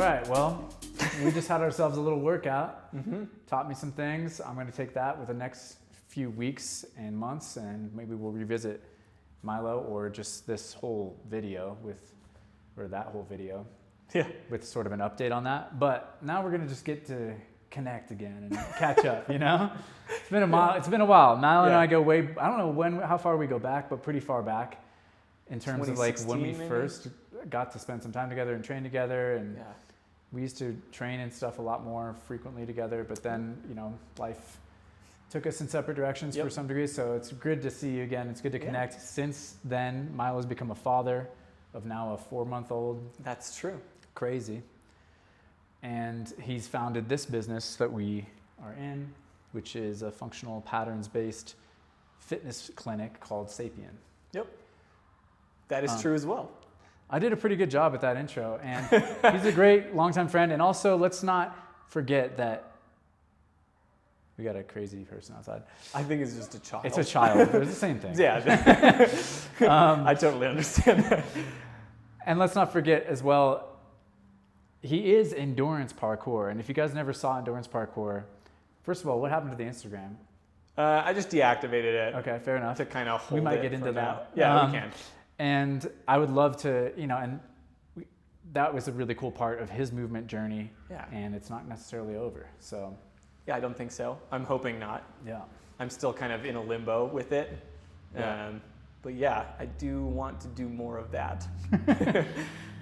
All right, well, we just had ourselves a little workout. Taught me some things. I'm going to take that with the next few weeks and months, and maybe we'll revisit Milo or just this whole video or that whole video with sort of an update on that. But now we're going to just get to connect again and catch up, you know? It's been a while. Milo and I go way, I don't know how far we go back, but pretty far back in terms of like when we first got to spend some time together and train together. And we used to train and stuff a lot more frequently together, but then, you know, life took us in separate directions for some degree. So it's good to see you again. It's good to connect. Since then, Milo's become a father of now a 4-month-old. That's true. Crazy. And he's founded this business that we are in, which is a functional patterns-based fitness clinic called Sapien. Yep. That is true as well. I did a pretty good job at that intro, and he's a great longtime friend. And also, let's not forget that we got a crazy person outside. I think it's just a child. It's a child. It's the same thing. Yeah. I totally understand that. And let's not forget as well, he is endurance parkour. And if you guys never saw endurance parkour, first of all, what happened to the Instagram? I just deactivated it. Okay, fair enough. To kind of hold it. We might get into that. Yeah, we can. And I would love to, you know, and that was a really cool part of his movement journey. Yeah. And it's not necessarily over. So. Yeah, I don't think so. I'm hoping not. Yeah. I'm still kind of in a limbo with it. Yeah. But yeah, I do want to do more of that.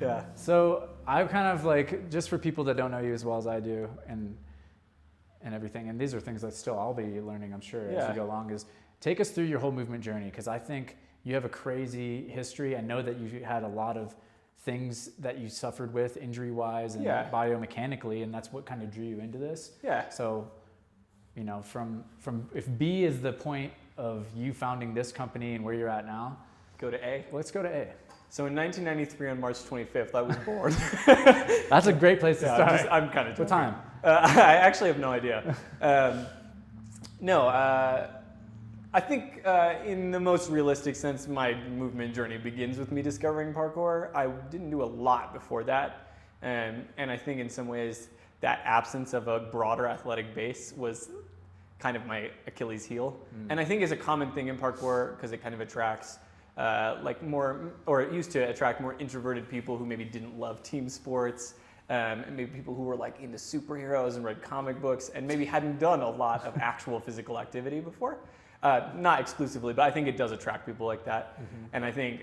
Yeah. So I kind of like, just for people that don't know you as well as I do and everything, and these are things that still I'll be learning, I'm sure, as we go along, is take us through your whole movement journey, because I think you have a crazy history. I know that you had a lot of things that you suffered with injury-wise and biomechanically, and that's what kind of drew you into this. Yeah. So, you know, from if B is the point of you founding this company and where you're at now, go to A. Let's go to A. So in 1993 on March 25th, I was born. That's a great place to start. I'm kind of joking. What time? I actually have no idea. I think in the most realistic sense, my movement journey begins with me discovering parkour. I didn't do a lot before that. And I think in some ways that absence of a broader athletic base was kind of my Achilles heel. And I think it's a common thing in parkour because it kind of attracts like more, or it used to attract more introverted people who maybe didn't love team sports, and maybe people who were like into superheroes and read comic books and maybe hadn't done a lot of actual physical activity before. Not exclusively, but I think it does attract people like that. And I think,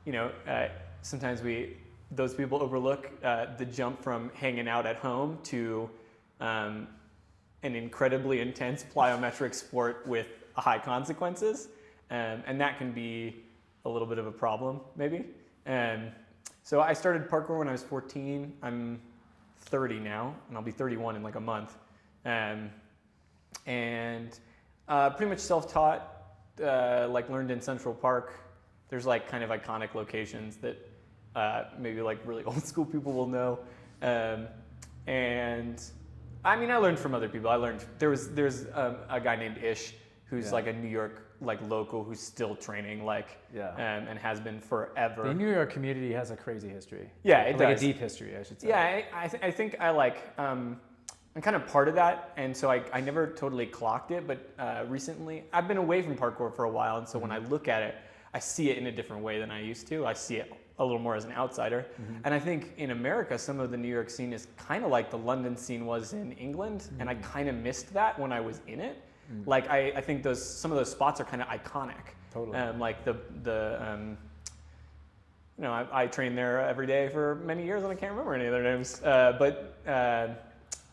you know, sometimes those people overlook the jump from hanging out at home to an incredibly intense plyometric sport with high consequences. And that can be a little bit of a problem, maybe. So I started parkour when I was 14. I'm 30 now, and I'll be 31 in like a month. And pretty much self-taught, like learned in Central Park. There's like kind of iconic locations that maybe like really old school people will know. And I mean, I learned from other people. There's a guy named Ish who's like a New York like local who's still training and has been forever. The New York community has a crazy history. Yeah, it like does. A deep history, I should say. Yeah, I think I like, I'm kind of part of that, and so I never totally clocked it, but recently, I've been away from parkour for a while, and so when I look at it, I see it in a different way than I used to. I see it a little more as an outsider. And I think in America, some of the New York scene is kind of like the London scene was in England, and I kind of missed that when I was in it. Like I think some of those spots are kind of iconic. Totally. Like you know, I trained there every day for many years, and I can't remember any of their names.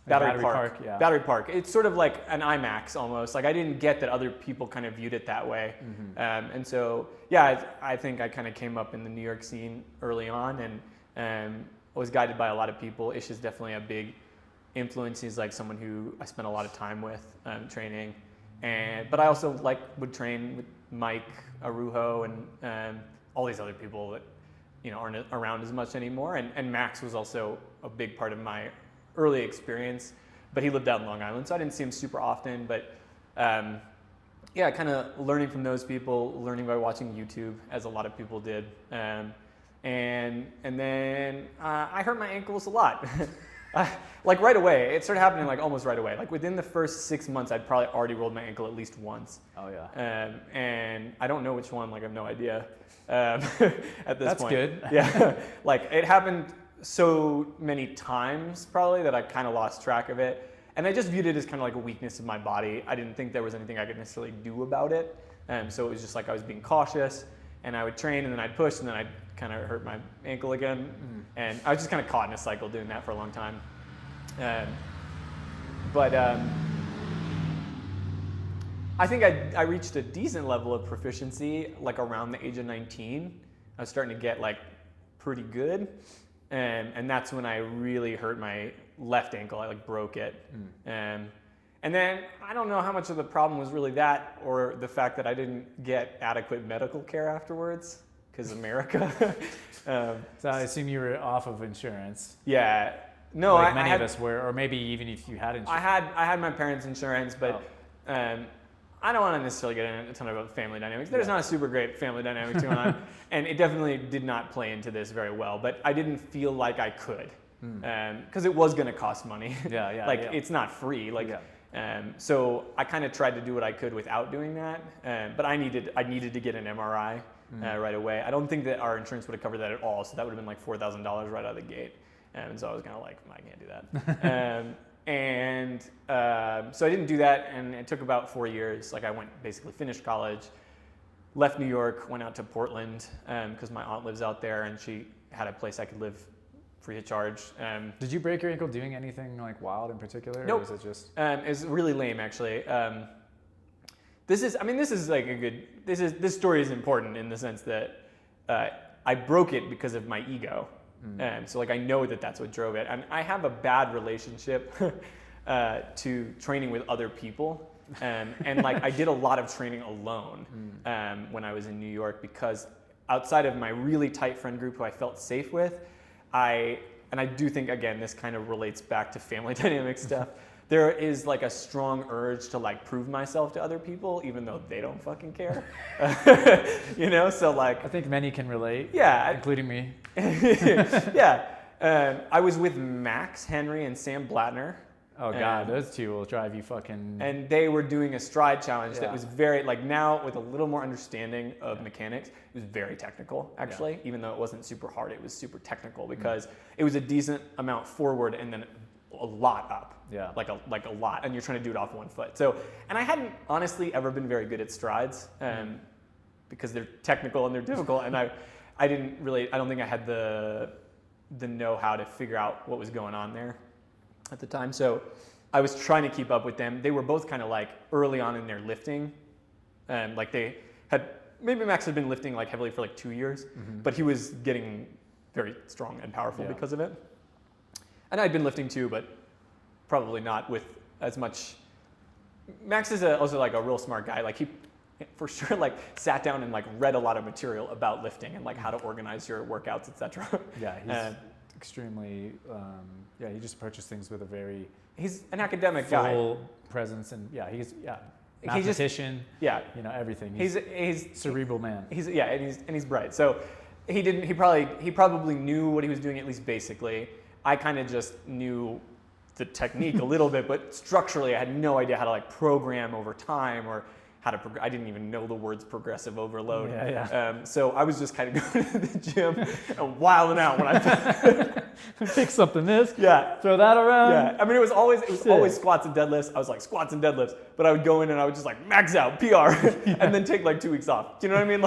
Battery Park. Yeah. Battery Park. It's sort of like an IMAX almost. Like I didn't get that other people kind of viewed it that way. And so, yeah, I think I kind of came up in the New York scene early on, and was guided by a lot of people. Ish is definitely a big influence. He's like someone who I spent a lot of time with training. But I also would train with Mike Arujo and all these other people that, you know, aren't around as much anymore. And Max was also a big part of my early experience, but he lived out in Long Island, so I didn't see him super often. But yeah, kind of learning from those people, learning by watching YouTube, as a lot of people did. and then I hurt my ankles a lot. Like right away. It started happening like almost right away. Like within the first 6 months, I'd probably already rolled my ankle at least once. Oh yeah. And I don't know which one. Like I have no idea at this point. That's good. Yeah. Like it happened so many times probably that I kind of lost track of it. And I just viewed it as kind of like a weakness of my body. I didn't think there was anything I could necessarily do about it. So it was just like I was being cautious, and I would train, and then I'd push, and then I'd kind of hurt my ankle again. And I was just kind of caught in a cycle doing that for a long time. But I think I reached a decent level of proficiency like around the age of 19. I was starting to get like pretty good. And that's when I really hurt my left ankle. I like broke it. And then I don't know how much of the problem was really that or the fact that I didn't get adequate medical care afterwards because America. So I assume you were off of insurance. Yeah. No, like many of us were, or maybe even if you had insurance. I had my parents' insurance, but I don't want to necessarily get into a ton about family dynamics. There's not a super great family dynamic going on, and it definitely did not play into this very well. But I didn't feel like I could, because it was going to cost money. It's not free. So I kind of tried to do what I could without doing that. But I needed to get an MRI right away. I don't think that our insurance would have covered that at all. So that would have been like $4,000 right out of the gate. And so I was kind of like, I can't do that. So I didn't do that, and it took about 4 years. Like I finished college, left New York, went out to Portland because my aunt lives out there, and she had a place I could live free of charge. Did you break your ankle doing anything like wild in particular? Nope. Or was it just? It's really lame actually. This story is important in the sense that I broke it because of my ego. So like I know that that's what drove it, and I have a bad relationship to training with other people, and like I did a lot of training alone when I was in New York because outside of my really tight friend group who I felt safe with, I do think again this kind of relates back to family dynamic stuff. There is like a strong urge to like prove myself to other people, even though they don't fucking care. So like I think many can relate. Yeah, including me. Yeah, I was with Max Henry and Sam Blattner. Oh god, those two will drive you fucking. And they were doing a stride challenge that was very like now with a little more understanding of mechanics. It was very technical actually, even though it wasn't super hard. It was super technical because it was a decent amount forward and then a lot up. Yeah. Like a lot, and you're trying to do it off one foot. So, and I hadn't honestly ever been very good at strides, because they're technical and they're difficult, and I don't think I had the know-how to figure out what was going on there at the time. So, I was trying to keep up with them. They were both kind of like early on in their lifting, like they had maybe Max had been lifting like heavily for like 2 years, but he was getting very strong and powerful because of it. And I'd been lifting too, but probably not with as much. Max is also like a real smart guy. Like he, for sure, like sat down and like read a lot of material about lifting and like how to organize your workouts, etc. Yeah, he's extremely. He just approaches things with a very. He's an academic guy. Full presence and mathematician. Everything. He's cerebral man. He's bright. So he probably knew what he was doing at least basically. I kind of just knew the technique a little bit, but structurally I had no idea how to like program over time or how to, I didn't even know the words progressive overload. So I was just kind of going to the gym and wilding out when I pick something this, throw that around. Yeah, I mean it was always squats and deadlifts. I was like squats and deadlifts, but I would go in and I would just like max out PR and then take like 2 weeks off. Do you know what I mean?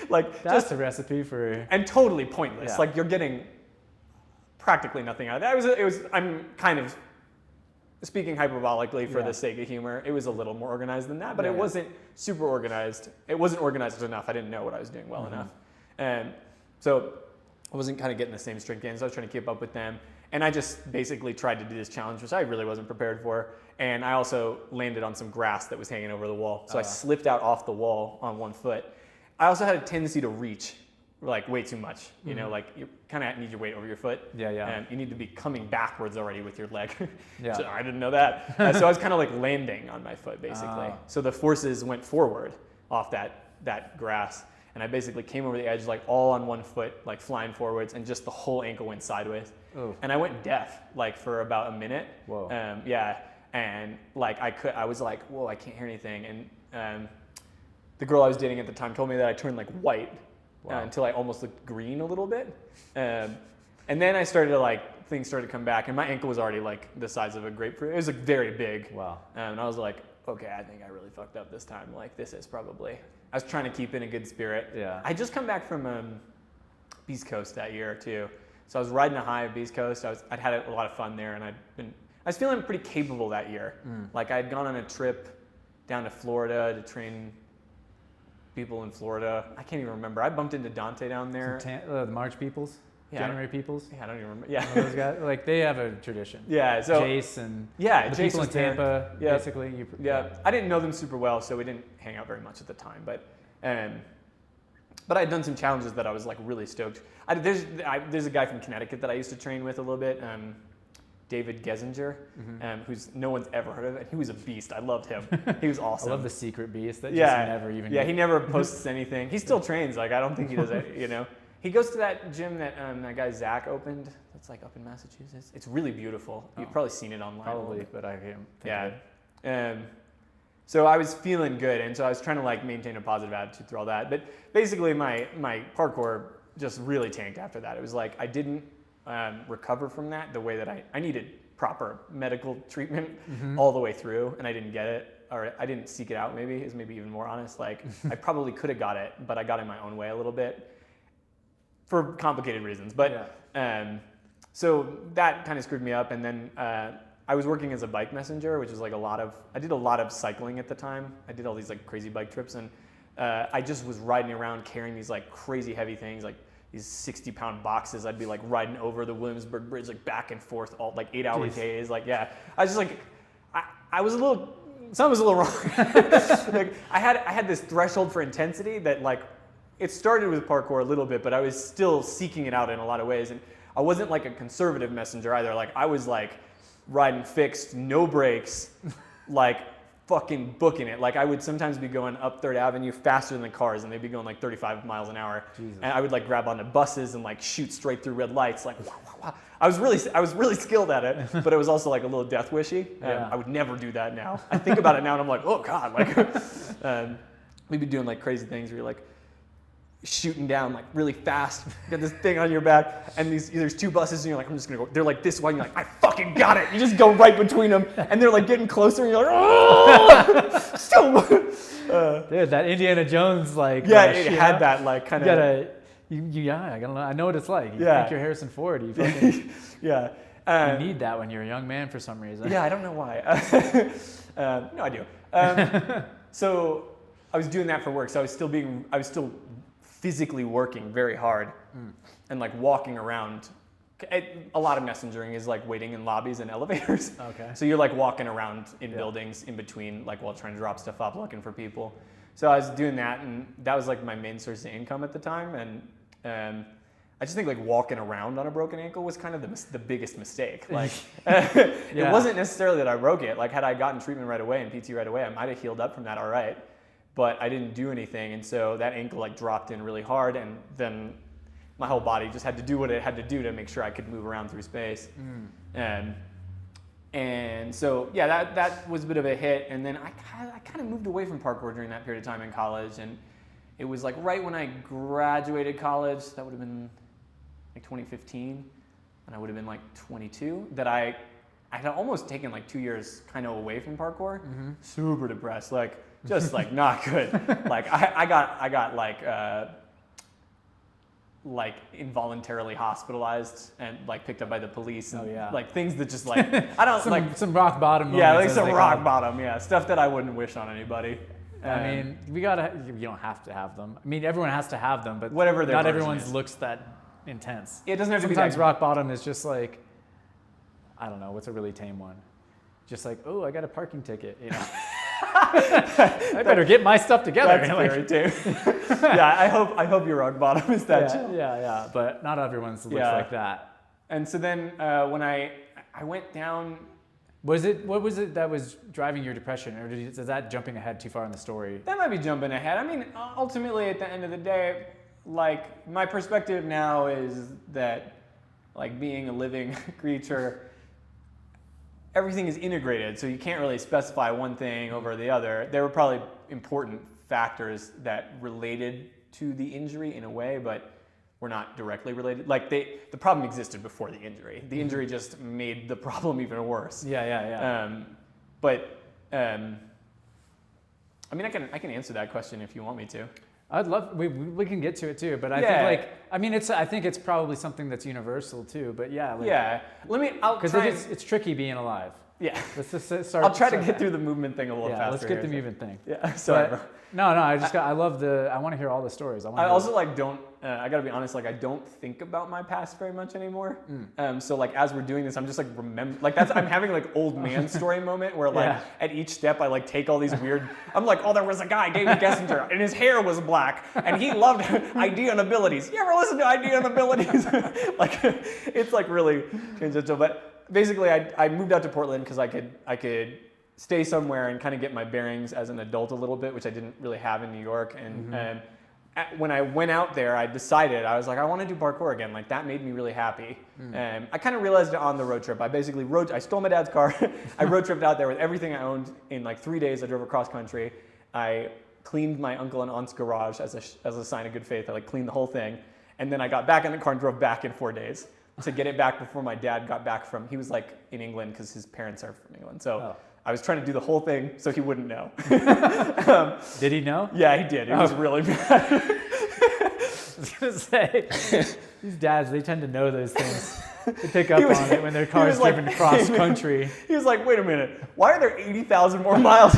Like that's just a recipe for and totally pointless. Yeah. Like you're getting practically nothing out of that. I'm kind of speaking hyperbolically for the sake of humor. It was a little more organized than that, but it wasn't super organized. It wasn't organized enough. I didn't know what I was doing well enough. And so I wasn't kind of getting the same strength gains. I was trying to keep up with them. And I just basically tried to do this challenge, which I really wasn't prepared for. And I also landed on some grass that was hanging over the wall. So I slipped out off the wall on one foot. I also had a tendency to reach like way too much, like you kind of need your weight over your foot. And you need to be coming backwards already with your leg. So I didn't know that. So I was kind of like landing on my foot basically. So the forces went forward off that grass. and I basically came over the edge like all on one foot, like flying forwards, and just the whole ankle went sideways. Oh. And I went deaf like for about a minute. Whoa. Yeah, and like I was like, whoa, I can't hear anything. And the girl I was dating at the time told me that I turned like white until I almost looked green a little bit. And then I started to things started to come back, and my ankle was already like the size of a grapefruit. It was like very big. Wow. And I was like, okay, I think I really fucked up this time. Like this is probably. I was trying to keep in a good spirit. Yeah. I just come back from Beast Coast that year too, so I was riding a high of Beast Coast. I'd had a lot of fun there, and I was feeling pretty capable that year. Like I had gone on a trip down to Florida to train people in Florida. I can't even remember. I bumped into Dante down there. The March Peoples. Yeah, January Peoples. Yeah, I don't even remember. Yeah, those guys, like they have a tradition. Yeah, so Jace and the Jace people in was there. Tampa, Yeah. basically. I didn't know them super well, so we didn't hang out very much at the time. But I had done some challenges that I was like really stoked. There's a guy from Connecticut that I used to train with a little bit, David Gessinger, who's no one's ever heard of, and he was a beast. I loved him. He was awesome. I love the secret beast that yeah, just never even. Yeah, he never posts anything. He still trains. Like I don't think he does it. You know, he goes to that gym that that guy Zach opened. That's like up in Massachusetts. It's really beautiful. You've probably seen it online. Probably, but I can't. Yeah. So I was feeling good, and so I was trying to like maintain a positive attitude through all that. But basically, my parkour just really tanked after that. It was like I didn't recover from that the way that I needed proper medical treatment all the way through, and I didn't get it, or I didn't seek it out. Maybe is maybe even more honest. Like I probably could have got it, but I got in my own way a little bit for complicated reasons. But so that kind of screwed me up, and then. I was working as a bike messenger, which is like I did a lot of cycling at the time. I did all these like crazy bike trips, and I just was riding around carrying these like crazy heavy things, like these 60-pound boxes. I'd be like riding over the Williamsburg Bridge, like back and forth, all like 8-hour days. Like, yeah, I was just like, I was something was a little wrong. Like I had this threshold for intensity that like, it started with parkour a little bit, but I was still seeking it out in a lot of ways. And I wasn't like a conservative messenger either. Like I was like, riding fixed, no brakes, like fucking booking it. Like I would sometimes be going up 3rd Avenue faster than the cars, and they'd be going like 35 miles an hour. Jesus. And I would like grab onto buses and like shoot straight through red lights. Like, wow, wow, wow. I was really skilled at it, but it was also like a little death wishy. I would never do that now. I think about it now and I'm like, oh God, like we'd be doing like crazy things where you're like, shooting down like really fast, you got this thing on your back, and there's 2 buses, and you're like, I'm just gonna go. They're like this way, and you're like, I fucking got it. You just go right between them, and they're like getting closer, and you're like, oh! Dude, that Indiana Jones like. Yeah, it had that like kind of. I know what it's like. You think you're Harrison Ford. You fucking. Yeah. You need that when you're a young man for some reason. Yeah, I don't know why. No, I do. So I was doing that for work. So I was still physically working very hard and like walking around. A lot of messengering is like waiting in lobbies and elevators. Okay. So you're like walking around in buildings in between, like while trying to drop stuff off, looking for people. So I was doing that, and that was like my main source of income at the time. And I just think like walking around on a broken ankle was kind of the biggest mistake. Like it wasn't necessarily that I broke it. Like had I gotten treatment right away and PT right away, I might have healed up from that all right. But I didn't do anything, and so that ankle like dropped in really hard, and then my whole body just had to do what it had to do to make sure I could move around through space. And so that was a bit of a hit, and then I kind of moved away from parkour during that period of time in college, and it was like right when I graduated college, that would have been like 2015, and I would have been like 22, that I had almost taken like 2 years kind of away from parkour. Super depressed, like just like not good. Like I got like involuntarily hospitalized and like picked up by the police and like things that just like I don't like some rock bottom moments. Yeah, like some rock bottom, stuff that I wouldn't wish on anybody. I mean, you don't have to have them. I mean, everyone has to have them, but whatever their not version everyone's is. Looks that intense. It doesn't have to be Sometimes rock bottom is just like, I don't know, what's a really tame one? Just like, oh, I got a parking ticket, you know. I better get my stuff together. That's very tame. I hope your rock bottom is that chill. Yeah, but not everyone's looks like that. And so then when I went down What was it that was driving your depression, or is that jumping ahead too far in the story? That might be jumping ahead. I mean, ultimately, at the end of the day, like, my perspective now is that, like, being a living creature, everything is integrated, so you can't really specify one thing over the other. There were probably important factors that related to the injury in a way, but were not directly related. Like, the problem existed before the injury. The injury just made the problem even worse. Yeah. I mean, I can answer that question if you want me to. I'd love. We can get to it too, but I think it's probably something that's universal too. But yeah. Yeah. Because it's tricky being alive. Yeah. Let's just start. I'll try to get through the movement thing a little faster. Let's get the movement thing. Yeah. Sorry, bro. No. I want to hear all the stories. I also don't. I gotta be honest. Like, I don't think about my past very much anymore. So like, as we're doing this, I'm just like I'm having like old man story moment where like at each step I like take all these weird. I'm like, oh, there was a guy, David Gessinger, and his hair was black, and he loved idea and abilities. You ever listen to idea and abilities? Like, it's like really tangential. But basically, I moved out to Portland because I could stay somewhere and kind of get my bearings as an adult a little bit, which I didn't really have in New York. And when I went out there, I decided, I was like, I want to do parkour again. Like, that made me really happy. I kind of realized it on the road trip. I stole my dad's car. I road tripped out there with everything I owned in like 3 days. I drove across country. I cleaned my uncle and aunt's garage as a sign of good faith. I like cleaned the whole thing. And then I got back in the car and drove back in 4 days to get it back before my dad got back he was like in England because his parents are from England. So I was trying to do the whole thing so he wouldn't know. Did he know? Yeah, he did. It was really bad. I was going to say, these dads, they tend to know those things. They pick up on it when their car is driven across country. He was like, wait a minute, why are there 80,000 more miles?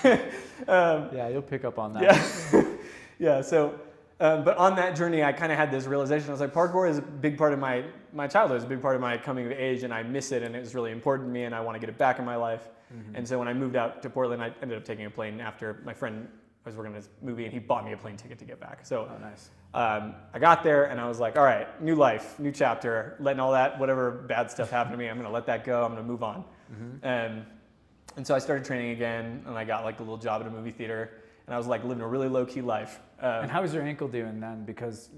Yeah, you'll pick up on that. Yeah, so, but on that journey, I kind of had this realization. I was like, parkour is a big part of my childhood. It's a big part of my coming of age, and I miss it, and it was really important to me, and I want to get it back in my life. And so when I moved out to Portland, I ended up taking a plane after my friend I was working on this movie, and he bought me a plane ticket to get back. So nice. I got there, and I was like, all right, new life, new chapter, letting all that, whatever bad stuff happened to me, I'm going to let that go. I'm going to move on. And so I started training again, and I got like a little job at a movie theater, and I was like living a really low-key life. And how was your ankle doing then? Because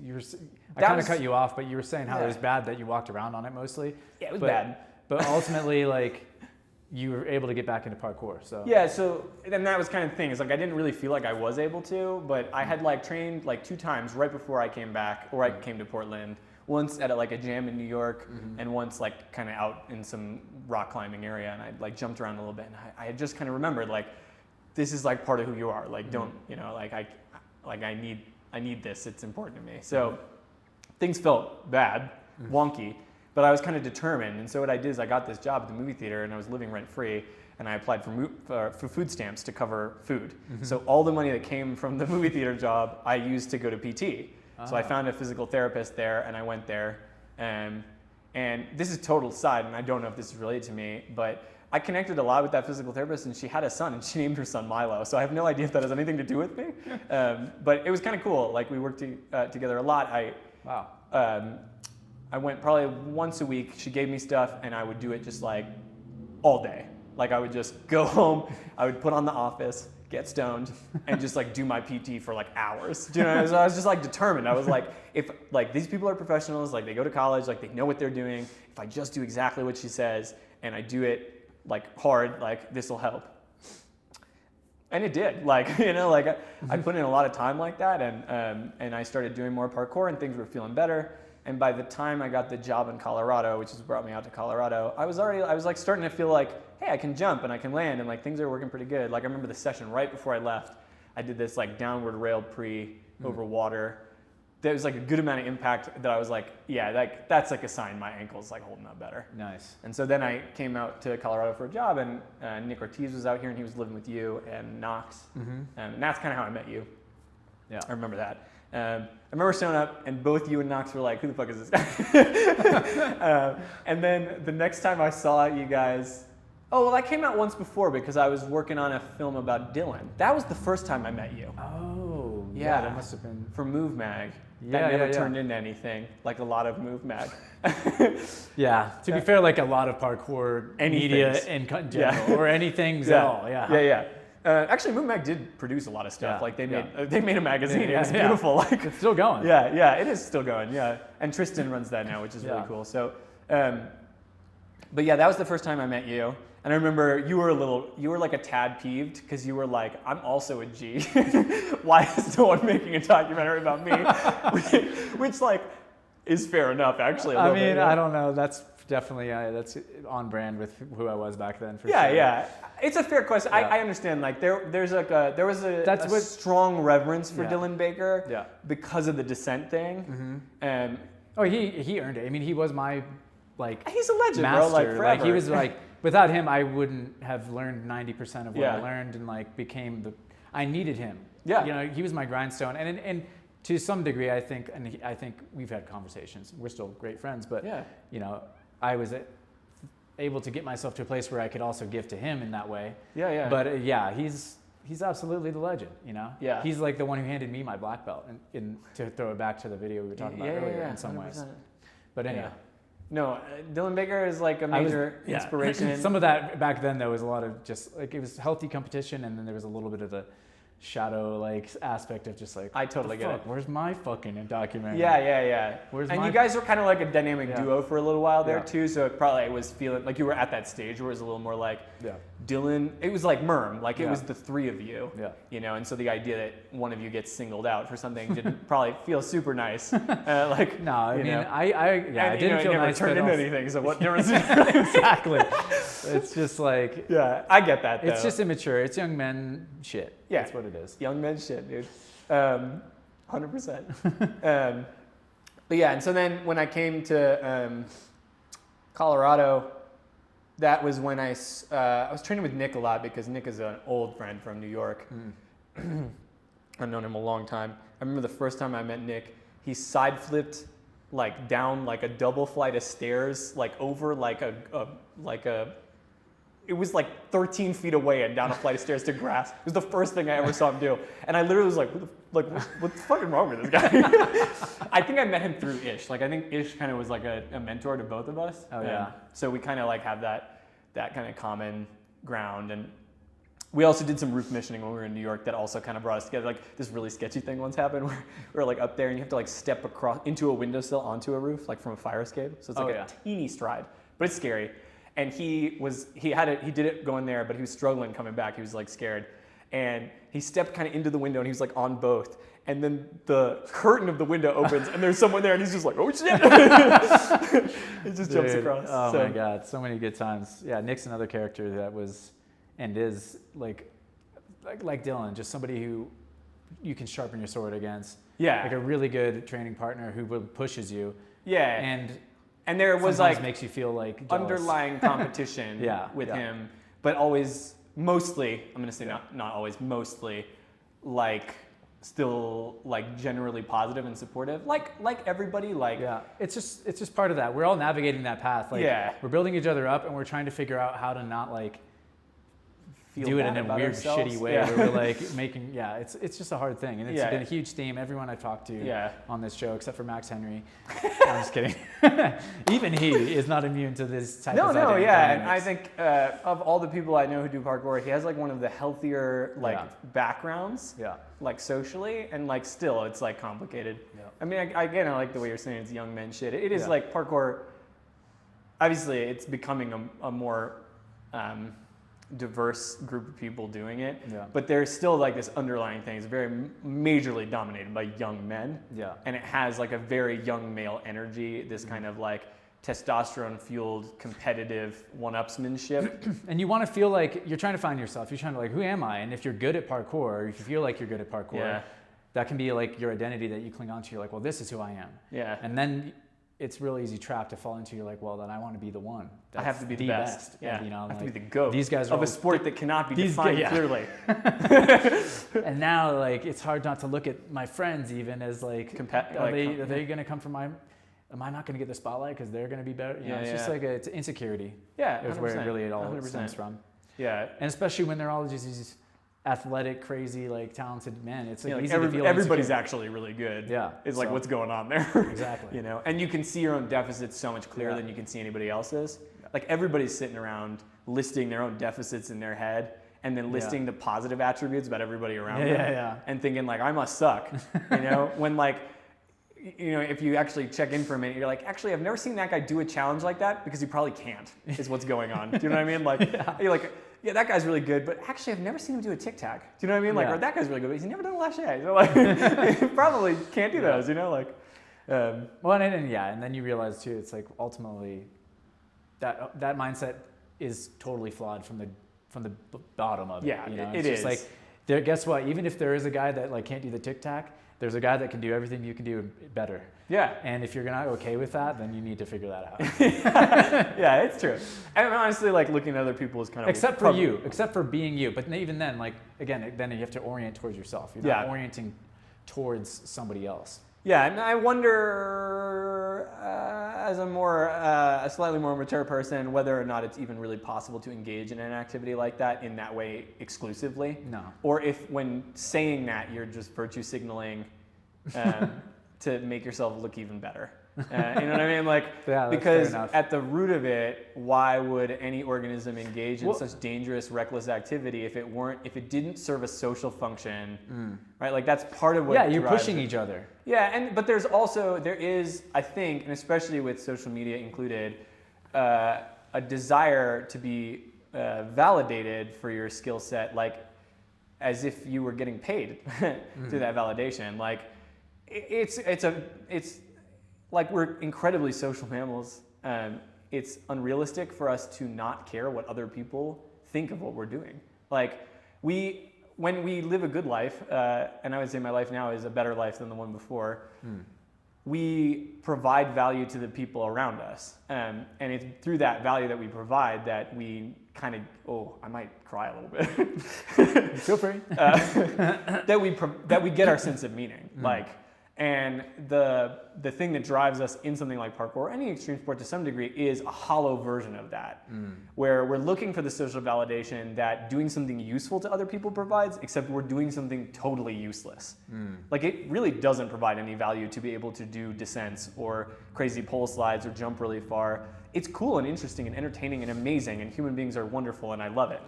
I kind of cut you off, but you were saying how it was bad that you walked around on it mostly. Yeah, it was bad. But ultimately, like, you were able to get back into parkour. So yeah, and that was kind of the thing. It's like I didn't really feel like I was able to, but I had like trained like 2 times right before I came back, or I came to Portland. Once at like a gym in New York, and once like kind of out in some rock climbing area, and I like jumped around a little bit, and I had just kind of remembered like, this is like part of who you are. Like, don't, like I need this. It's important to me. So things felt bad, wonky. But I was kind of determined, and so what I did is I got this job at the movie theater, and I was living rent-free, and I applied for food stamps to cover food. So all the money that came from the movie theater job, I used to go to PT. So I found a physical therapist there, and I went there, and this is total side, and I don't know if this is related to me, but I connected a lot with that physical therapist, and she had a son, and she named her son Milo. So I have no idea if that has anything to do with me, but it was kind of cool. Like, we worked together a lot. I went probably once a week. She gave me stuff, and I would do it just like all day. Like, I would just go home, I would put on The Office, get stoned, and just like do my PT for like hours. Do you know? So I was just like determined. I was like, if like these people are professionals, like they go to college, like they know what they're doing. If I just do exactly what she says and I do it like hard, like this will help. And it did. Like, like I put in a lot of time like that, and I started doing more parkour, and things were feeling better. And by the time I got the job in Colorado, which has brought me out to Colorado, I was like starting to feel like, hey, I can jump and I can land, and like things are working pretty good. Like, I remember the session right before I left, I did this like downward rail pre over water. There was like a good amount of impact that I was like, yeah, like that's like a sign my ankle's like holding up better. Nice. And so then I came out to Colorado for a job, and Nick Ortiz was out here, and he was living with you and Knox. And that's kind of how I met you. Yeah. I remember that. I remember showing up, and both you and Knox were like, who the fuck is this guy? And then the next time I saw you guys, I came out once before because I was working on a film about Dylan. That was the first time I met you. Oh, yeah, that must have been. For Move Mag. that never turned into anything, like a lot of Move Mag. Yeah, to be fair, like a lot of parkour media in general, or anything at all. Yeah. Actually, Move Mag did produce a lot of stuff. Like they made a magazine. It was beautiful. Like it's still going. Yeah, it is still going. Yeah, and Tristan runs that now, which is really cool. So, but yeah, that was the first time I met you. And I remember you were like a tad peeved because you were like, I'm also a G. Why is no one making a documentary about me? Which like is fair enough, actually. I mean, I don't know. That's definitely that's on brand with who I was back then. For sure. Yeah. It's a fair question. Yeah. I understand. Like there was a strong reverence for Dylan Baker because of the Descent thing. He earned it. I mean, he was my he's a legend, master. Bro. Like forever. Like he was like. Without him, I wouldn't have learned 90% of what I learned, and like I needed him. Yeah. You know, he was my grindstone, and to some degree, I think we've had conversations. We're still great friends, but you know, I was able to get myself to a place where I could also give to him in that way. Yeah. But he's absolutely the legend. You know. Yeah. He's like the one who handed me my black belt, and to throw it back to the video we were talking about earlier in some 100%. Ways. But anyway. Yeah. No, Dylan Baker is like a major inspiration. Some of that back then though was a lot of just like it was healthy competition, and then there was a little bit of the shadow like aspect of just like I totally get it. Where's my fucking documentary? Yeah. You guys were kind of like a dynamic duo for a little while there too. So it probably was feeling like you were at that stage where it was a little more like Dylan. It was like Merm, like it was the three of you. Yeah. You know, and so the idea that one of you gets singled out for something didn't probably feel super nice. Like no, I mean I didn't feel it never nice. Turned into anything. So what difference? Exactly. It's just like I get that. Though. It's just immature. It's young men shit. Yeah, that's what it is. Young men shit, dude. 100%. But yeah, and so then when I came to Colorado, that was when I was training with Nick a lot because Nick is an old friend from New York. I've known him a long time. I remember the first time I met Nick, he side flipped like down like a double flight of stairs, like over it was like 13 feet away and down a flight of stairs to grass. It was the first thing I ever saw him do. And I literally was like, what's fucking wrong with this guy? I think I met him through Ish. Like I think Ish kind of was like a mentor to both of us. Oh yeah. So we kind of like have that kind of common ground. And we also did some roof missioning when we were in New York that also kind of brought us together. Like this really sketchy thing once happened where we were like up there and you have to like step across into a windowsill onto a roof, like from a fire escape. So it's like a teeny stride, but it's scary. And he did it going there, but he was struggling coming back. He was like scared. And he stepped kind of into the window and he was like on both. And then the curtain of the window opens and there's someone there and he's just like, oh shit. He just jumps across. Oh my God, so many good times. Yeah, Nick's another character that was and is like Dylan, just somebody who you can sharpen your sword against. Yeah. Like a really good training partner who pushes you. Yeah. And there was like makes you feel like jealous. Underlying competition with him, but always mostly, I'm gonna say not always, mostly like still like generally positive and supportive. Like everybody it's just part of that. We're all navigating that path. Like we're building each other up and we're trying to figure out how to not like do it in a weird, shitty way where we're like making, it's just a hard thing. And it's been a huge theme. Everyone I've talked to on this show, except for Max Henry. I'm just kidding. Even he is not immune to this type of dynamics. And I think of all the people I know who do parkour, he has like one of the healthier backgrounds, like socially, and like still it's like complicated. Yeah. I mean, I like the way you're saying it's young men shit. It is like parkour, obviously it's becoming a more diverse group of people doing it, but there's still like this underlying thing. It's very majorly dominated by young men, and it has like a very young male energy, this kind of like testosterone fueled competitive one-upsmanship. And you want to feel like you're trying to find yourself. You're trying to like, who am I? And if you're good at parkour, or if you feel like you're good at parkour, that can be like your identity that you cling on to. You're like, well, this is who I am. And then it's real easy trap to fall into. You're like, well, then I want to be the one. I have to be the best. Yeah, and, I have to be the GOAT. These guys are of a sport that cannot be defined clearly. And now, like, it's hard not to look at my friends even as like, are they going to come from my? Am I not going to get the spotlight because they're going to be better? You know, it's just like it's insecurity. Yeah, is where it all stems from. Yeah, and especially when they're all just these athletic, crazy, like talented men. It's like, like easy to feel everybody's insecure. actually really good. Yeah. It's like, So- what's going on there? Exactly. You know, and you can see your own deficits so much clearer than you can see anybody else's. Like everybody's sitting around listing their own deficits in their head and then listing the positive attributes about everybody around them and thinking like, I must suck, you know, when like, you know, if you actually check in for a minute, you're like, actually, I've never seen that guy do a challenge like that because he probably can't, is what's going on. Do you know what I mean? Like, you're like, yeah, that guy's really good, but actually, I've never seen him do a tic tac. Do you know what I mean? Like, or that guy's really good, but he's never done a lâché. So like, he probably can't do those, you know? Like, well, and then you realize too, it's like ultimately that mindset is totally flawed from the bottom of it. Yeah, you know? it It's is. just like, guess what? Even if there is a guy that like can't do the tic tac, there's a guy that can do everything you can do better. yeah. And if you're not okay with that, then you need to figure that out. Yeah, it's true. And honestly, like looking at other people is kind of Except for being you. But even then, like again, then you have to orient towards yourself. You're not orienting towards somebody else. Yeah, and I wonder, as a slightly more mature person, whether or not it's even really possible to engage in an activity like that in that way exclusively. No. Or if when saying that, you're just virtue signaling to make yourself look even better. You know what I mean? Like, yeah, because at the root of it, why would any organism engage in Well, such dangerous, reckless activity if it didn't serve a social function, right? Like that's part of what. Yeah, you're drives pushing it. each other. Yeah, but there is, I think, and especially with social media included, a desire to be validated for your skill set, like as if you were getting paid through that validation. Like it's like we're incredibly social mammals. It's unrealistic for us to not care what other people think of what we're doing. Like when we live a good life, and I would say my life now is a better life than the one before, we provide value to the people around us. And it's through that value that we provide that we kind of, I might cry a little bit. Feel free. that we get our sense of meaning. Like, and the thing that drives us in something like parkour or any extreme sport to some degree is a hollow version of that, where we're looking for the social validation that doing something useful to other people provides, except we're doing something totally useless. Like it really doesn't provide any value to be able to do descents or crazy pole slides or jump really far. It's cool and interesting and entertaining and amazing, and human beings are wonderful and I love it.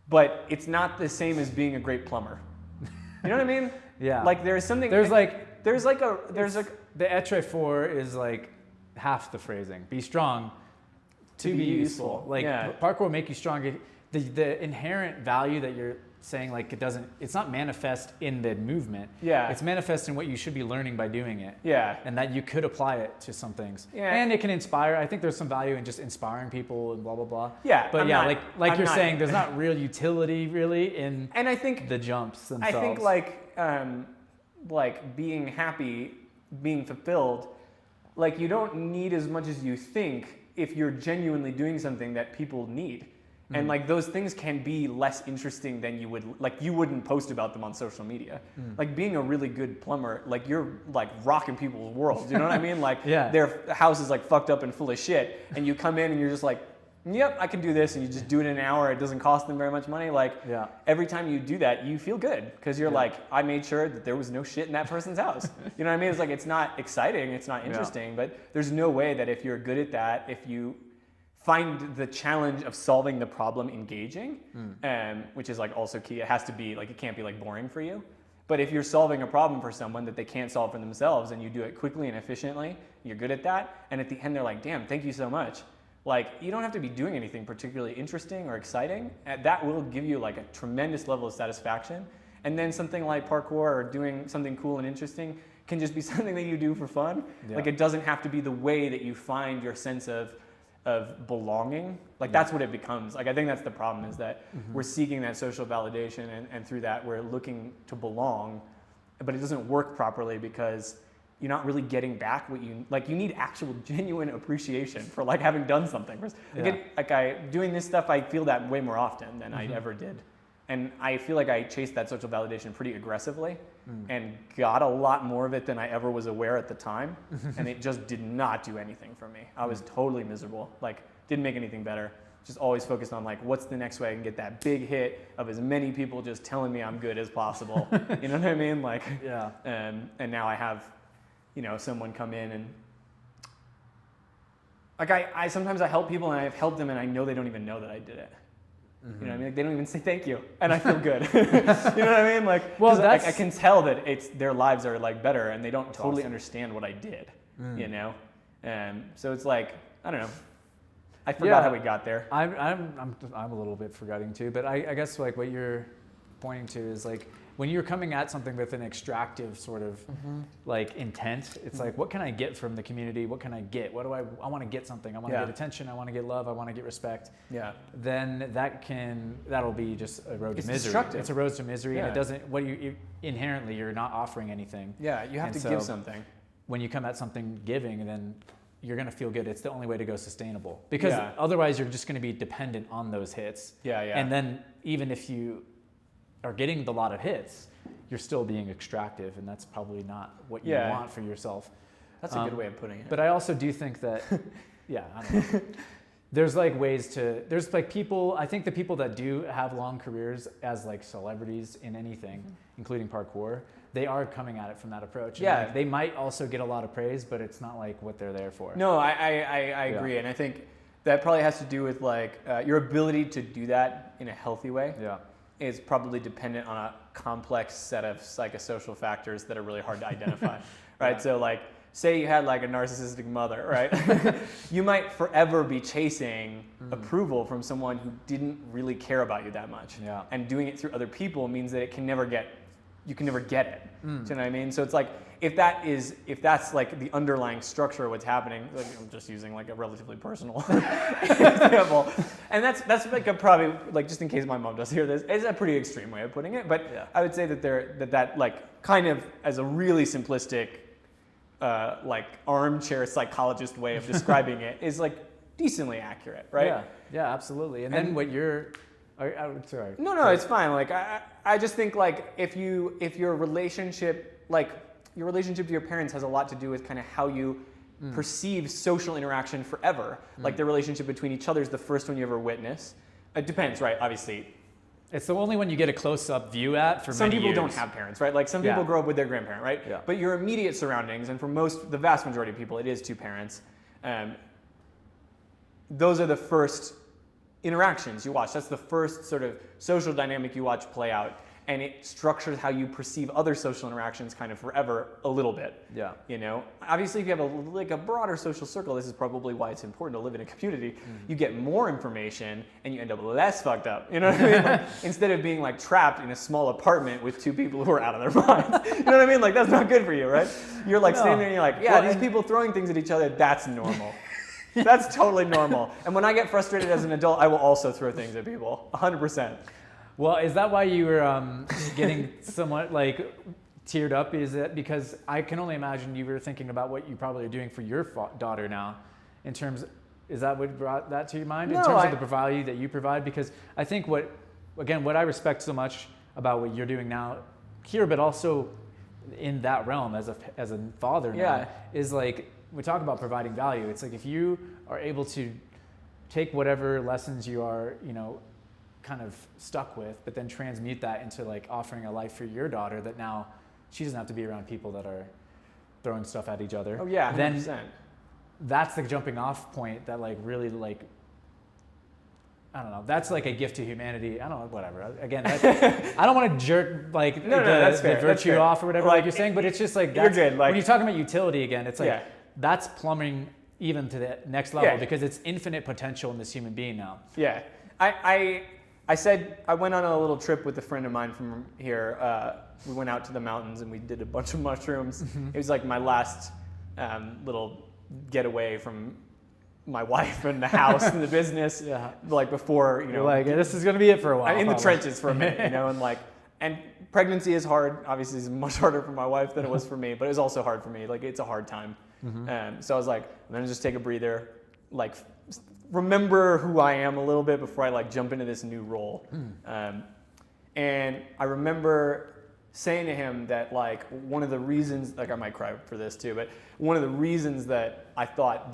But it's not the same as being a great plumber. You know what I mean? Yeah. Like there's something. The être-for is like half the phrasing. Be strong to be useful. Like parkour will make you strong. The inherent value that you're saying, like it's not manifest in the movement. Yeah. It's manifest in what you should be learning by doing it. Yeah. And that you could apply it to some things. Yeah. And it can inspire. I think there's some value in just inspiring people and blah, blah, blah. Yeah. But like you're saying, there's not real utility really in and I think the jumps themselves. I think like being happy, being fulfilled, like you don't need as much as you think if you're genuinely doing something that people need. And like those things can be less interesting than you wouldn't post about them on social media. Like being a really good plumber, like you're like rocking people's worlds. You know what I mean? Like their house is like fucked up and full of shit, and you come in and you're just like, yep, I can do this, and you just do it in an hour. It doesn't cost them very much money. Like every time you do that, you feel good because you're like, I made sure that there was no shit in that person's house. You know what I mean? It's like it's not exciting, it's not interesting, but there's no way that if you're good at that, if you find the challenge of solving the problem engaging, which is like also key. It has to be like, it can't be like boring for you. But if you're solving a problem for someone that they can't solve for themselves and you do it quickly and efficiently, you're good at that. And at the end, they're like, damn, thank you so much. Like, you don't have to be doing anything particularly interesting or exciting. And that will give you like a tremendous level of satisfaction. And then something like parkour or doing something cool and interesting can just be something that you do for fun. Like it doesn't have to be the way that you find your sense of belonging. Like that's what it becomes. Like I think that's the problem, is that we're seeking that social validation, and through that we're looking to belong, but it doesn't work properly because you're not really getting back what you like. You need actual genuine appreciation for like having done something. Doing this stuff, I feel that way more often than I ever did. And I feel like I chased that social validation pretty aggressively and got a lot more of it than I ever was aware at the time. And it just did not do anything for me. I was totally miserable, like didn't make anything better. just always focused on like, what's the next way I can get that big hit of as many people just telling me I'm good as possible. You know what I mean? Like, Yeah. And now I have, someone come in and like I sometimes I help people and I've helped them and I know they don't even know that I did it. You know what I mean? Like, they don't even say thank you, and I feel good. You know what I mean? Like, well, that's, I can tell that their lives are like better, and they don't totally understand what I did. You know, and so it's like, I don't know. I forgot how we got there. I'm a little bit forgetting too, but I guess like what you're pointing to is like when you're coming at something with an extractive sort of like intent, it's like, what can I get from the community? What can I get? What do I want to get something. I want to get attention. I want to get love. I want to get respect. Yeah. Then that'll be just a road to misery. Destructive. It's a road to misery, and it doesn't. Inherently, you're not offering anything. Yeah, you have to give something. When you come at something giving, then you're going to feel good. It's the only way to go sustainable, because otherwise you're just going to be dependent on those hits. Yeah. And then even if you are getting the lot of hits, you're still being extractive, and that's probably not what you want for yourself. That's a good way of putting it. But I also do think that, I don't know. There's like there's like people, I think the people that do have long careers as like celebrities in anything, including parkour, they are coming at it from that approach. And like, they might also get a lot of praise, but it's not like what they're there for. No, I agree. And I think that probably has to do with like your ability to do that in a healthy way. Yeah. Is probably dependent on a complex set of psychosocial factors that are really hard to identify, right? So like, say you had like a narcissistic mother, right? You might forever be chasing approval from someone who didn't really care about you that much. Yeah. And doing it through other people means that you can never get it. Do you know what I mean? So it's like, if that's like the underlying structure of what's happening, like, I'm just using like a relatively personal example, and that's like a probably, like, just in case my mom does hear this, it's a pretty extreme way of putting it, but I would say that that like kind of as a really simplistic, like armchair psychologist way of describing it is like decently accurate, right? Yeah, absolutely. And then what you're, sorry. No, it's fine. Like I just think like if your relationship to your parents has a lot to do with kind of how you perceive social interaction forever. Like the relationship between each other is the first one you ever witness. It depends, right? Obviously. It's the only one you get a close-up view at for many years. Some people don't have parents, right? Like some people grow up with their grandparent, right? Yeah. But your immediate surroundings, and for the vast majority of people, it is two parents. Those are the first interactions you watch. That's the first sort of social dynamic you watch play out. And it structures how you perceive other social interactions kind of forever a little bit. Yeah. You know, obviously if you have a broader social circle, this is probably why it's important to live in a community. You get more information and you end up less fucked up. You know what I mean? Like, instead of being like trapped in a small apartment with two people who are out of their minds. You know what I mean? Like that's not good for you, right? You're like standing there and you're like, these people throwing things at each other, that's normal. That's totally normal. And when I get frustrated as an adult, I will also throw things at people, 100%. Well, is that why you were getting somewhat like teared up? Is it because I can only imagine you were thinking about what you probably are doing for your daughter now, is that what brought that to your mind? In terms of the value that you provide? Because I think what I respect so much about what you're doing now here, but also in that realm as a father now, is like, we talk about providing value. It's like if you are able to take whatever lessons you are, kind of stuck with, but then transmute that into like offering a life for your daughter that now she doesn't have to be around people that are throwing stuff at each other. Oh yeah, 100%. Then that's the jumping off point that like really like, I don't know, that's like a gift to humanity. I don't know, whatever. Again, I don't want to jerk like the virtue off or whatever like you're saying, but it's just like, that's, you're good. Like, when you're talking about utility again, it's like, that's plumbing even to the next level because it's infinite potential in this human being now. Yeah. I said I went on a little trip with a friend of mine from here. We went out to the mountains and we did a bunch of mushrooms. It was like my last little getaway from my wife and the house and the business. Like before, You're like, this is gonna be it for a while. In the trenches for a minute, and pregnancy is hard. Obviously, it's much harder for my wife than it was for me, but it was also hard for me. Like it's a hard time. So I was like, I'm gonna just take a breather, like remember who I am a little bit before I like jump into this new role. And I remember saying to him that like one of the reasons, like I might cry for this too, but one of the reasons that I thought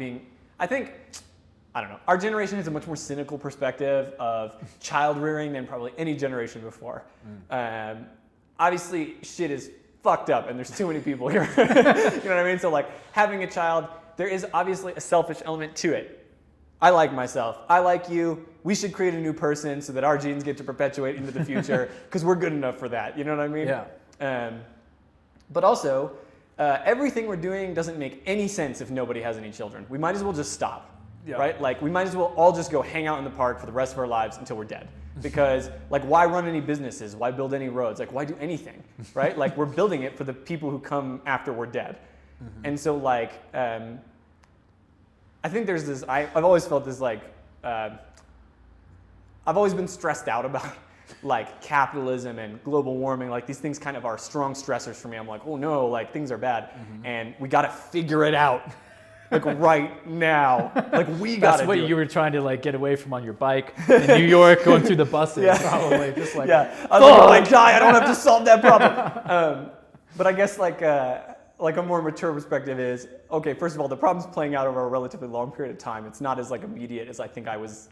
I think I don't know. Our generation has a much more cynical perspective of child rearing than probably any generation before. Obviously, shit is fucked up and there's too many people here. You know what I mean? So like having a child, there is obviously a selfish element to it. I like myself. I like you. We should create a new person so that our genes get to perpetuate into the future because we're good enough for that. You know what I mean? Yeah. But also, everything we're doing doesn't make any sense if nobody has any children. We might as well just stop. Yeah. Right? Like we might as well all just go hang out in the park for the rest of our lives until we're dead. Because like why run any businesses? Why build any roads? Like why do anything? Right? Like we're building it for the people who come after we're dead. And so like I think there's this I've always felt this like I've always been stressed out about like capitalism and global warming. Like these things kind of are strong stressors for me. I'm like, oh no, like things are bad and we got to figure it out. Like right now, like we got. That's what you were trying to like get away from on your bike in New York, going through the buses, probably just like. Yeah, I was like, oh, die! I don't have to solve that problem. But I guess like a more mature perspective is okay. First of all, the problem's playing out over a relatively long period of time. It's not as like immediate as I think I was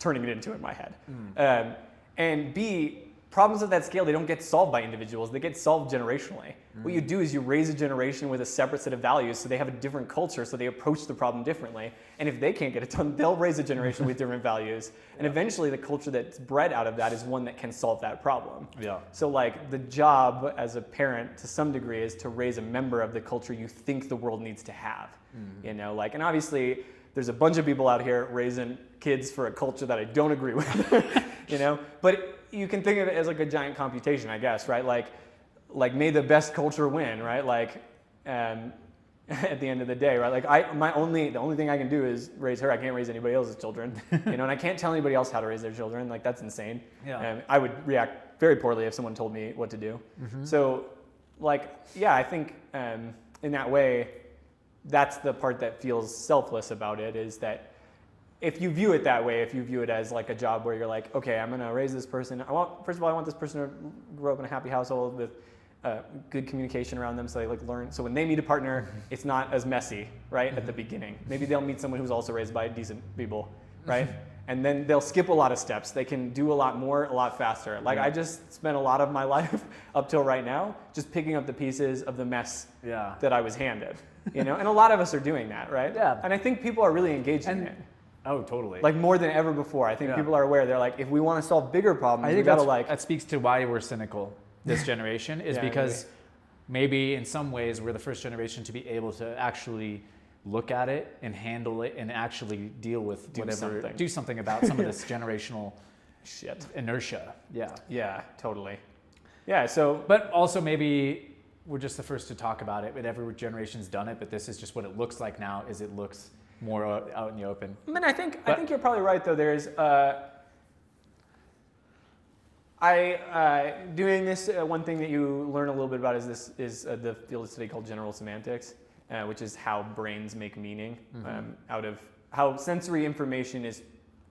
turning it into in my head. And B, problems of that scale, they don't get solved by individuals. They get solved generationally. What you do is you raise a generation with a separate set of values so they have a different culture, so they approach the problem differently. And if they can't get it done, they'll raise a generation with different values. And eventually the culture that's bred out of that is one that can solve that problem. Yeah. So like the job as a parent to some degree is to raise a member of the culture you think the world needs to have. You know, like, and obviously there's a bunch of people out here raising kids for a culture that I don't agree with, you know, but you can think of it as like a giant computation, I guess, right? Like may the best culture win, right? Like, at the end of the day, right? Like the only thing I can do is raise her. I can't raise anybody else's children, you know, and I can't tell anybody else how to raise their children. Like that's insane. Yeah. I would react very poorly if someone told me what to do. So like, yeah, I think in that way, that's the part that feels selfless about it is that if you view it that way, if you view it as like a job where you're like, okay, I'm gonna raise this person. First of all, I want this person to grow up in a happy household with good communication around them, so they like learn. So when they meet a partner, it's not as messy, right, at the beginning. Maybe they'll meet someone who's also raised by decent people, right? And then they'll skip a lot of steps. They can do a lot more, a lot faster. Like I just spent a lot of my life up till right now just picking up the pieces of the mess that I was handed, you know. And a lot of us are doing that, right? Yeah. And I think people are really engaged in it. Oh, totally. Like more than ever before. I think people are aware. They're like, if we want to solve bigger problems, we gotta like. That speaks to why we're cynical. This generation is because maybe in some ways we're the first generation to be able to actually look at it and handle it and actually deal with do something about some of this generational shit inertia. Yeah, totally. Yeah. So, but also maybe we're just the first to talk about it. But every generation's done it. But this is just what it looks like now. Is it looks more out in the open. I mean, I think you're probably right though. There's doing this. One thing that you learn a little bit about is the field of study called general semantics, which is how brains make meaning out of how sensory information is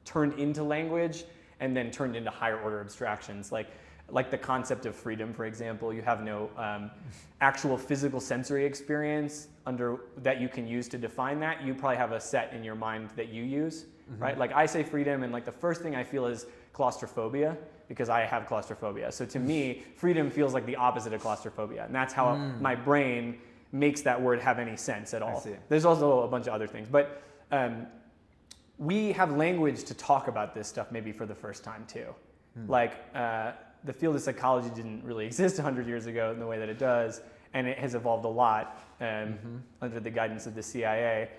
turned into language and then turned into higher order abstractions. Like the concept of freedom, for example, you have no actual physical sensory experience that you can use to define that. You probably have a set in your mind that you use, right? Like I say freedom, and like the first thing I feel is claustrophobia because I have claustrophobia. So to me, freedom feels like the opposite of claustrophobia, and that's how my brain makes that word have any sense at all. I see. There's also a bunch of other things, but we have language to talk about this stuff maybe for the first time too. Like the field of psychology didn't really exist 100 years ago in the way that it does, and it has evolved a lot under the guidance of the CIA.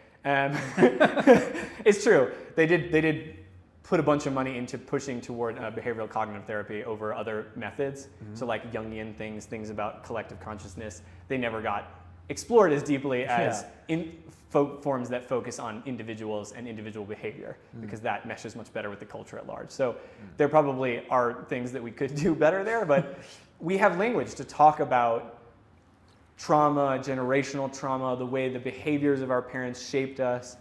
It's true. They did put a bunch of money into pushing toward behavioral cognitive therapy over other methods. So like Jungian things about collective consciousness, they never got explored as deeply as forms that focus on individuals and individual behavior, because that meshes much better with the culture at large. So there probably are things that we could do better there, but we have language to talk about trauma, generational trauma, the way the behaviors of our parents shaped us.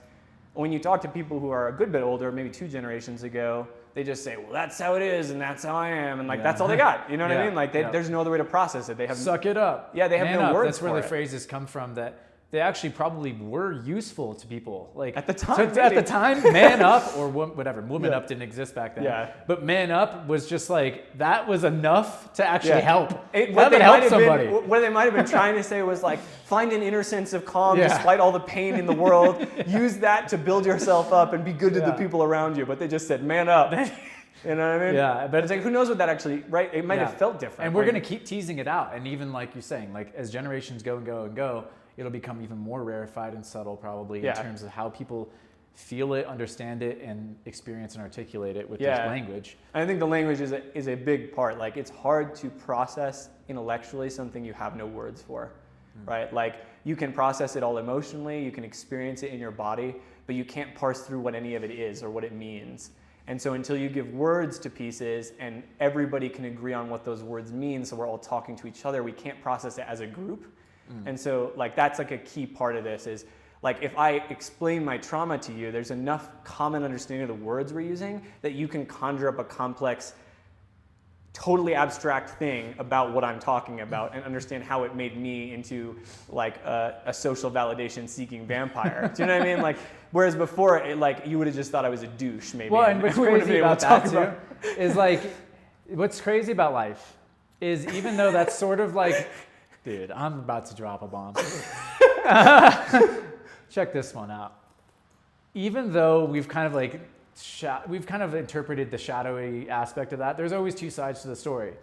When you talk to people who are a good bit older, maybe 2 generations ago, they just say, well, that's how it is, and that's how I am, and like that's all they got. You know what I mean? Like there's no other way to process it. They have suck it up. Yeah, they have no words. That's where the phrases come from that they actually probably were useful to people. Like at the time, so at the time, man up or whatever, woman up didn't exist back then. Yeah. But man up was just like, that was enough to actually help. What they might have been trying to say was like, find an inner sense of calm despite all the pain in the world. Use that to build yourself up and be good to the people around you. But they just said, man up. You know what I mean? Yeah, but it's like, who knows what that actually, right? It might have felt different. And we're going to keep teasing it out. And even like you're saying, like as generations go and go and go, it'll become even more rarefied and subtle probably in terms of how people feel it, understand it, and experience and articulate it with this language. I think the language is a big part. Like it's hard to process intellectually something you have no words for, right? Like you can process it all emotionally, you can experience it in your body, but you can't parse through what any of it is or what it means. And so until you give words to pieces and everybody can agree on what those words mean, so we're all talking to each other, we can't process it as a group. And so like that's like a key part of this is like if I explain my trauma to you, there's enough common understanding of the words we're using that you can conjure up a complex, totally abstract thing about what I'm talking about and understand how it made me into like a social validation seeking vampire. Do you know what I mean? Like, whereas before, like you would have just thought I was a douche maybe. Well, and what's crazy about that too is like, what's crazy about life is even though that's sort of like, dude, I'm about to drop a bomb. Check this one out. Even though we've kind of like, we've kind of interpreted the shadowy aspect of that, there's always two sides to the story.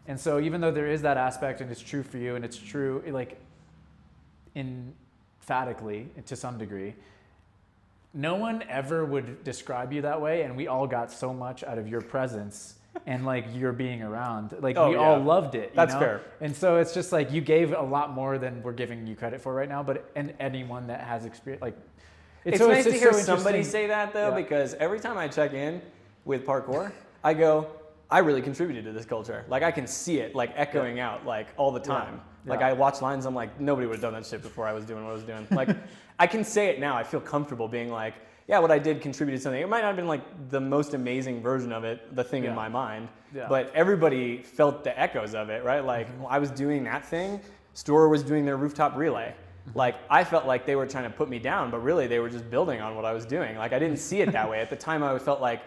And so even though there is that aspect and it's true for you and it's true like emphatically to some degree, no one ever would describe you that way, and we all got so much out of your presence and like your being around. Like we all loved it. That's fair. And so it's just like you gave a lot more than we're giving you credit for right now, but and anyone that has experience, like it's nice to hear somebody say that though, because every time I check in with Parkour, I go, I really contributed to this culture. Like I can see it like echoing out like all the time. Like I watch lines, I'm like, nobody would have done that shit before I was doing what I was doing. Like I can say it now. I feel comfortable being like, yeah, what I did contributed something. It might not have been like the most amazing version of it, the thing in my mind, but everybody felt the echoes of it, right? Like I was doing that thing, Store was doing their rooftop relay. Like I felt like they were trying to put me down, but really they were just building on what I was doing. Like I didn't see it that way. At the time I felt like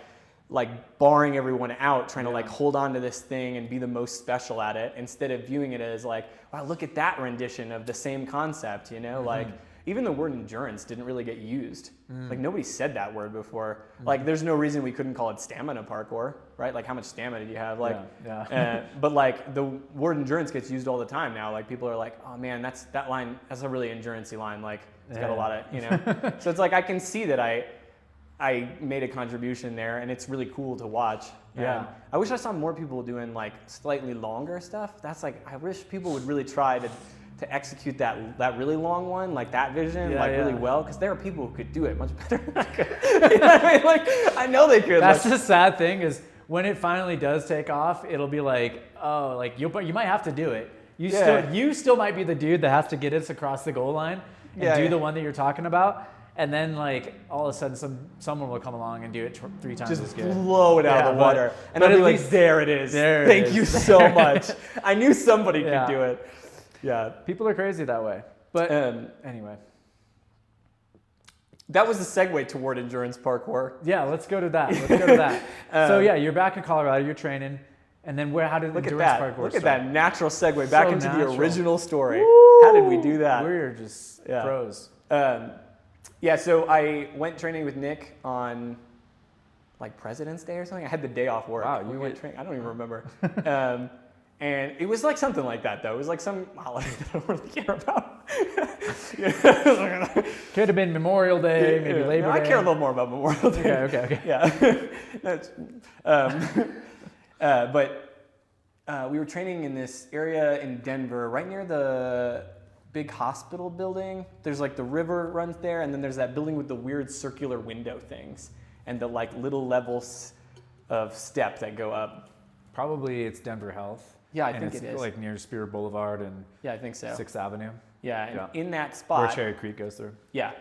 barring everyone out, trying to like hold on to this thing and be the most special at it, instead of viewing it as like, wow, look at that rendition of the same concept, you know? Like even the word endurance didn't really get used. Like nobody said that word before. Like there's no reason we couldn't call it stamina parkour, right? Like how much stamina do you have? Like, but like the word endurance gets used all the time now. Like people are like, oh man, that line, that's a really endurance-y line. Like it's got a lot of, you know? So it's like, I can see that I made a contribution there, and it's really cool to watch. I wish I saw more people doing like slightly longer stuff. That's like, I wish people would really try to execute that really long one, like that vision, really well, because there are people who could do it much better than I could. You know what I mean? Like, I know they could. That's the sad thing is when it finally does take off, it'll be like, oh, like you might have to do it. You still might be the dude that has to get us across the goal line and do the one that you're talking about. And then, like, all of a sudden, someone will come along and do it 3 times as good. Just blow it out of the water. And I'll be like, there it is. Thank you so much. I knew somebody could do it. Yeah. People are crazy that way. But anyway. That was the segue toward endurance parkour. Yeah, let's go to that. So, yeah, you're back in Colorado. You're training. And then how did endurance parkour Look start? at that natural segue back into the original story. Woo! How did we do that? We're just pros. So I went training with Nick on like President's Day or something. I had the day off work. Wow, we went training. I don't even remember. And it was like something like that though. It was like some holiday that I don't really care about. Could have been Memorial Day, maybe Labor Day. I care a little more about Memorial Day. Okay. Yeah. But we were training in this area in Denver, right near the big hospital building. There's like the river runs there, and then there's that building with the weird circular window things and the like little levels of step that go up. Probably it's Denver Health. Yeah, I think it is. It's like near Spear Boulevard and I think so. 6th Avenue. Yeah, and in that spot. Where Cherry Creek goes through. Yeah.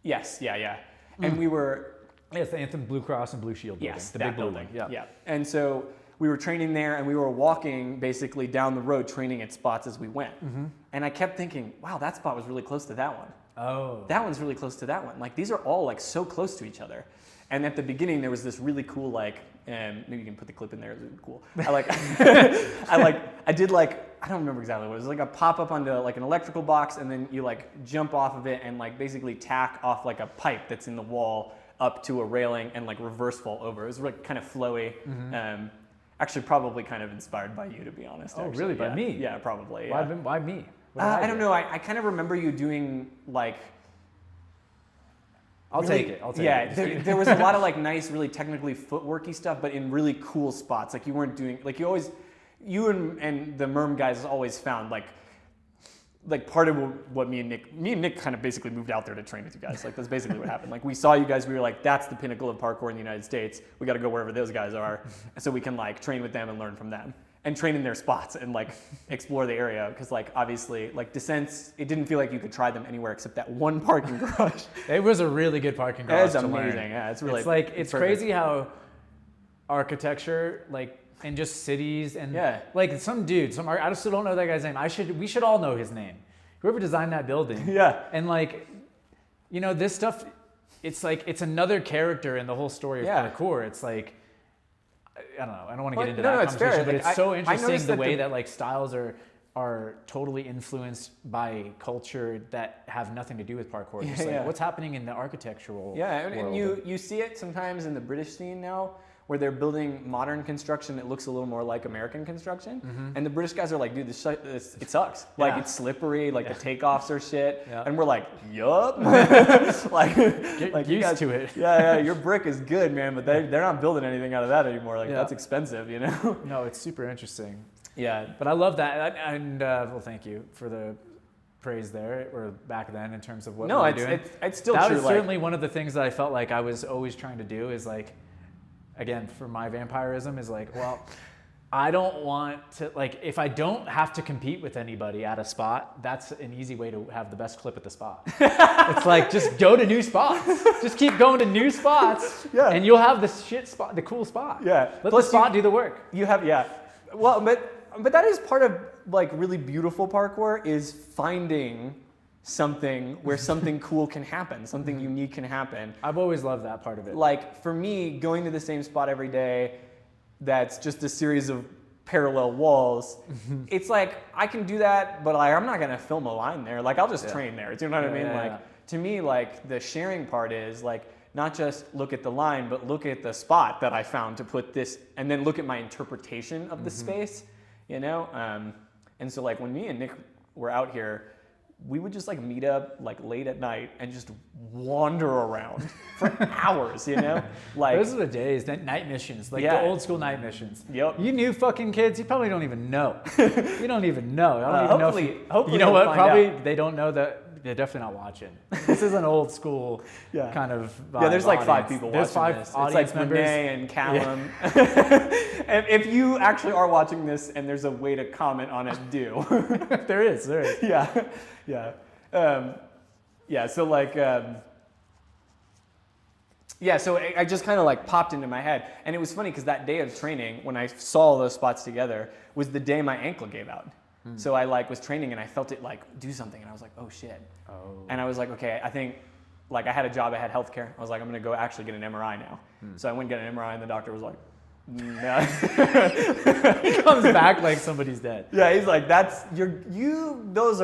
Yes, yeah. And we were... Yeah, it's the Anthem Blue Cross and Blue Shield building. Yes, the that big blue building. one. Yeah. And so we were training there, and we were walking basically down the road training at spots as we went. And I kept thinking, wow, that spot was really close to that one. Oh. That one's really close to that one. Like, these are all like so close to each other. And at the beginning, there was this really cool, like, maybe you can put the clip in there, it's really cool. I did like, I don't remember exactly what it was. Like a pop up onto like an electrical box, and then you like jump off of it and like basically tack off like a pipe that's in the wall up to a railing and like reverse fall over. It was like kind of flowy. Actually, probably kind of inspired by you, to be honest. Oh, actually. really? By me? Yeah, probably. Why, Yeah. why me? I don't know. I kind of remember you doing like. I'll take it. Yeah, there was a lot of like nice, really technically footworky stuff, but in really cool spots. Like you weren't doing like you and the Merm guys always found like part of what me and Nick kind of basically moved out there to train with you guys. Like that's basically what happened. Like we saw you guys, we were like, that's the pinnacle of parkour in the United States. We got to go wherever those guys are, so we can like train with them and learn from them. And train in their spots and like explore the area, because like obviously like descents, it didn't feel like you could try them anywhere except that one parking garage. It was a really good parking garage. It's amazing. Learn. Yeah, it's really. It's like it's crazy how architecture like in just cities and like some dude, I still don't know that guy's name. We should all know his name. Whoever designed that building. Yeah. And like, you know, this stuff, it's like it's another character in the whole story of parkour. It's like. I don't know. I don't want to get into that conversation, but it's so interesting the way that like styles are totally influenced by culture that have nothing to do with parkour. Just like what's happening in the architectural world. And you see it sometimes in the British scene now, where they're building modern construction that looks a little more like American construction, and the British guys are like, dude, it sucks. Like it's slippery, like the takeoffs are shit, and we're like, yup. Get used to it. Yeah, your brick is good, man, but they're not building anything out of that anymore. Like that's expensive, you know. No, it's super interesting. Yeah, but I love that, and well, thank you for the praise there, or back then in terms of what we were doing. It's still that true. was certainly one of the things that I felt like I was always trying to do is like. Again, for my vampirism is like, well, I don't want to, like, if I don't have to compete with anybody at a spot, that's an easy way to have the best clip at the spot. It's like, just go to new spots. Just keep going to new spots, and you'll have the shit spot, the cool spot. Yeah. Let the spot do the work. You have, well, but that is part of, like, really beautiful parkour is finding something where something cool can happen, something unique can happen. I've always loved that part of it. Like for me, going to the same spot every day, that's just a series of parallel walls. It's like I can do that, but like I'm not gonna film a line there. Like I'll just train there. Do you know what I mean? To me, like the sharing part is like not just look at the line, but look at the spot that I found to put this, and then look at my interpretation of the space. You know, and so like when me and Nick were out here. We would just like meet up like late at night and just wander around for hours, you know? Like those are the days, night missions, like the old school night missions. Yep. You new fucking kids, you probably don't even know. You don't even know. I don't even know. Hopefully you know what? Probably out. They don't know that. They're definitely not watching. This is an old school kind of vibe. Yeah, there's like audience. 5 people there's watching 5 this. audience it's like members. Renee and Callum. And if you actually are watching this and there's a way to comment on it, do. There is. Yeah. So like, so I just kind of like popped into my head. And it was funny because that day of training, when I saw those spots together, was the day my ankle gave out. So I like was training and I felt it like do something and I was like, oh shit. And I was like, okay, I think like I had a job, I had healthcare. I was like, I'm gonna go actually get an MRI now. So I went and got an MRI and the doctor was like, no. He comes back like somebody's dead. Yeah, he's like, that's those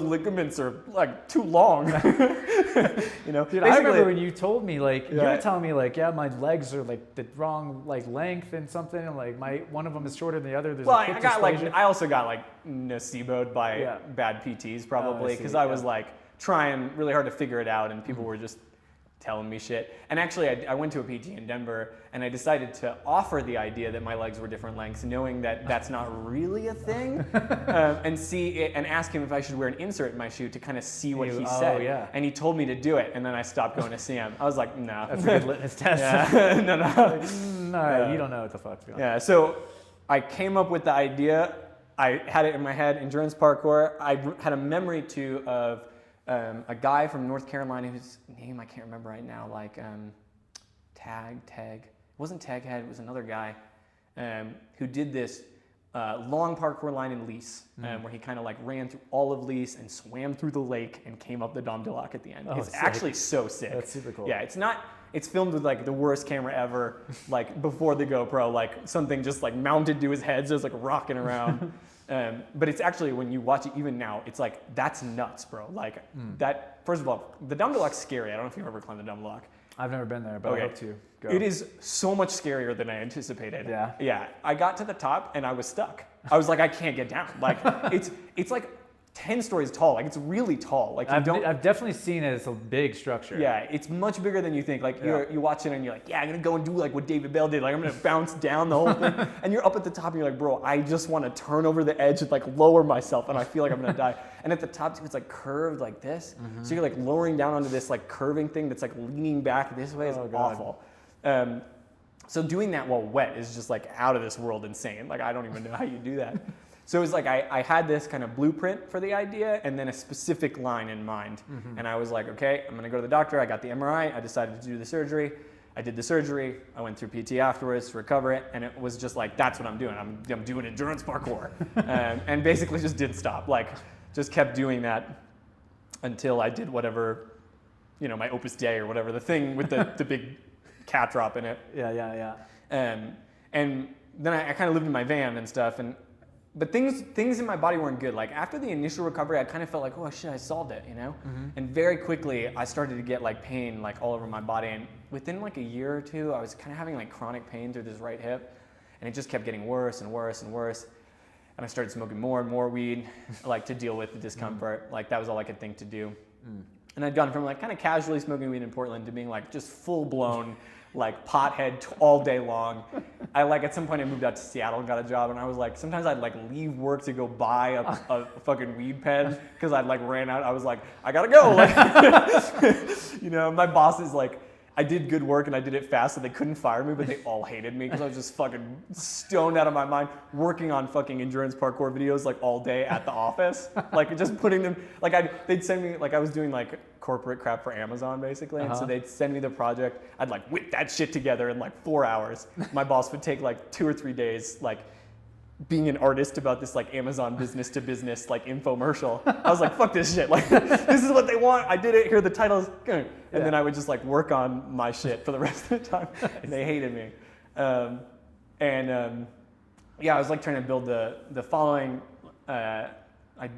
ligaments are like too long. You know, dude. I remember when you told me like you were telling me like my legs are like the wrong like length and something, and like one of them is shorter than the other. There's I also got like noceboed by bad PTs probably because I was like trying really hard to figure it out, and people were just telling me shit. And actually, I went to a PT in Denver, and I decided to offer the idea that my legs were different lengths, knowing that that's not really a thing, and ask him if I should wear an insert in my shoe to kind of see what he said. Yeah. And he told me to do it, and then I stopped going to see him. I was like, no. That's a good litmus test. Yeah. No. No, you don't know what the fuck's going on. Yeah, so I came up with the idea. I had it in my head, endurance parkour. I had a memory, too, of a guy from North Carolina whose name I can't remember right now, like Tag. It wasn't Taghead, it was another guy. who did this long parkour line in Lease, where he kind of like ran through all of Lease and swam through the lake and came up the Dom de Lac at the end. Oh, it's sick. actually so sick. That's super cool. Yeah, it's filmed with like the worst camera ever, like before the GoPro, like something just like mounted to his head, so it's like rocking around. But it's actually, when you watch it even now, it's like, that's nuts, bro. Like that, first of all, the Dom de Lac's scary. I don't know if you've ever climbed the Dom de Lac. I've never been there, but I hope to go. It is so much scarier than I anticipated. Yeah? Yeah. I got to the top and I was stuck. I was like, I can't get down. Like, it's like 10 stories tall. Like, it's really tall. Like, I've definitely seen it as a big structure. Yeah, it's much bigger than you think. Like, you watch it and you're like, yeah, I'm going to go and do like what David Bell did. Like, I'm going to bounce down the whole thing. And you're up at the top and you're like, bro, I just want to turn over the edge and like lower myself and I feel like I'm going to die. And at the top too, it's like curved like this. So you're like lowering down onto this like curving thing that's like leaning back this way is awful. So doing that while wet is just like out of this world insane. Like, I don't even know how you do that. So it was like I had this kind of blueprint for the idea and then a specific line in mind. And I was like, okay, I'm gonna go to the doctor. I got the MRI. I decided to do the surgery. I did the surgery. I went through PT afterwards to recover it. And it was just like, that's what I'm doing. I'm doing endurance parkour. And basically just didn't stop. Like, just kept doing that until I did whatever, my Opus Dei or whatever, the thing with the big cat drop in it. Yeah. And then I kind of lived in my van and stuff. But things in my body weren't good. Like, after the initial recovery, I kind of felt like, oh shit, I solved it, And very quickly, I started to get like pain like all over my body. And within like a year or two, I was kind of having like chronic pain through this right hip, and it just kept getting worse and worse and worse. And I started smoking more and more weed, like to deal with the discomfort. Like, that was all I could think to do. And I'd gone from like kind of casually smoking weed in Portland to being like just full blown like pothead all day long. I like at some point I moved out to Seattle and got a job, and I was like, sometimes I'd like leave work to go buy a fucking weed pen because I'd like ran out. I was like, I gotta go. Like, my boss is like, I did good work and I did it fast, so they couldn't fire me, but they all hated me because I was just fucking stoned out of my mind working on fucking endurance parkour videos like all day at the office. Like, just putting them, like they'd send me, like I was doing like corporate crap for Amazon basically, and so they'd send me the project. I'd like whip that shit together in like 4 hours. My boss would take like 2 or 3 days, like being an artist about this like Amazon business to business like infomercial. I was like, fuck this shit. Like, this is what they want. I did it. Here are the titles. And then I would just like work on my shit for the rest of the time. And they hated me. I was like trying to build the following. I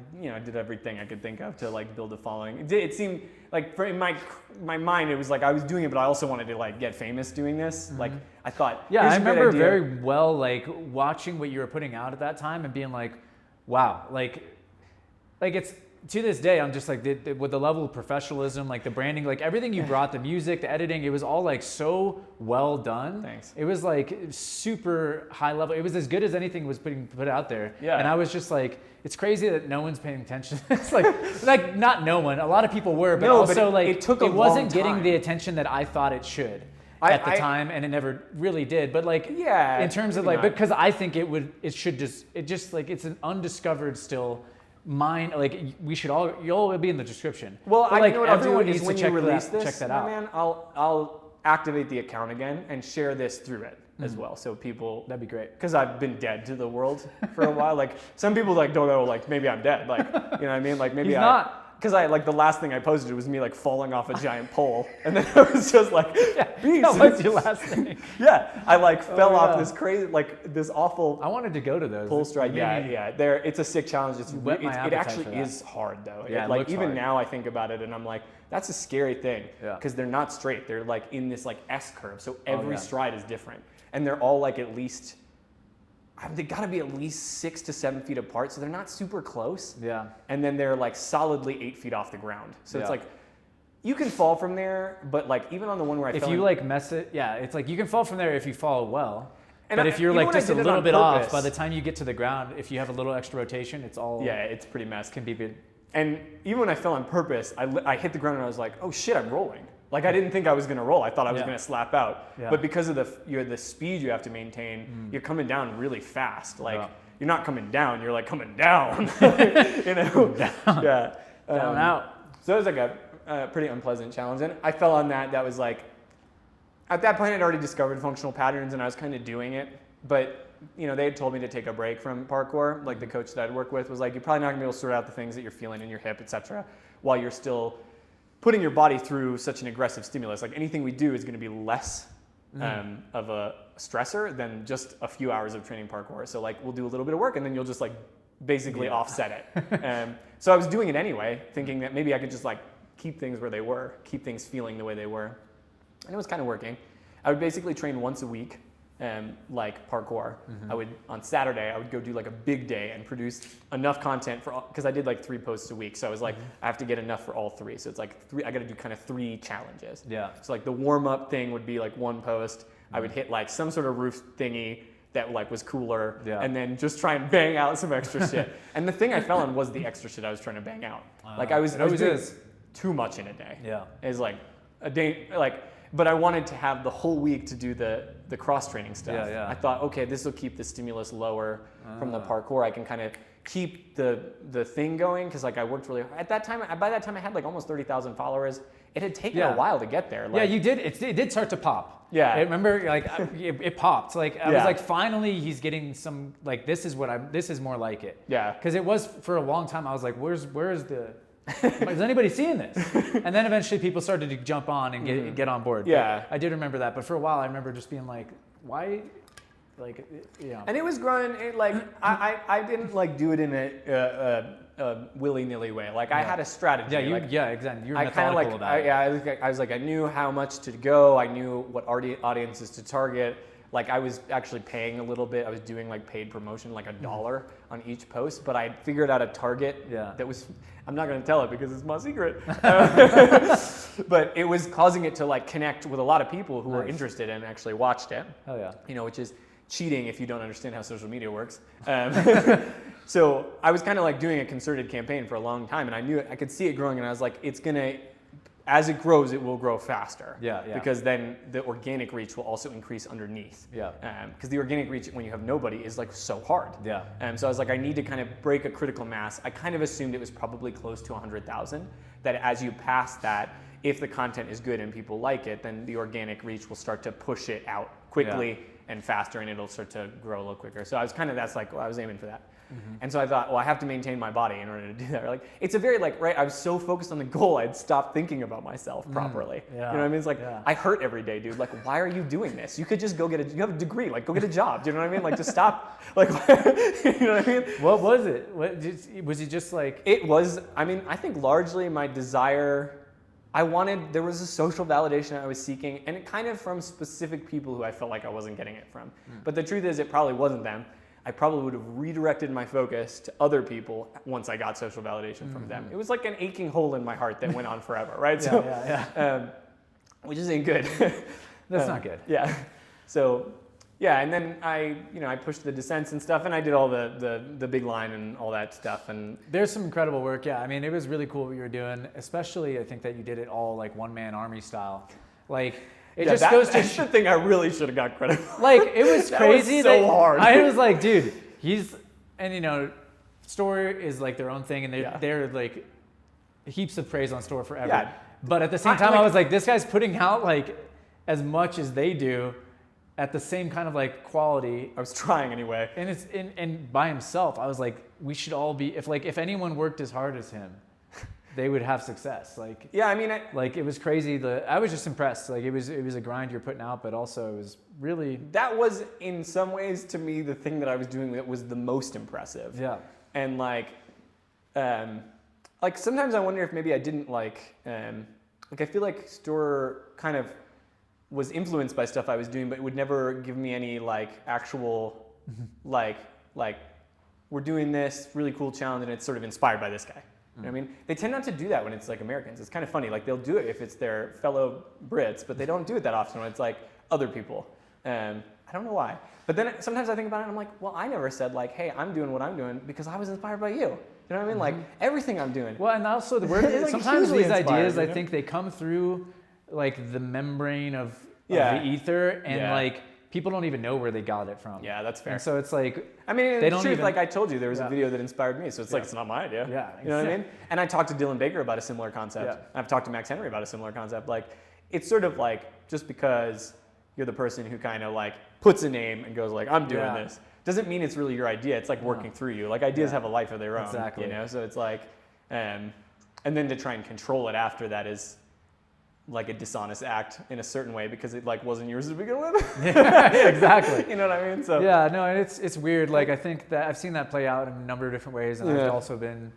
did everything I could think of to like build a following. It seemed like in my mind it was like I was doing it, but I also wanted to like get famous doing this. Like, I thought, yeah, I remember very well like watching what you were putting out at that time and being like, wow, like it's, to this day, I'm just like, with the level of professionalism, like the branding, like everything you brought, the music, the editing, it was all like so well done. Thanks. It was like super high level. It was as good as anything was put out there. Yeah. And I was just like, it's crazy that no one's paying attention. It's like not no one. A lot a people were, but also like it wasn't getting the attention that I thought it should at the time, and it never really did. But like, in terms of like, because I think it's an undiscovered still mine. Like, we should you'll be in the description. Well, but like, know what I'll do everyone is needs when to you release this, check that out. Man, I'll activate the account again and share this through it as well, so people. That'd be great. Because I've been dead to the world for a while. Like, some people like don't know, like maybe I'm dead. Like, you know what I mean? Like, maybe not. Because like the last thing I posted was me like falling off a giant pole, and then I was just like, that was your last thing. Yeah, I like fell off this crazy, like this awful. I wanted to go to those. Pole strike. Yeah. It's a sick challenge. It actually is hard though. Yeah, like even hard. Now I think about it and I'm like, that's a scary thing. Yeah. Because they're not straight. They're like in this like S curve. So every stride is different, and they're all like at least. They gotta be at least 6 to 7 feet apart, so they're not super close. Yeah. And then they're like solidly 8 feet off the ground. So it's like, you can fall from there, but like even on the one where I fell if you like mess it, it's like you can fall from there if you fall well. But if you're like just a little bit off, by the time you get to the ground, if you have a little extra rotation, it's all it's pretty messed. Can be big. And even when I fell on purpose, I hit the ground and I was like, oh shit, I'm rolling. Like, I didn't think I was gonna roll. I thought I was gonna slap out. Yeah. But because of the speed you have to maintain, you're coming down really fast. Like, you're not coming down, you're like coming down. You know? Down. Yeah. Down out. So it was like a pretty unpleasant challenge. And I fell on that. That was like, at that point I'd already discovered functional patterns and I was kind of doing it. But they had told me to take a break from parkour. Like the coach that I'd work with was like, you're probably not gonna be able to sort out the things that you're feeling in your hip, etc., while you're still putting your body through such an aggressive stimulus. Like anything we do is gonna be less of a stressor than just a few hours of training parkour. So like we'll do a little bit of work and then you'll just like basically offset it. So I was doing it anyway, thinking that maybe I could just like keep things where they were, keep things feeling the way they were. And it was kind of working. I would basically train once a week, like parkour. On Saturday, I would go do like a big day and produce enough content because I did like 3 posts a week. So I was like, I have to get enough for all 3. So it's like I got to do kind of 3 challenges. Yeah. So like the warm up thing would be like 1 post. I would hit like some sort of roof thingy that like was cooler, and then just try and bang out some extra shit. And the thing I fell on was the extra shit I was trying to bang out. Like I was doing too much in a day. Yeah. It's like a day, but I wanted to have the whole week to do the cross training stuff. Yeah. I thought, okay, this will keep the stimulus lower from the parkour. I can kind of keep the thing going because like I worked really hard. By that time I had like almost 30,000 followers. It had taken a while to get there. Like, you did. It did start to pop. Yeah. I remember like it popped. Like I was like, finally he's getting some, like this is more like it. Yeah. Because it was for a long time. I was like, where's the is anybody seeing this? And then eventually people started to jump on and get on board. Yeah. But I did remember that. But for a while I remember just being like, why? Like, And it was growing. I didn't like do it in a willy-nilly way. Like I had a strategy. Exactly. You were methodical about it. I was like, I knew how much to go. I knew what audiences to target. Like I was actually paying a little bit. I was doing like paid promotion, like $1 on each post. But I figured out a target that was. I'm not going to tell it because it's my secret. But it was causing it to like connect with a lot of people who were interested and actually watched it. Oh yeah. Which is cheating if you don't understand how social media works. So I was kind of like doing a concerted campaign for a long time, and I knew I could see it growing, and I was like, it's gonna, as it grows, it will grow faster. Yeah. Because then the organic reach will also increase underneath. Yeah. Because the organic reach when you have nobody is like so hard. Yeah. So I was like, I need to kind of break a critical mass. I kind of assumed it was probably close to 100,000. That as you pass that, if the content is good and people like it, then the organic reach will start to push it out quickly and faster, and it'll start to grow a little quicker. So I was that's like, I was aiming for that. And so I thought, well, I have to maintain my body in order to do that. Like, it's a very I was so focused on the goal, I'd stopped thinking about myself properly. Yeah. You know what I mean? It's like, I hurt every day, dude. Like, why are you doing this? You could just go you have a degree, like go get a job. Do you know what I mean? Like, just stop. Like, you know what I mean? What was it? Was it just like? It was, I think largely my desire, there was a social validation I was seeking, and it kind of from specific people who I felt like I wasn't getting it from. But the truth is, it probably wasn't them. I probably would have redirected my focus to other people once I got social validation from them. It was like an aching hole in my heart that went on forever, right? Which isn't good. That's not good. Yeah. So, and then I pushed the descents and stuff, and I did all the big line and all that stuff. And there's some incredible work. Yeah, I mean, it was really cool what you were doing. Especially, I think that you did it all like one-man army style. Like. It just goes to that's the thing I really should have got credit for. Like, it was crazy. Was so hard. I was like, dude, Store is like their own thing, and they're like heaps of praise on Store forever. Yeah. But at the same time, I was like, this guy's putting out like as much as they do at the same kind of like quality. I was trying anyway. And it's and by himself, I was like, we should all be, if anyone worked as hard as him, they would have success. Like, yeah, I mean, it was crazy. I was just impressed. Like, it was a grind you're putting out, but also it was really. That was in some ways to me the thing that I was doing that was the most impressive. Yeah. And like sometimes I wonder if maybe I didn't I feel like Store kind of was influenced by stuff I was doing, but it would never give me any like actual like we're doing this really cool challenge and it's sort of inspired by this guy. You know what I mean? They tend not to do that when it's like Americans. It's kind of funny. Like they'll do it if it's their fellow Brits, but they don't do it that often when it's like other people. I don't know why. But then sometimes I think about it and I'm like, well, I never said like, hey, I'm doing what I'm doing because I was inspired by you. You know what I mean? Like everything I'm doing. Well, and also the word, like sometimes these ideas, you know? I think they come through like the membrane of the ether and like people don't even know where they got it from. Yeah, that's fair. And so it's like, I mean, the truth, like I told you, there was a video that inspired me, so it's like, it's not my idea. Yeah. You know what I mean? And I talked to Dylan Baker about a similar concept. Yeah. I've talked to Max Henry about a similar concept. Like, it's sort of like, just because you're the person who kind of like puts a name and goes like, I'm doing this, doesn't mean it's really your idea. It's like working through you. Like ideas have a life of their own. Exactly. You know, so it's like, and then to try and control it after that is like a dishonest act in a certain way because it like wasn't yours to begin with. Yeah, exactly. You know what I mean? So yeah, no, and it's weird. Like I think that I've seen that play out in a number of different ways, and I've also been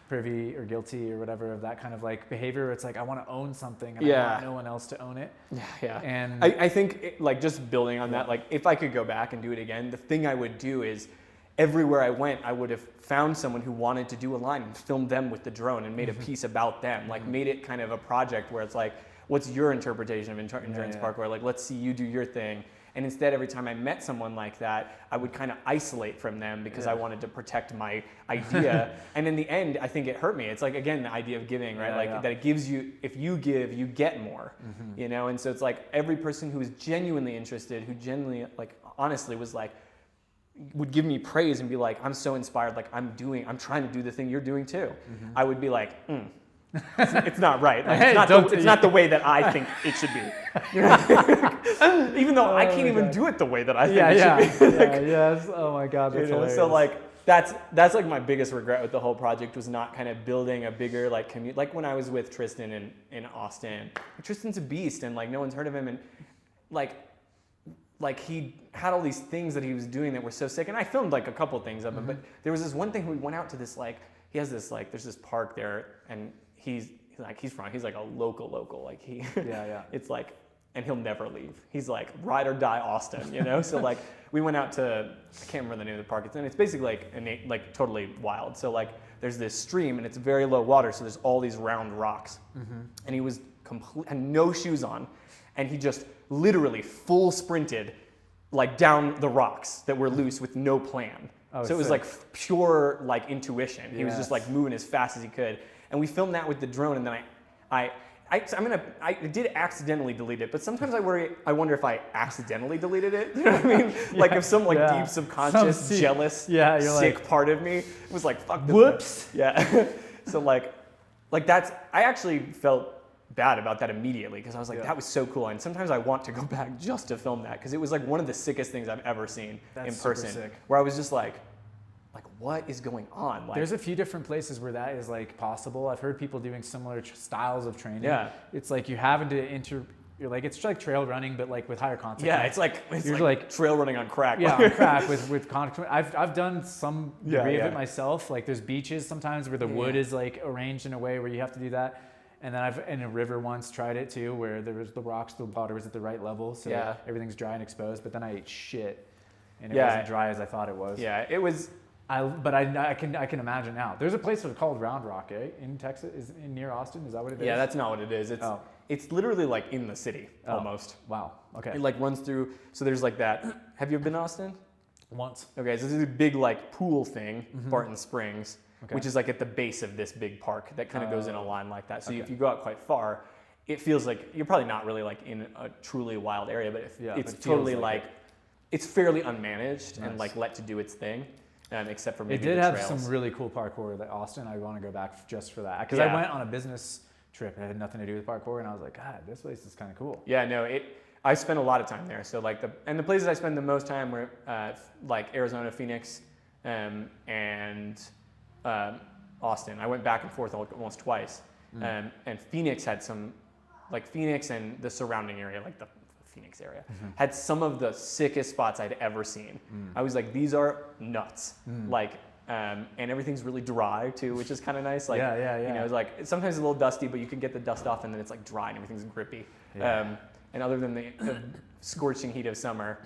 privy or guilty or whatever of that kind of like behavior. It's like I want to own something and I want no one else to own it. Yeah. And I think like just building on that, like if I could go back and do it again, the thing I would do is everywhere I went, I would have found someone who wanted to do a line and filmed them with the drone and made a piece about them, like made it kind of a project where it's like, what's your interpretation of endurance parkour? Like, let's see you do your thing. And instead, every time I met someone like that, I would kind of isolate from them because I wanted to protect my idea. And in the end, I think it hurt me. It's like, again, the idea of giving, right? That it gives you, if you give, you get more, you know? And so it's like every person who was genuinely interested, who genuinely, like, honestly was like, would give me praise and be like, I'm so inspired, like I'm trying to do the thing you're doing too. I would be like, it's not right. Like, it's not the way that I think it should be. Even though I can't even do it the way that I think it should be. Yes. Oh my God, that's hilarious. So like that's like my biggest regret with the whole project was not kind of building a bigger like community. Like when I was with Tristan in Austin. Tristan's a beast and like no one's heard of him and like he had all these things that he was doing that were so sick and I filmed like a couple things of him, but there was this one thing we went out to this like he has this like there's this park there and he's like a local like he it's like and he'll never leave. He's like ride or die Austin, you know? So like we went out to I can't remember the name of the park and it's basically like totally wild. So like there's this stream and it's very low water so there's all these round rocks. And he was had no shoes on and he just literally full sprinted like down the rocks that were loose with no plan. So it was like pure like intuition. He was just like moving as fast as he could. And we filmed that with the drone and then I did accidentally delete it, but sometimes I wonder if I accidentally deleted it. You know what I mean? Like if some like deep subconscious, jealous, sick part of me was like, fuck this. Whoops. Yeah. So like that's, I actually felt bad about that immediately because I was like, that was so cool. And sometimes I want to go back just to film that because it was like one of the sickest things I've ever seen in person. Sick. Where I was just like, what is going on? Like, there's a few different places where that is like possible. I've heard people doing similar styles of training. Yeah. It's like you having to you're like, it's like trail running, but like with higher consequence. Yeah, it's like trail running on crack. Yeah, on crack with consequence. I've done some degree of it myself. Like there's beaches sometimes where the wood is like arranged in a way where you have to do that. And then I've in a river once tried it too, where there was the rocks, the water was at the right level, so everything's dry and exposed. But then I ate shit, and it wasn't dry as I thought it was. Yeah, it was. But I can imagine now. There's a place called Round Rock, in Texas, near Austin. Is that what it is? Yeah, that's not what it is. It's literally like in the city almost. Wow. Okay. It like runs through. So there's like that. Have you ever been to Austin? Once. Okay, so this is a big like pool thing, Barton Springs, which is like at the base of this big park that kind of goes in a line like that. So if you go out quite far, it feels like you're probably not really like in a truly wild area, but it's totally like it's fairly unmanaged and like let to do its thing. Except for maybe it did the have trails. Some really cool parkour that Austin. I want to go back just for that because I went on a business trip. It had nothing to do with parkour, and I was like, God, this place is kind of cool. Yeah, no, I spent a lot of time there. So like the places I spent the most time were like Arizona, Phoenix, and Austin. I went back and forth almost twice, and Phoenix had some, like Phoenix and the surrounding area, like the Phoenix area, had some of the sickest spots I'd ever seen. I was like, these are nuts. Like, and everything's really dry too, which is kind of nice. Like, you know, it's like sometimes it's a little dusty, but you can get the dust off, and then it's like dry and everything's grippy. And other than the scorching heat of summer,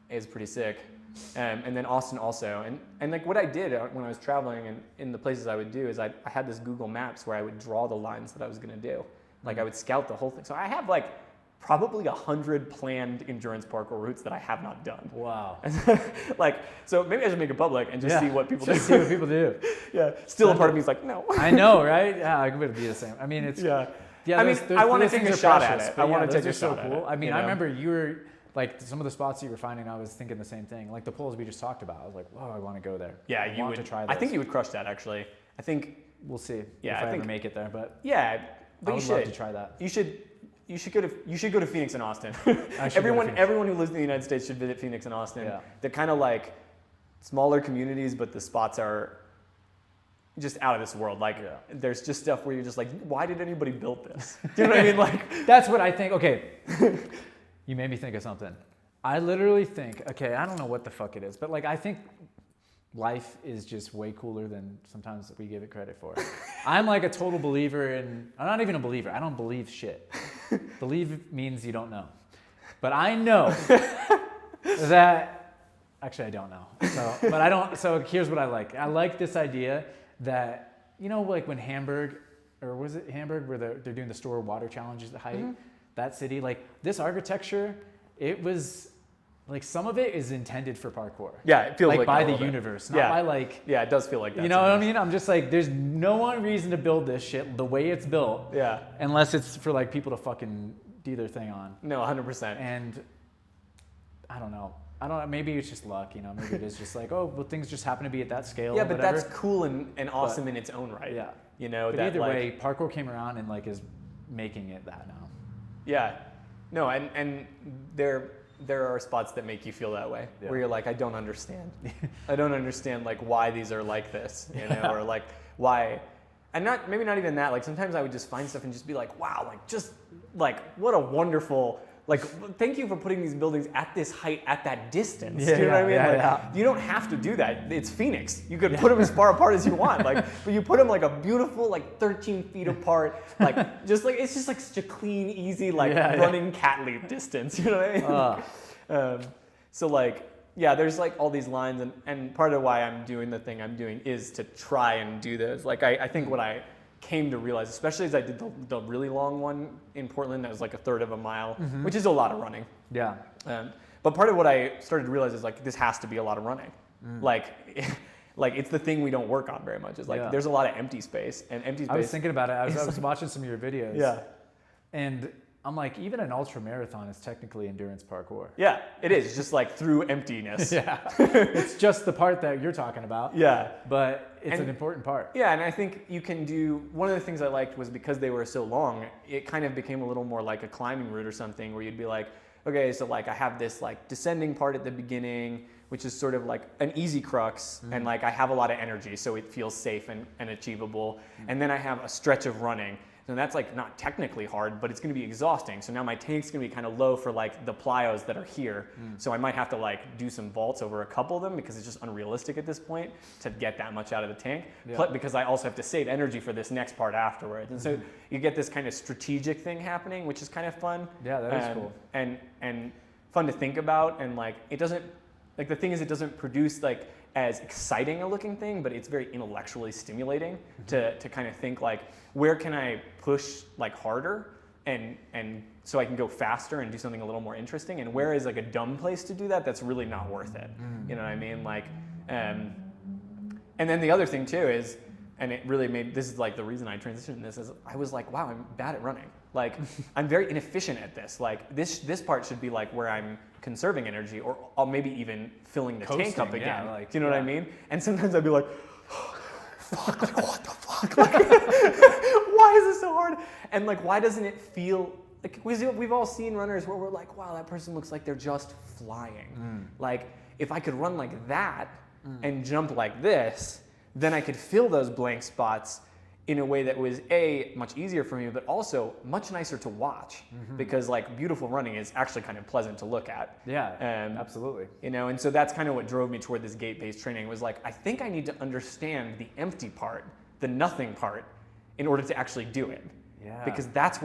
is pretty sick. And then Austin also, and like what I did when I was traveling and in the places I would do is I had this Google Maps where I would draw the lines that I was gonna do. Like I would scout the whole thing. So I have like probably 100 planned endurance parkour routes that I have not done. Wow. Like, so maybe I should make it public and just see what people do. See what people do. Still a part of me is like, no. I know, right? Yeah, I could be the same. I mean, it's I mean, I want to take a shot at it. I want to take a shot at it. I mean, I remember you were like some of the spots you were finding. I was thinking the same thing. Like the pools we just talked about. I was like, whoa, I want to go there. Yeah, I want to try this. I think you would crush that actually. I think we'll see. Yeah, if I ever make it there, but but I would you should love to try that. You you should go to Phoenix and Austin. Everyone who lives in the United States should visit Phoenix and Austin. Yeah. They're kind of like smaller communities, but the spots are just out of this world. Like there's just stuff where you're just like, why did anybody build this? Do you know what I mean? Like that's what I think. Okay, you made me think of something. I literally think, okay, I don't know what the fuck it is, but like I think life is just way cooler than sometimes we give it credit for. I'm like a total believer in, I'm not even a believer, I don't believe shit. Believe means you don't know. But I know that, actually I don't know. So here's what I like. I like this idea that, you know, like when Hamburg, or was it Hamburg, where they're doing the store water challenges at height, that city, like this architecture, it was, like some of it is intended for parkour. Yeah, it feels like by the universe, not by like. Yeah, it does feel like that. You know what I mean? I'm just like, there's no one reason to build this shit the way it's built. Yeah. Unless it's for like people to fucking do their thing on. No, 100%. And I don't know. Maybe it's just luck, you know. Maybe it is just like, oh, well, things just happen to be at that scale. Yeah, or but whatever. that's cool and awesome in its own right. Yeah. You know, but that either like, way, parkour came around and like is making it that now. Yeah. No, and there are spots that make you feel that way, where you're like, I don't understand. I don't understand like why these are like this, you know, or like why, and maybe not even that. Like sometimes I would just find stuff and just be like, wow, like just like what a wonderful, like thank you for putting these buildings at this height at that distance. Do you know what I mean? Like, you don't have to do that. It's Phoenix. You could put them as far apart as you want. Like, but you put them like a beautiful, like 13 feet apart. Like just like it's just like such a clean, easy, like running cat leap distance. You know what I mean? So like, yeah, there's like all these lines, and part of why I'm doing the thing I'm doing is to try and do those. Like I think what I came to realize, especially as I did the really long one in Portland, that was like a third of a mile, which is a lot of running. Yeah. But part of what I started to realize is like this has to be a lot of running. Like it's the thing we don't work on very much. Is like there's a lot of empty space, and empty space. I was thinking about it. I was watching some of your videos. Yeah. And I'm like, even an ultra marathon is technically endurance parkour. Yeah, it is just like through emptiness. Yeah. It's just the part that you're talking about. Yeah. But it's an important part. Yeah, and I think you can do, one of the things I liked was because they were so long, it kind of became a little more like a climbing route or something where you'd be like, okay, so like I have this like descending part at the beginning, which is sort of like an easy crux, and like I have a lot of energy, so it feels safe and achievable. And then I have a stretch of running. And that's like not technically hard, but it's going to be exhausting. So now my tank's going to be kind of low for like the plyos that are here. So I might have to like do some vaults over a couple of them because it's just unrealistic at this point to get that much out of the tank. Because I also have to save energy for this next part afterwards. And so you get this kind of strategic thing happening, which is kind of fun. Yeah, that is cool. And fun to think about. And like it doesn't, like the thing is it doesn't produce like as exciting a looking thing, but it's very intellectually stimulating to kind of think like, where can I push like harder and so I can go faster and do something a little more interesting, and where is like a dumb place to do that that's really not worth it. You know what I mean? Like, and then the other thing too is, and it really made, this is like the reason I transitioned in this, is I was like, wow, I'm bad at running. Like, I'm very inefficient at this. Like, this part should be like where I'm conserving energy, or I'll maybe even filling the tank up again. Yeah, like, do you know what I mean? And sometimes I'd be like, fuck, like, what the fuck? Like, why is this so hard? And like, why doesn't it feel, like, we've all seen runners where we're like, wow, that person looks like they're just flying. Like, if I could run like that and jump like this, then I could fill those blank spots in a way that was much easier for me, but also much nicer to watch, because like beautiful running is actually kind of pleasant to look at. Yeah, absolutely. You know, and so that's kind of what drove me toward this gait-based training, was like, I think I need to understand the empty part, the nothing part, in order to actually do it. Yeah. Because that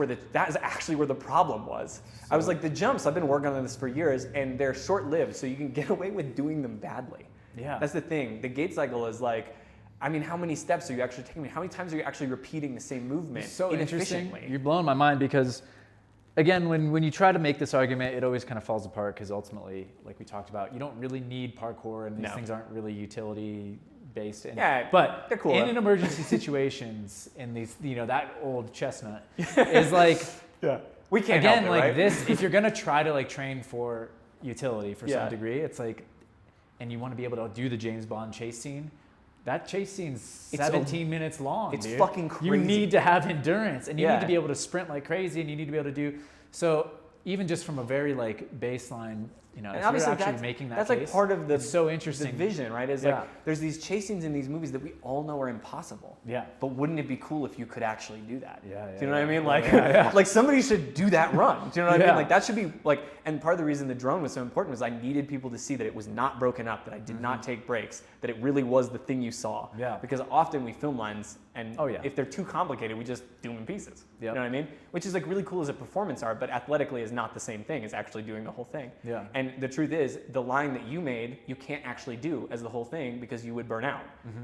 is actually where the problem was. So, I was like, the jumps, I've been working on this for years, and they're short-lived, so you can get away with doing them badly. Yeah. That's the thing. The gait cycle is like, I mean, how many steps are you actually taking? How many times are you actually repeating the same movement so inefficiently? Interesting. You're blowing my mind, because, again, when you try to make this argument, it always kind of falls apart, because ultimately, like we talked about, you don't really need parkour, and these things aren't really utility-based. Yeah, but they're cool. In an emergency situations, in these, you know, that old chestnut is like, we can't again, help it, like right? this, if you're going to try to like train for utility for some degree, it's like, and you want to be able to do the James Bond chase scene, that chase scene's 17 minutes long. It's dude. fucking crazy. You need to have endurance, and you need to be able to sprint like crazy, and you need to be able to do so. Even just from a very like baseline, you know, And if obviously you're actually that's, making that that's case, like part of the it's so interesting. the vision, right? Is like there's these chase scenes in these movies that we all know are impossible. Yeah. But wouldn't it be cool if you could actually do that? Yeah. Do you know what I mean? Like, like somebody should do that run. Do you know what I mean? Like that should be like. And part of the reason the drone was so important was I needed people to see that it was not broken up, that I did not take breaks, that it really was the thing you saw. Yeah. Because often we film lines, and Oh, yeah. if they're too complicated, we just do them in pieces. Yep. You know what I mean? Which is like really cool as a performance art, but athletically is not the same thing as actually doing the whole thing. Yeah. And the truth is, the line that you made, you can't actually do as the whole thing because you would burn out.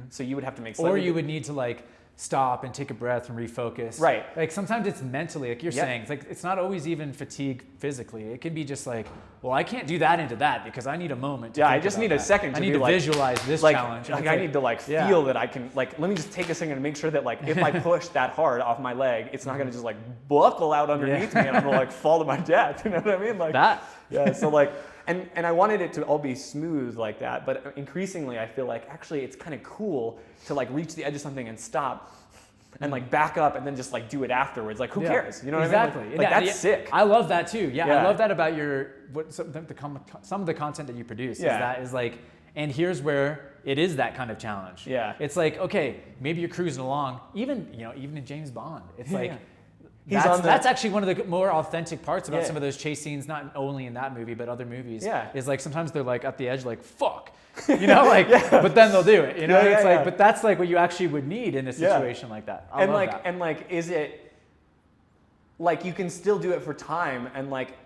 So you would have to make Or you would need to like stop and take a breath and refocus. Right. Like sometimes it's mentally, like you're saying, it's like it's not always even fatigue physically. It can be just like, well, I can't do that into that because I need a moment. I just need a second to I need be to like, visualize this like, challenge. Like I need to like feel that I can like, let me just take a second and make sure that like if I push that hard off my leg, it's not gonna just like buckle out underneath me and I'm gonna like fall to my death. You know what I mean? Like that. Yeah. So like, and I wanted it to all be smooth like that, but increasingly I feel like actually it's kind of cool to like reach the edge of something and stop. And like back up and then just like do it afterwards. Like who cares? You know what exactly. I mean? Like that's sick. I love that too. Yeah, I love that about your some of the content that you produce. Is that is like, and here's where it is that kind of challenge. Yeah. It's like, okay, maybe you're cruising along. Even in James Bond, it's like. That's actually one of the more authentic parts about some of those chase scenes, not only in that movie but other movies. Is like sometimes they're like at the edge, like fuck, you know, like, but then they'll do it. You know, it's like, but that's like what you actually would need in a situation like that. I love that. And like, is it like you can still do it for time, and like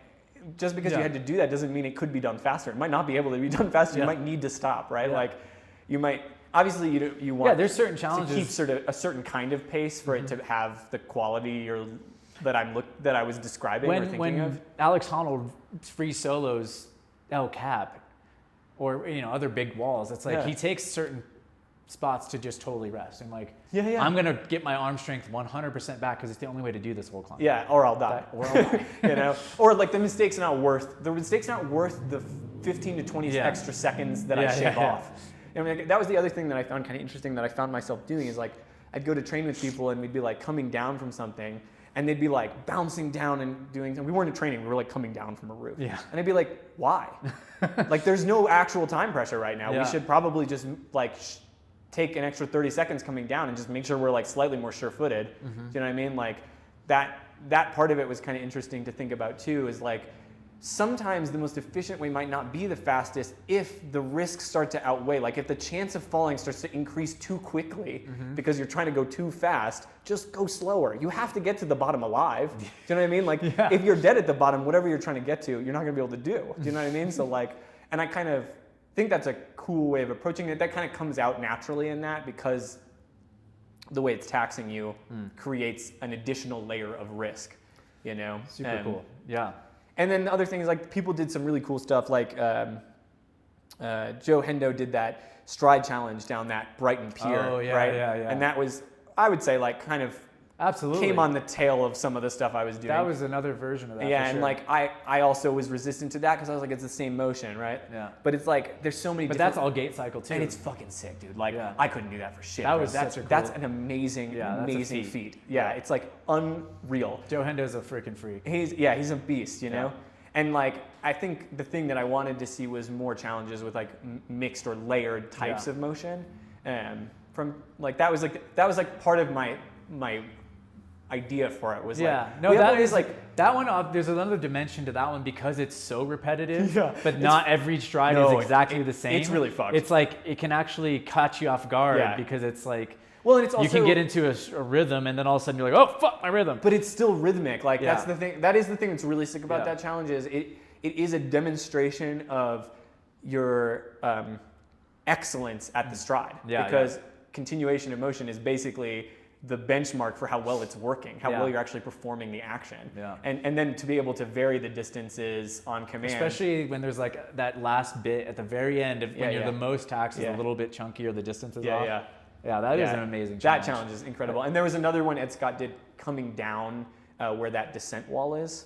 just because you had to do that doesn't mean it could be done faster. It might not be able to be done faster. You might need to stop, right? Like, you might. Obviously, you want there's certain challenges to keep a certain kind of pace for it to have the quality that I was describing or thinking of. When Alex Honnold free solos El Cap, or other big walls, it's like he takes certain spots to just totally rest and like I'm gonna get my arm strength 100% back because it's the only way to do this whole climb. Yeah, or I'll die. You know, or like the mistake's not worth the 15 to 20 extra seconds that I shave off. I mean, that was the other thing that I found kind of interesting that I found myself doing is like, I'd go to train with people and we'd be like coming down from something and they'd be like bouncing down and doing something. We weren't in training, we were like coming down from a roof. Yeah. And I'd be like, why? Like there's no actual time pressure right now. We should probably just like take an extra 30 seconds coming down and just make sure we're like slightly more sure-footed. Do you know what I mean? Like that part of it was kind of interesting to think about too, is like, sometimes the most efficient way might not be the fastest if the risks start to outweigh. Like if the chance of falling starts to increase too quickly because you're trying to go too fast, just go slower. You have to get to the bottom alive. Do you know what I mean? Like if you're dead at the bottom, whatever you're trying to get to, you're not gonna be able to do. Do you know what I mean? So like, and I kind of think that's a cool way of approaching it. That kind of comes out naturally in that because the way it's taxing you creates an additional layer of risk, you know? Super cool, yeah. And then the other thing is like people did some really cool stuff like Joe Hendo did that stride challenge down that Brighton Pier, right? Yeah. And that was, I would say, like kind of came on the tail of some of the stuff I was doing. That was another version of that. Yeah, and like I also was resistant to that because I was like, it's the same motion, right? Yeah. But it's like there's so many. But that's all gait cycle too. And it's fucking sick, dude. Like I couldn't do that for shit. That's an amazing, amazing feat. Yeah, it's like unreal. Joe Hendo's a freaking freak. He's a beast, you know. And like I think the thing that I wanted to see was more challenges with like mixed or layered types of motion. From like that was like part of my idea for it was that is like that one. There's another dimension to that one because it's so repetitive. But not every stride is exactly the same. It's really fucked. It's like it can actually catch you off guard because it's like. Well, and it's also, you can get into a rhythm, and then all of a sudden you're like, "Oh fuck, my rhythm!" But it's still rhythmic. Like that's the thing. That is the thing that's really sick about that challenge is it is a demonstration of your excellence at the stride. Because continuation of motion is basically the benchmark for how well it's working, how well you're actually performing the action. And then to be able to vary the distances on command. Especially when there's like that last bit at the very end of when you're the most taxed is a little bit chunkier, the distance is off. Yeah, that is an amazing challenge. That challenge is incredible. And there was another one Ed Scott did coming down where that descent wall is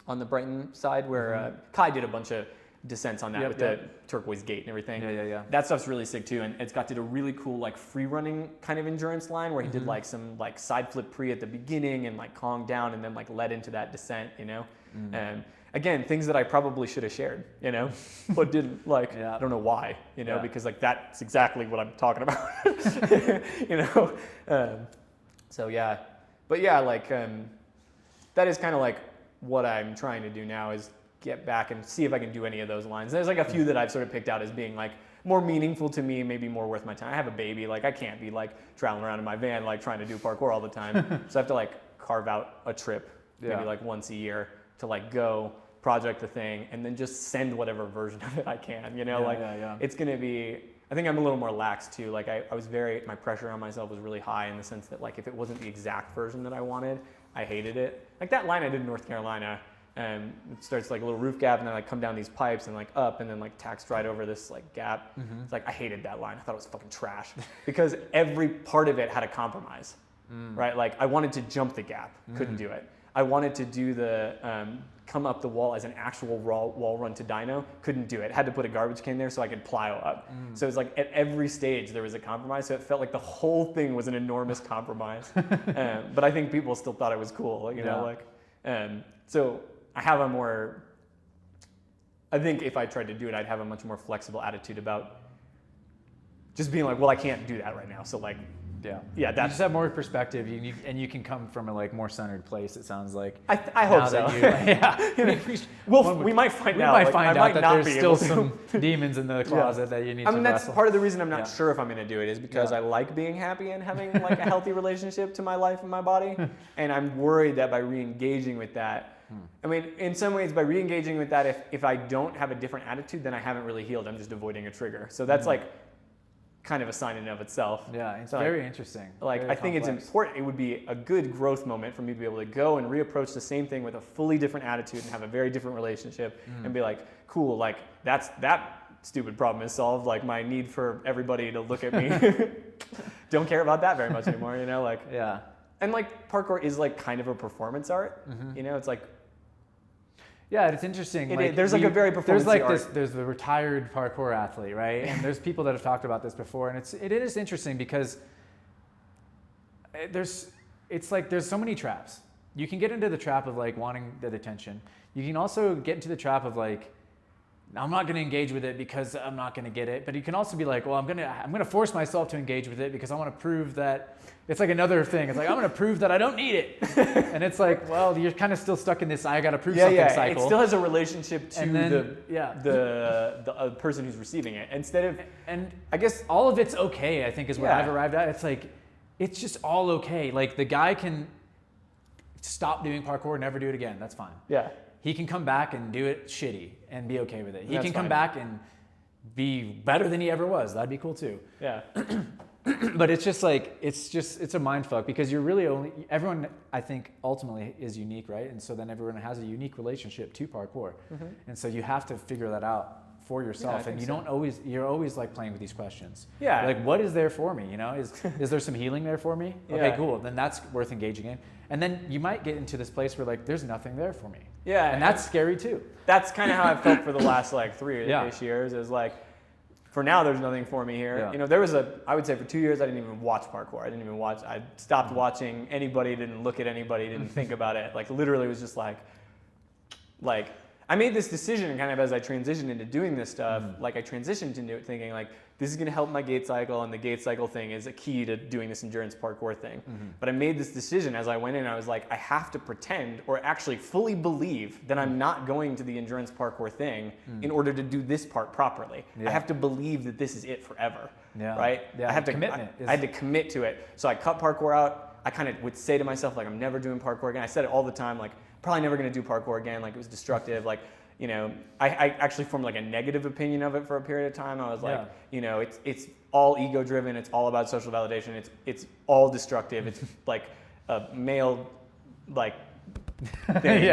on the Brighton side where Kai did a bunch of descents on that with the turquoise gait and everything. Yeah. That stuff's really sick too, and it's got did a really cool like free running kind of endurance line where he did like some like side flip pre at the beginning and like calmed down and then like led into that descent, you know. And again, things that I probably should have shared, you know, but didn't. Like I don't know why, you know, because like that's exactly what I'm talking about, you know. So yeah, but yeah, like that is kind of like what I'm trying to do now is get back and see if I can do any of those lines. There's like a few that I've sort of picked out as being like more meaningful to me, maybe more worth my time. I have a baby, like I can't be like traveling around in my van like trying to do parkour all the time. So I have to like carve out a trip, maybe like once a year to like go project the thing and then just send whatever version of it I can, you know, it's gonna be, I think I'm a little more lax too. Like I was my pressure on myself was really high in the sense that like if it wasn't the exact version that I wanted, I hated it. Like that line I did in North Carolina, it starts like a little roof gap and then like come down these pipes and like up and then like taxed right over this like gap. It's like I hated that line. I thought it was fucking trash because every part of it had a compromise, right? Like I wanted to jump the gap, couldn't do it. I wanted to do the come up the wall as an actual wall run to dyno, couldn't do it. Had to put a garbage can there so I could plyo up. So it's like at every stage there was a compromise, so it felt like the whole thing was an enormous compromise. But I think people still thought it was cool, you know, like, so I have a more, I think if I tried to do it, I'd have a much more flexible attitude about just being like, well, I can't do that right now, so like, you just have more perspective, and you can come from a like more centered place. It sounds like. I hope so. We might find out. We might find out that there's still some demons in the closet that you need to wrestle. That's part of the reason I'm not sure if I'm going to do it is because I like being happy and having like a healthy relationship to my life and my body, and I'm worried that by re-engaging with that. I mean, in some ways, by re-engaging with that, if I don't have a different attitude, then I haven't really healed. I'm just avoiding a trigger. So that's like kind of a sign in and of itself. Yeah, it's so very interesting. Like very I think complex. it's important. It would be a good growth moment for me to be able to go and reapproach the same thing with a fully different attitude and have a very different relationship and be like, cool, like that stupid problem is solved. Like my need for everybody to look at me, don't care about that very much anymore. You know, like and like parkour is like kind of a performance art. You know, it's like. Yeah, it's interesting. There's like a very performance art. There's the retired parkour athlete, right? And there's people that have talked about this before, and it is interesting because there's so many traps. You can get into the trap of like wanting the attention. You can also get into the trap of like, I'm not going to engage with it because I'm not going to get it. But you can also be like, well, I'm going to force myself to engage with it because I want to prove that. It's like another thing. It's like, I'm going to prove that I don't need it. And it's like, well, you're kind of still stuck in this, I got to prove something cycle. It still has a relationship to the person who's receiving it. Instead of, and I guess all of it's okay, I think is what I've arrived at. It's like, it's just all okay. Like the guy can stop doing parkour, never do it again. That's fine. Yeah. He can come back and do it shitty and be okay with it. He can come fine. back and be better than he ever was. That'd be cool too. Yeah. But it's just like, it's a mind fuck because you're really everyone I think ultimately is unique, right? And so then everyone has a unique relationship to parkour. And so you have to figure that out for yourself. And you're always like playing with these questions. Yeah. Like, what is there for me? You know, is there some healing there for me? Okay, cool. Then that's worth engaging in. And then you might get into this place where like, there's nothing there for me. Yeah. And that's scary too. That's kind of how I've felt for the last like 3-ish years is like, for now, there's nothing for me here. Yeah. You know, I would say for 2 years, I didn't even watch parkour. I stopped watching anybody, didn't look at anybody, didn't think about it. Like literally it was just like, I made this decision kind of as I transitioned into doing this stuff, like I transitioned into it thinking like, this is going to help my gait cycle, and the gait cycle thing is a key to doing this endurance parkour thing. But I made this decision as I went in, I was like, I have to pretend or actually fully believe that I'm not going to the endurance parkour thing in order to do this part properly. I have to believe that this is it forever, right? Yeah, I have to commitment. I had to commit to it. So I cut parkour out. I kind of would say to myself, like, I'm never doing parkour again. I said it all the time, like, probably never going to do parkour again. Like, it was destructive. Like, you know, I actually formed like a negative opinion of it for a period of time. I was like, you know, it's all ego driven. It's all about social validation. It's all destructive. It's like a male, like, thing.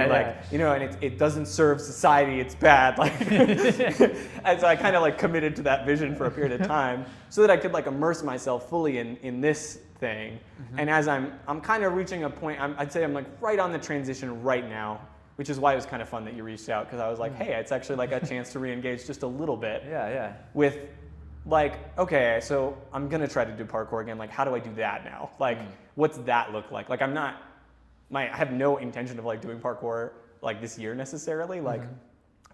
You know, and it doesn't serve society. It's bad. Like, and so I kind of like committed to that vision for a period of time so that I could like immerse myself fully in this thing. And as I'm kind of reaching a point, I'd say I'm like right on the transition right now which is why it was kind of fun that you reached out, because I was like, hey, it's actually like a chance to re-engage just a little bit. Yeah. With like, okay, so I'm gonna try to do parkour again. Like, how do I do that now? Like, what's that look like? Like, I have no intention of like doing parkour like this year necessarily. Like,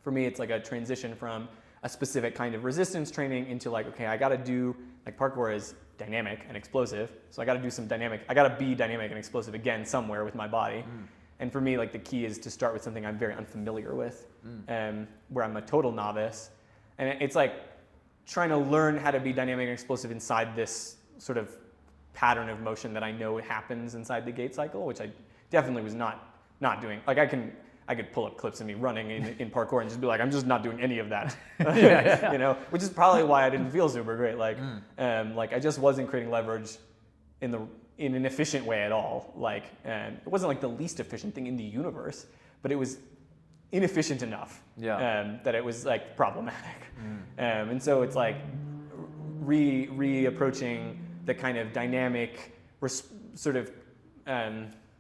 for me, it's like a transition from a specific kind of resistance training into like, okay, I gotta do, like parkour is dynamic and explosive. So I gotta be dynamic and explosive again somewhere with my body. And for me, like the key is to start with something I'm very unfamiliar with, where I'm a total novice. And it's like trying to learn how to be dynamic and explosive inside this sort of pattern of motion that I know happens inside the gait cycle, which I definitely was not doing. Like I could pull up clips of me running in parkour and just be like, I'm just not doing any of that, you know, which is probably why I didn't feel super great. Like, like I just wasn't creating leverage in an efficient way at all. Like, it wasn't like the least efficient thing in the universe, but it was inefficient enough that it was like problematic. And so it's like reapproaching the kind of dynamic, sort of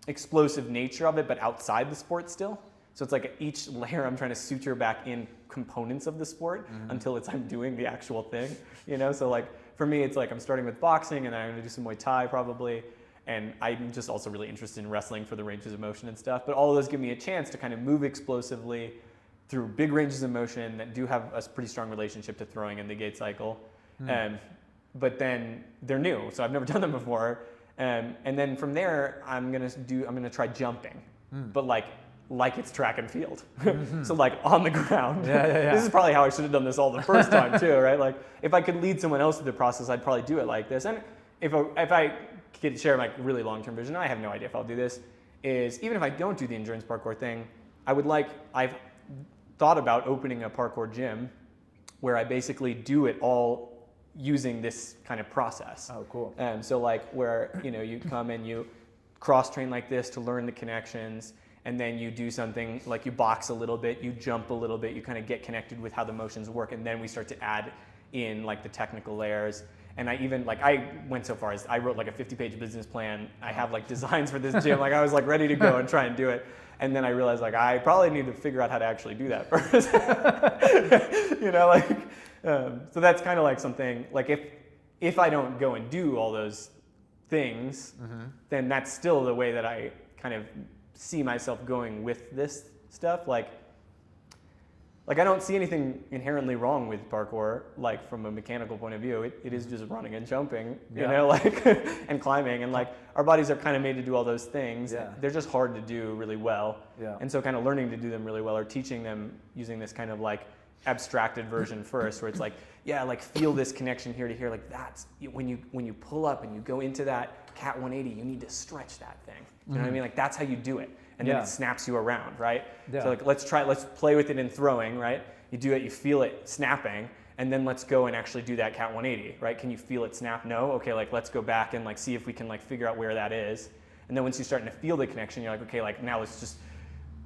explosive nature of it, but outside the sport still. So it's like each layer I'm trying to suture back in components of the sport until I'm doing the actual thing, you know? So like for me, it's like I'm starting with boxing and then I'm gonna do some Muay Thai probably. And I'm just also really interested in wrestling for the ranges of motion and stuff. But all of those give me a chance to kind of move explosively through big ranges of motion that do have a pretty strong relationship to throwing in the gait cycle. But then they're new, so I've never done them before. And then from there, I'm gonna try jumping, but like it's track and field. So like on the ground. This is probably how I should have done this all the first time too, right? Like if I could lead someone else through the process, I'd probably do it like this. And if I could share my really long-term vision, I have no idea if I'll do this, is even if I don't do the endurance parkour thing, I've thought about opening a parkour gym where I basically do it all using this kind of process. Oh, cool. So like where, you know, you come and you cross-train like this to learn the connections, and then you do something like you box a little bit, you jump a little bit, you kind of get connected with how the motions work, and then we start to add in like the technical layers. And I went so far as I wrote like a 50-page business plan. I have like designs for this gym. Like I was like ready to go and try and do it. And then I realized like I probably need to figure out how to actually do that first. You know, like, so that's kind of like something like if I don't go and do all those things, then that's still the way that I kind of see myself going with this stuff. Like I don't see anything inherently wrong with parkour, like from a mechanical point of view. It is just running and jumping, you know, like and climbing, and like our bodies are kind of made to do all those things. They're just hard to do really well. And so kind of learning to do them really well, or teaching them using this kind of like abstracted version first, where it's like, like feel this connection here to here. Like that's when you pull up and you go into that cat 180, you need to stretch that thing. You know what I mean? Like that's how you do it. And then it snaps you around, right? So like let's play with it in throwing, right? You do it, you feel it snapping, and then let's go and actually do that cat 180, right? Can you feel it snap? No? Okay, like let's go back and like see if we can like figure out where that is. And then once you're starting to feel the connection, you're like, okay, like now let's just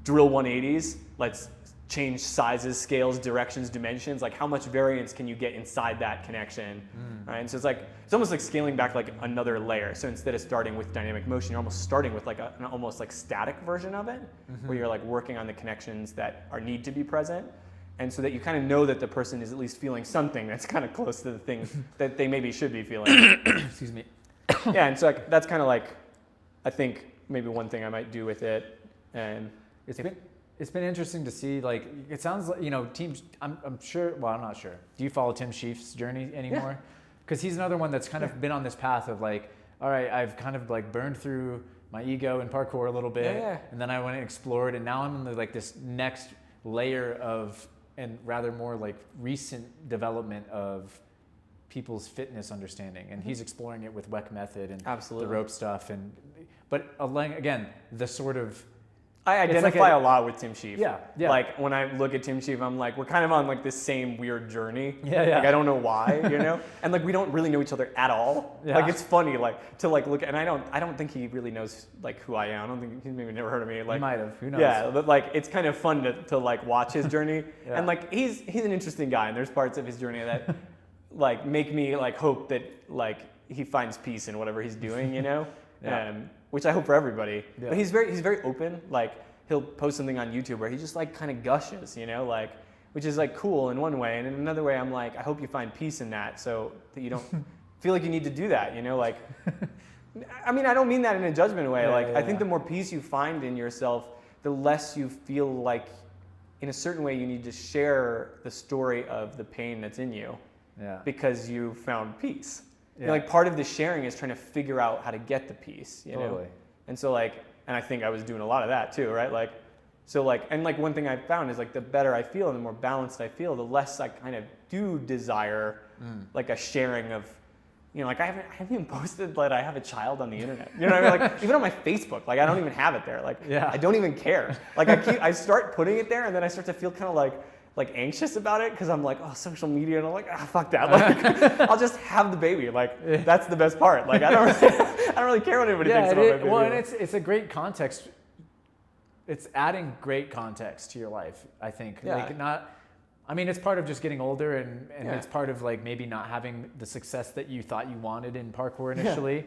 drill 180s. Let's change sizes, scales, directions, dimensions. Like how much variance can you get inside that connection, right? And so it's almost like scaling back like another layer. So instead of starting with dynamic motion, you're almost starting with like an almost like static version of it, where you're like working on the connections that need to be present. And so that you kind of know that the person is at least feeling something that's kind of close to the thing that they maybe should be feeling. Excuse me. And so like, that's kind of like, I think maybe one thing I might do with it. And it's been interesting to see, like, it sounds like, you know, teams, I'm sure, well, I'm not sure. Do you follow Tim Sheaf's journey anymore? Because he's another one that's kind of been on this path of like, all right, I've kind of like burned through my ego in parkour a little bit, and then I went and explored, and now I'm in like this next layer of, and rather more like recent development of people's fitness understanding. And he's exploring it with WEC method and the rope stuff. But again, the sort of, I identify a lot with Tim Sheaf. Yeah. Like when I look at Tim Sheaf, I'm like, we're kind of on like this same weird journey. Yeah. Like I don't know why, you know? And like we don't really know each other at all. Like it's funny, like to like look at, and I don't think he really knows like who I am. I don't think he's maybe never heard of me. Like he might have. Who knows? Yeah, but like it's kind of fun to like watch his journey. And like he's an interesting guy, and there's parts of his journey that like make me like hope that like he finds peace in whatever he's doing, you know? Which I hope for everybody. But he's very open. Like he'll post something on YouTube where he just like kind of gushes, you know, like, which is like cool in one way. And in another way, I'm like, I hope you find peace in that so that you don't feel like you need to do that, you know, like, I mean, I don't mean that in a judgment way. I think the more peace you find in yourself, the less you feel like in a certain way you need to share the story of the pain that's in you because you found peace. You know, like part of the sharing is trying to figure out how to get the peace, you know? And so like, and I think I was doing a lot of that too, right? Like, so like, and like one thing I found is like the better I feel and the more balanced I feel, the less I kind of do desire like a sharing of, you know, like I haven't even posted that I have a child on the internet. You know what I mean? Like even on my Facebook, like I don't even have it there. Like I don't even care. Like I start putting it there and then I start to feel kind of like anxious about it because I'm like, oh, social media, and I'm like, fuck that. Like I'll just have the baby. Like that's the best part. Like I don't really care what anybody thinks about my baby. Well, and it's a great context. It's adding great context to your life, I think. Like I mean, it's part of just getting older and it's part of like maybe not having the success that you thought you wanted in parkour initially.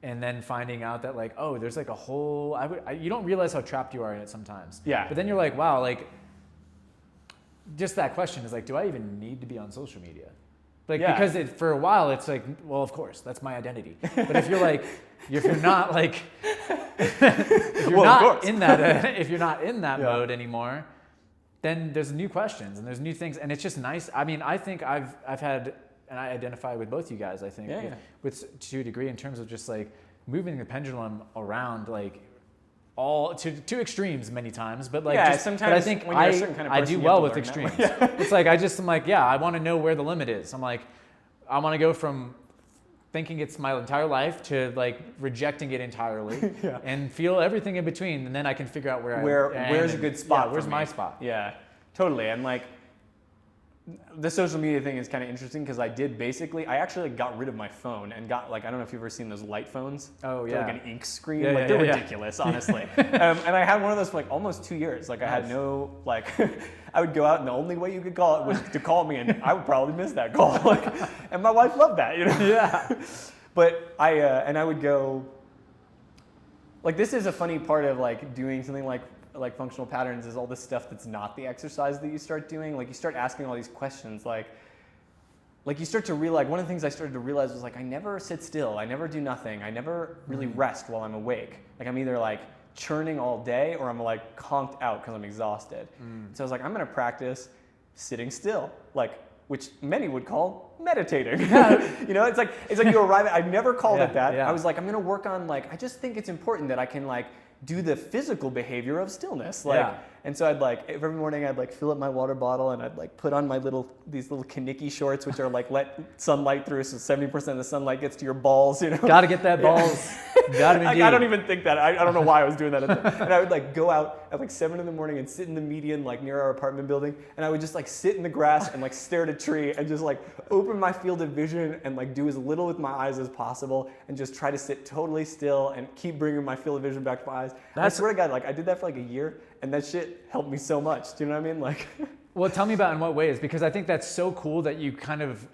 And then finding out that like, oh, there's like a whole, you don't realize how trapped you are in it sometimes. But then you're like, wow, like just that question is like, do I even need to be on social media? Like, because for a while it's like, well, of course, that's my identity. But if you're like, if you're not like, if you're not in that mode anymore, then there's new questions and there's new things, and it's just nice. I mean, I think I've had, and I identify with both you guys, I think, with to a degree in terms of just like moving the pendulum around like all to extremes many times, but like sometimes but I think when you're a certain kind of I person, do you well have to with learn extremes. It's like I'm like, I want to know where the limit is. I'm like, I want to go from thinking it's my entire life to like rejecting it entirely and feel everything in between, and then I can figure out where's a good spot. Where's my spot? Yeah, totally. And like the social media thing is kind of interesting because I actually got rid of my phone and got like, I don't know if you've ever seen those light phones. Oh yeah. Like an ink screen. They're ridiculous, honestly. And I had one of those for like almost 2 years. Like I had no, like, I would go out and the only way you could call it was to call me, and I would probably miss that call. Like, and my wife loved that, you know? But I would go, like this is a funny part of like doing something like functional patterns is all this stuff that's not the exercise that you start doing. Like you start asking all these questions, like you start to realize, one of the things I started to realize was like, I never sit still, I never do nothing, I never really rest while I'm awake. Like I'm either like churning all day or I'm like conked out because I'm exhausted. So I was like, I'm gonna practice sitting still, like, which many would call meditating. You know, it's like you arrive at, I've never called it that. I was like, I'm gonna work on like, I just think it's important that I can like do the physical behavior of stillness. Like, and so I'd like, every morning I'd like fill up my water bottle and I'd like put on my these little Kaniki shorts, which are like let sunlight through, so 70% of the sunlight gets to your balls, you know? Gotta get that balls. Gotta be like, I don't even think that, I don't know why I was doing that. And I would like go out at like 7 in the morning and sit in the median, like near our apartment building. And I would just like sit in the grass and like stare at a tree and just like open my field of vision and like do as little with my eyes as possible and just try to sit totally still and keep bringing my field of vision back to my eyes. I swear to God, like I did that for like a year and that shit helped me so much. Do you know what I mean? Like, well, tell me about in what ways, because I think that's so cool that you kind of,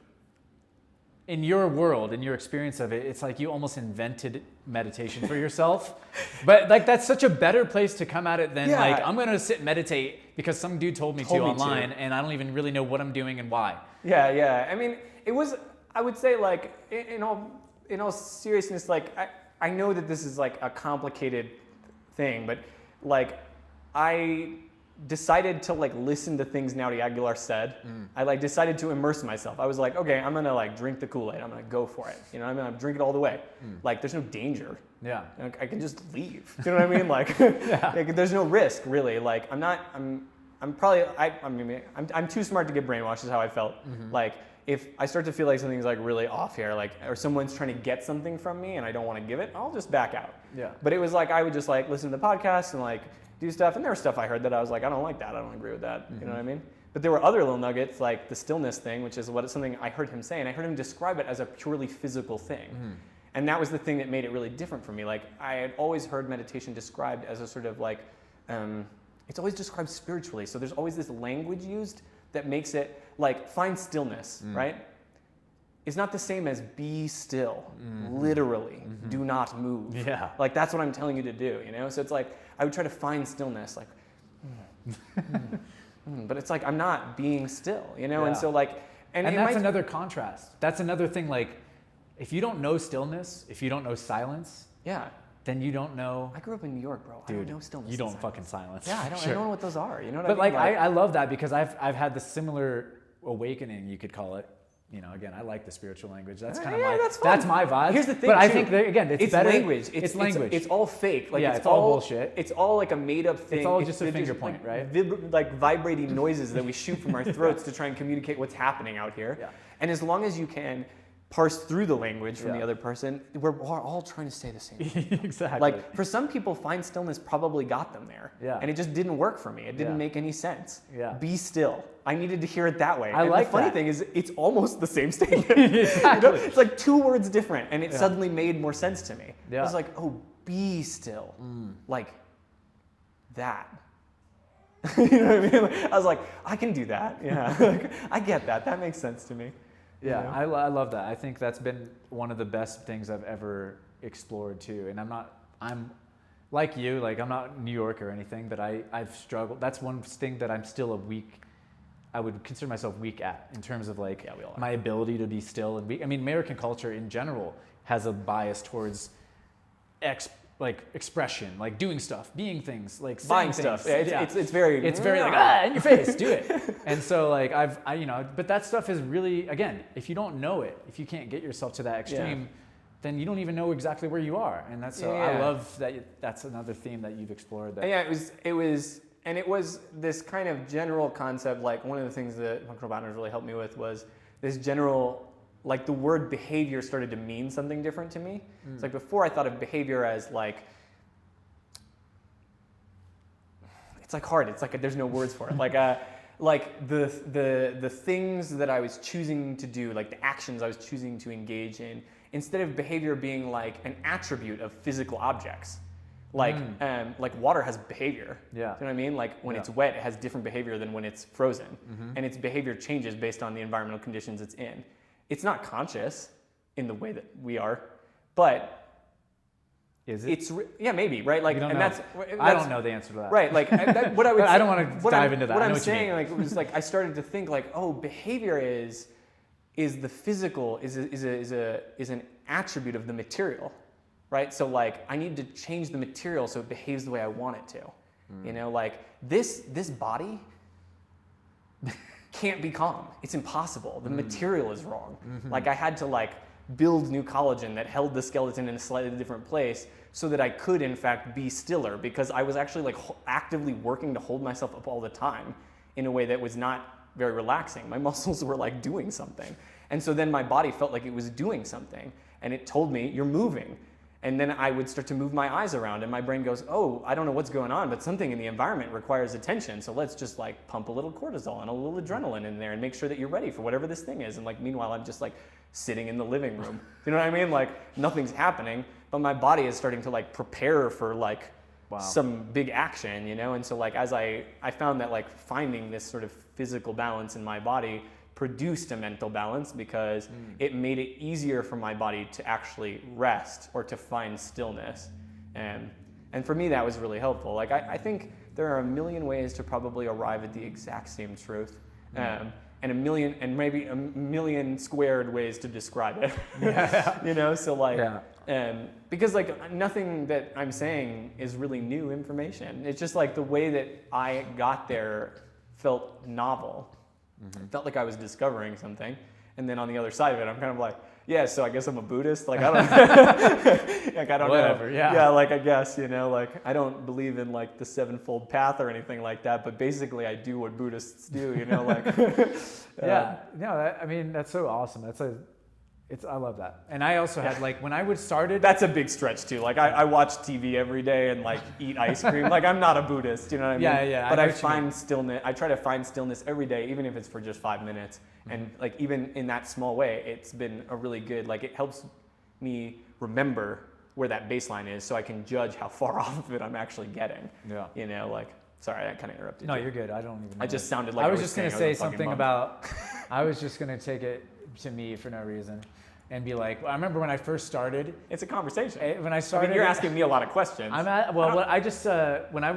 in your world, in your experience of it, it's like you almost invented meditation for yourself. But like that's such a better place to come at it than like, I'm going to sit and meditate because some dude told me to online and I don't even really know what I'm doing and why. Yeah. I mean, it was, I would say like, in all seriousness, like I know that this is like a complicated thing, but like I decided to like listen to things Naudi Aguilar said. I like decided to immerse myself. I was like, okay, I'm gonna like drink the Kool-Aid. I'm gonna go for it. You know, I'm gonna drink it all the way. Like there's no danger. Like, I can just leave. Do you know what I mean? Like, like there's no risk really. Like I'm too smart to get brainwashed is how I felt. Like if I start to feel like something's like really off here, like, or someone's trying to get something from me and I don't want to give it, I'll just back out. But it was like, I would just like listen to the podcast and like do stuff. And there was stuff I heard that I was like, I don't like that. I don't agree with that. You know what I mean? But there were other little nuggets like the stillness thing, which is something I heard him say. And I heard him describe it as a purely physical thing. And that was the thing that made it really different for me. Like I had always heard meditation described as a sort of like, it's always described spiritually. So there's always this language used that makes it like, find stillness, right? is not the same as be still. Literally, do not move. Yeah. Like that's what I'm telling you to do, you know? So it's like, I would try to find stillness, like, but it's like, I'm not being still, you know? Yeah. And so like, and that's another contrast. That's another thing, like, if you don't know stillness, if you don't know silence, yeah. then you don't know. I grew up in New York, bro. Dude, I don't know stillness. you don't and fucking silence. Yeah, I don't know what those are. You know what But I mean? like, I love that because I've had the similar awakening, you could call it. You know, again, I like the spiritual language. That's kind of that's my vibe. Here's the thing, but I too. think that, again, it's better. Language. It's language. It's all fake. Like yeah, it's all bullshit. It's all like a made-up thing. It's all just a finger just, point, like, right? like vibrating noises that we shoot from our throats to try and communicate what's happening out here. Yeah. And as long as you can parse through the language from Yeah. the other person, we're all trying to say the same thing. Exactly. Like for some people, find stillness probably got them there. Yeah. And it just didn't work for me. It didn't Yeah. make any sense. Yeah. Be still. I needed to hear it that way. I and like the funny that. thing is, it's almost the same statement. Exactly. You know? It's like two words different, and it Yeah. suddenly made more sense to me. Yeah. I was like, oh, be still. Like that. You know what I mean? Like, I was like, I can do that. Yeah. Like, I get that. That makes sense to me. Yeah, You know? I love that. I think that's been one of the best things I've ever explored too. And I'm like you, like I'm not New York or anything, but I've struggled. That's one thing that I'm still I would consider myself weak at in terms of like Yeah, we all are. my ability to be still and weak. I mean, American culture in general has a bias towards expression, like doing stuff, being things, like saying Buying things. stuff. It's very. It's very like in your face, do it. And so like but that stuff is really, again, if you don't know it, if you can't get yourself to that extreme, then you don't even know exactly where you are. And that's so I love that. That's another theme that you've explored. That It was this kind of general concept. Like one of the things that functional boundaries really helped me with was this general. Like the word behavior started to mean something different to me. It's like before I thought of behavior as like, it's like hard. It's like there's no words for it. Like the things that I was choosing to do, like the actions I was choosing to engage in, instead of behavior being like an attribute of physical objects. Like water has behavior. Yeah. Do you know what I mean? Like when it's wet, it has different behavior than when it's frozen, and its behavior changes based on the environmental conditions it's in. It's not conscious in the way that we are, but is it? Maybe, right? Like, and know. that's I don't know the answer to that. Right, like what I would. I don't want to dive into that. What I'm saying, like, it was like I started to think like, oh, behavior is the physical, is an attribute of the material, right? So like, I need to change the material so it behaves the way I want it to. You know, like this body can't be calm. It's impossible. The material is wrong. Like I had to like build new collagen that held the skeleton in a slightly different place so that I could in fact be stiller, because I was actually like actively working to hold myself up all the time in a way that was not very relaxing. My muscles were like doing something. And so then my body felt like it was doing something, and it told me, you're moving. And then I would start to move my eyes around, and my brain goes, oh, I don't know what's going on, but something in the environment requires attention. So let's just like pump a little cortisol and a little adrenaline in there and make sure that you're ready for whatever this thing is. And like, meanwhile, I'm just like sitting in the living room. You know what I mean? Like nothing's happening, but my body is starting to like prepare for like some big action, you know? And so like, as I found that like finding this sort of physical balance in my body produced a mental balance, because it made it easier for my body to actually rest or to find stillness. And for me, that was really helpful. Like I think there are a million ways to probably arrive at the exact same truth, and maybe a million squared ways to describe it. You know, so like, because like nothing that I'm saying is really new information. It's just like the way that I got there felt novel. It felt like I was discovering something, and then on the other side of it, I'm kind of like, yeah, so I guess I'm a Buddhist. Like I don't, like I don't Whatever, know. yeah. Yeah, like I guess, you know, like I don't believe in like the sevenfold path or anything like that, but basically I do what Buddhists do, you know, like. I mean that's so awesome. I love that. And I also had like when I started. That's a big stretch too. Like I watch TV every day and like eat ice cream. Like I'm not a Buddhist, you know what I mean? Yeah. But I find stillness. I try to find stillness every day, even if it's for just 5 minutes. And like even in that small way, it's been a really good. Like it helps me remember where that baseline is, so I can judge how far off of it I'm actually getting. Yeah. You know, like Sorry, I kind of interrupted. No, you. you're good. I don't even know. I just sounded like I was just going to say something monk. about, I was just going to take it to me for no reason and be like, I remember when I first started. It's a conversation. When I started. I mean, you're asking me a lot of questions.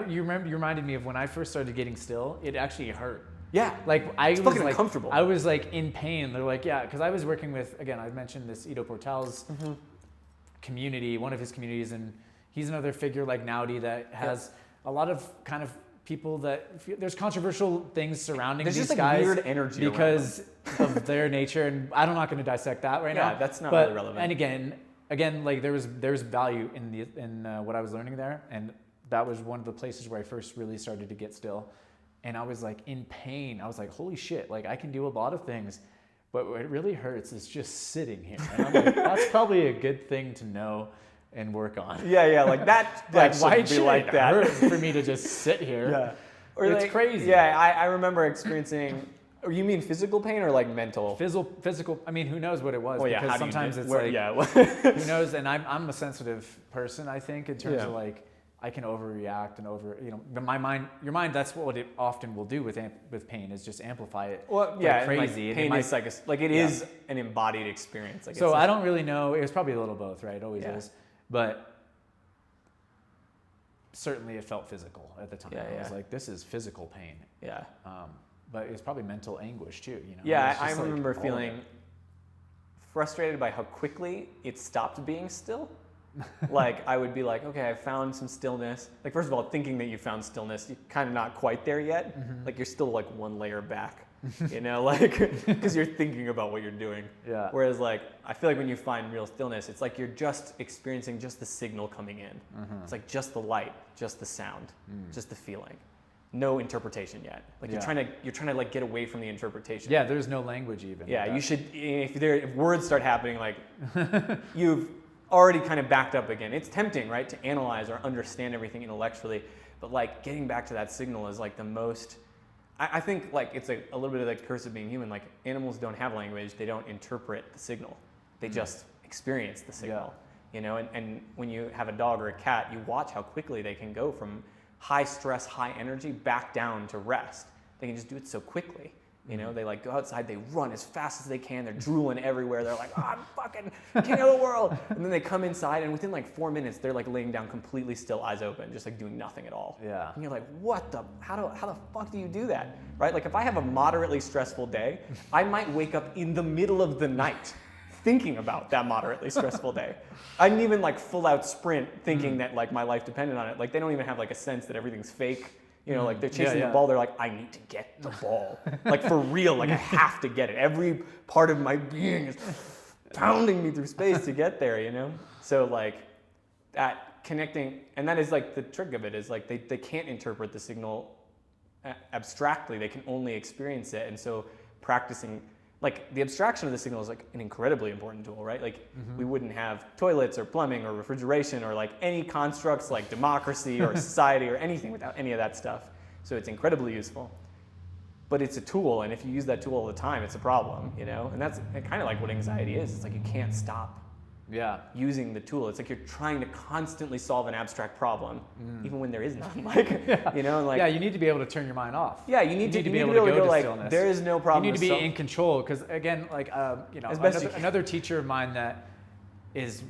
You reminded me of when I first started getting still, it actually hurt. Yeah. Like it's fucking uncomfortable. I was like in pain. They're like, yeah, because I was working with, again, I mentioned this Ido Portal's community, one of his communities, and he's another figure like Naudi that has a lot of kind of people that there's controversial things surrounding these just like guys weird energy because of their nature, and I'm not going to dissect that right now. Yeah, that's not really relevant. And again, like there's value in what I was learning there, and that was one of the places where I first really started to get still, and I was like in pain. I was like, holy shit, like I can do a lot of things, but what really hurts is just sitting here. And I'm like, that's probably a good thing to know and work on. Yeah, like that. Like, why should be like that hurt for me to just sit here? Yeah, or it's like, crazy. Yeah, I remember experiencing. Or you mean physical pain or like mental? Physical. I mean, who knows what it was? Well, yeah, because sometimes it's like, who knows? And I'm a sensitive person, I think, in terms of like I can overreact and your mind. That's what it often will do with pain is just amplify it. Well, yeah, like crazy. Like, pain is like it is an embodied experience. Like so I don't really know. It was probably a little both, right? It always is. But certainly it felt physical at the time. I was like, this is physical pain. Yeah. But it was probably mental anguish too, you know? Yeah, I remember feeling frustrated by how quickly it stopped being still. Like I would be like, okay, I found some stillness. Like first of all, thinking that you found stillness, you're kind of not quite there yet. Like you're still like one layer back. You know, like because you're thinking about what you're doing. Yeah. Whereas like I feel like when you find real stillness, it's like you're just experiencing just the signal coming in. It's like just the light, just the sound, just the feeling. No interpretation yet. Like you're trying to like get away from the interpretation. Yeah, there's no language even. Yeah, you should if words start happening, like you've already kind of backed up again. It's tempting, right, to analyze or understand everything intellectually, but like getting back to that signal is like the most. I think like it's a little bit of the curse of being human. Like animals don't have language; they don't interpret the signal. They just experience the signal. You know, and when you have a dog or a cat, you watch how quickly they can go from high stress, high energy back down to rest. They can just do it so quickly. You know, they like go outside, they run as fast as they can, they're drooling everywhere, they're like, oh, I'm fucking king of the world. And then they come inside and within like 4 minutes, they're like laying down completely still, eyes open, just like doing nothing at all. Yeah. And you're like, how the fuck do you do that? Right? Like if I have a moderately stressful day, I might wake up in the middle of the night thinking about that moderately stressful day. I didn't even like full out sprint thinking that like my life depended on it. Like they don't even have like a sense that everything's fake. You know, like they're chasing the ball. They're like, I need to get the ball. Like for real, like I have to get it. Every part of my being is pounding me through space to get there, you know? So like that connecting, and that is like the trick of it is like they can't interpret the signal abstractly. They can only experience it. And so practicing, like the abstraction of the signal is like an incredibly important tool, right? Like we wouldn't have toilets or plumbing or refrigeration or like any constructs like democracy or society or anything without any of that stuff. So it's incredibly useful. But it's a tool, and if you use that tool all the time, it's a problem, you know? And that's kind of like what anxiety is. It's like you can't stop using the tool. It's like you're trying to constantly solve an abstract problem, even when there is none. Like, you know, like you need to be able to turn your mind off. Yeah, you need to be able to go like, stillness. There is no problem. You need to be in control, because again, like you know, another teacher of mine that is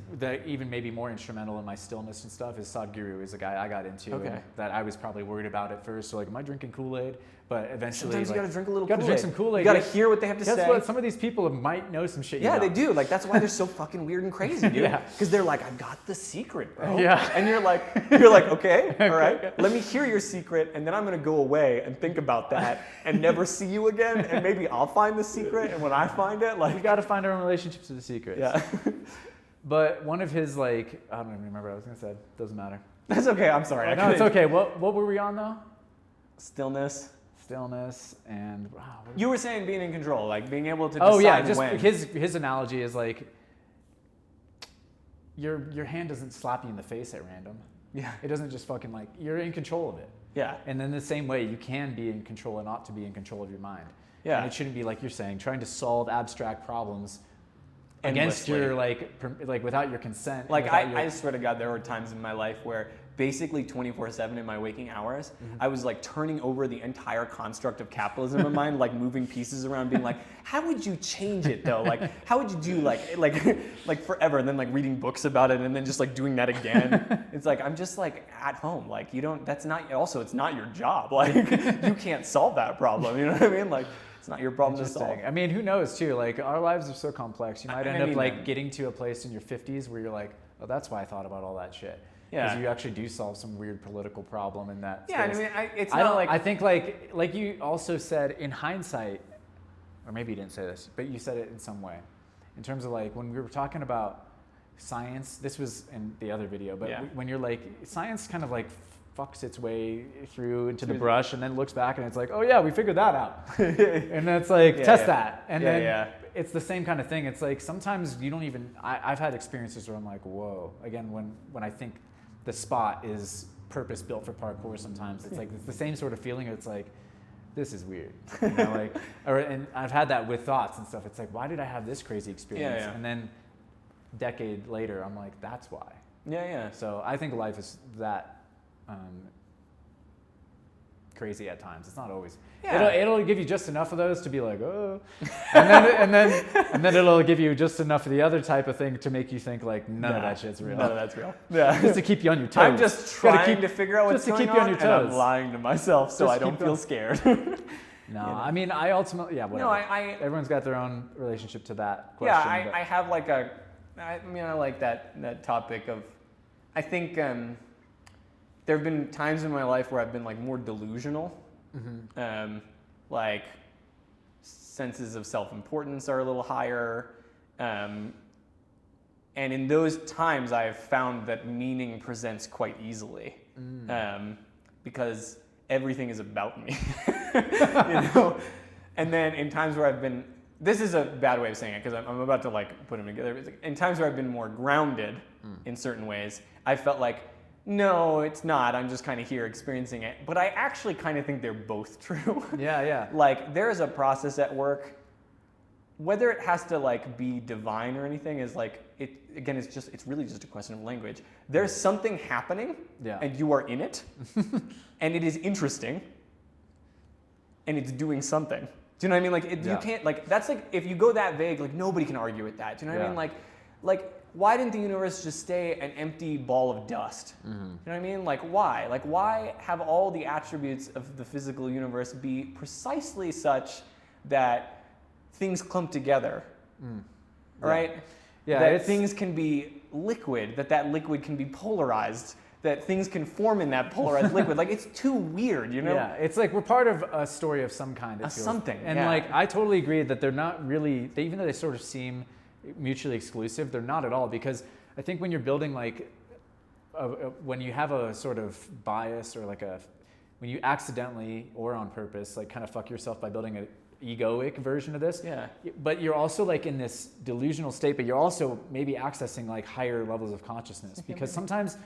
even maybe more instrumental in my stillness and stuff is Sadhguru, is a guy I got into and that I was probably worried about at first. So like, am I drinking Kool-Aid? But eventually, sometimes you gotta drink a little Kool-Aid. You gotta drink some Kool-Aid. You gotta hear what they have to say. Guess what? Some of these people might know some shit. Yeah, they do. Like that's why they're so fucking weird and crazy, dude. Because they're like, I got the secret, bro. Yeah. And you're like, okay, all right. Let me hear your secret, and then I'm gonna go away and think about that, and never see you again. And maybe I'll find the secret, and when I find it, like, we gotta find our own relationships to the secrets. Yeah. But one of his like, I don't even remember what I was gonna say. Doesn't matter. That's okay. I'm sorry. No, it's okay. What were we on though? Stillness and wow. You were saying being in control, like being able to decide just when. His analogy is like your hand doesn't slap you in the face at random. Yeah. It doesn't just fucking like, you're in control of it. Yeah. And then the same way you can be in control and ought to be in control of your mind. Yeah. And it shouldn't be like you're saying, trying to solve abstract problems endlessly. against your like without your consent. Like I swear to God, there were times in my life where basically 24/7 in my waking hours, I was like turning over the entire construct of capitalism in mind, like moving pieces around, being like, how would you change it though? Like, how would you do like forever, and then like reading books about it, and then just like doing that again. It's like, I'm just like at home. Like, you don't, that's not, also it's not your job. Like, you can't solve that problem. You know what I mean? Like, it's not your problem to solve. I mean, who knows too? Like, our lives are so complex. You might end up like man. getting to a place in your 50s where you're like, oh, that's why I thought about all that shit. Yeah. Because you actually do solve some weird political problem in that Yeah, space. I mean, it's not like... I think like you also said in hindsight, or maybe you didn't say this, but you said it in some way. In terms of like, when we were talking about science, this was in the other video, but when you're like, science kind of like fucks its way through into the brush and then looks back and it's like, oh yeah, we figured that out. And then it's like, test that. And then it's the same kind of thing. It's like, sometimes you don't even, I've had experiences where I'm like, whoa. Again, when I think the spot is purpose built for parkour, sometimes it's like, it's the same sort of feeling. It's like, this is weird. You know, like, and I've had that with thoughts and stuff. It's like, why did I have this crazy experience? And then a decade later, I'm like, that's why. So I think life is that crazy at times. It's not always. It'll give you just enough of those to be like, oh, and then it'll give you just enough of the other type of thing to make you think like none of that shit's real. None of that's real. Yeah, just to keep you on your toes. I'm just trying to figure out what's going on, just to keep you on your toes. And I'm lying to myself so I don't feel scared. No, I mean, I ultimately, whatever. No, everyone's got their own relationship to that question. Yeah, I have like I like that topic of, I think there have been times in my life where I've been like more delusional. Like senses of self-importance are a little higher. And in those times I've found that meaning presents quite easily. Because everything is about me. You know? And then in times where I've been, this is a bad way of saying it because I'm about to like put them together. In times where I've been more grounded in certain ways, I felt like, no, it's not. I'm just kind of here experiencing it. But I actually kind of think they're both true. Yeah. Like, there is a process at work, whether it has to like be divine or anything is like, it's really just a question of language. There's something happening and you are in it and it is interesting and it's doing something. Do you know what I mean? Like, you can't, like, that's like, if you go that vague, like, nobody can argue with that. Do you know what I mean? Like, why didn't the universe just stay an empty ball of dust? You know what I mean? Like, why? Like, why have all the attributes of the physical universe be precisely such that things clump together, right? That things can be liquid, that liquid can be polarized, that things can form in that polarized liquid. Like, it's too weird, you know? Yeah, it's like we're part of a story of some kind. Something, and like, I totally agree that they're not really, even though they sort of seem mutually exclusive, they're not at all, because I think when you're building like, when you have a sort of bias or like when you accidentally or on purpose like kind of fuck yourself by building an egoic version of this, but you're also like in this delusional state, but you're also maybe accessing like higher levels of consciousness, because sometimes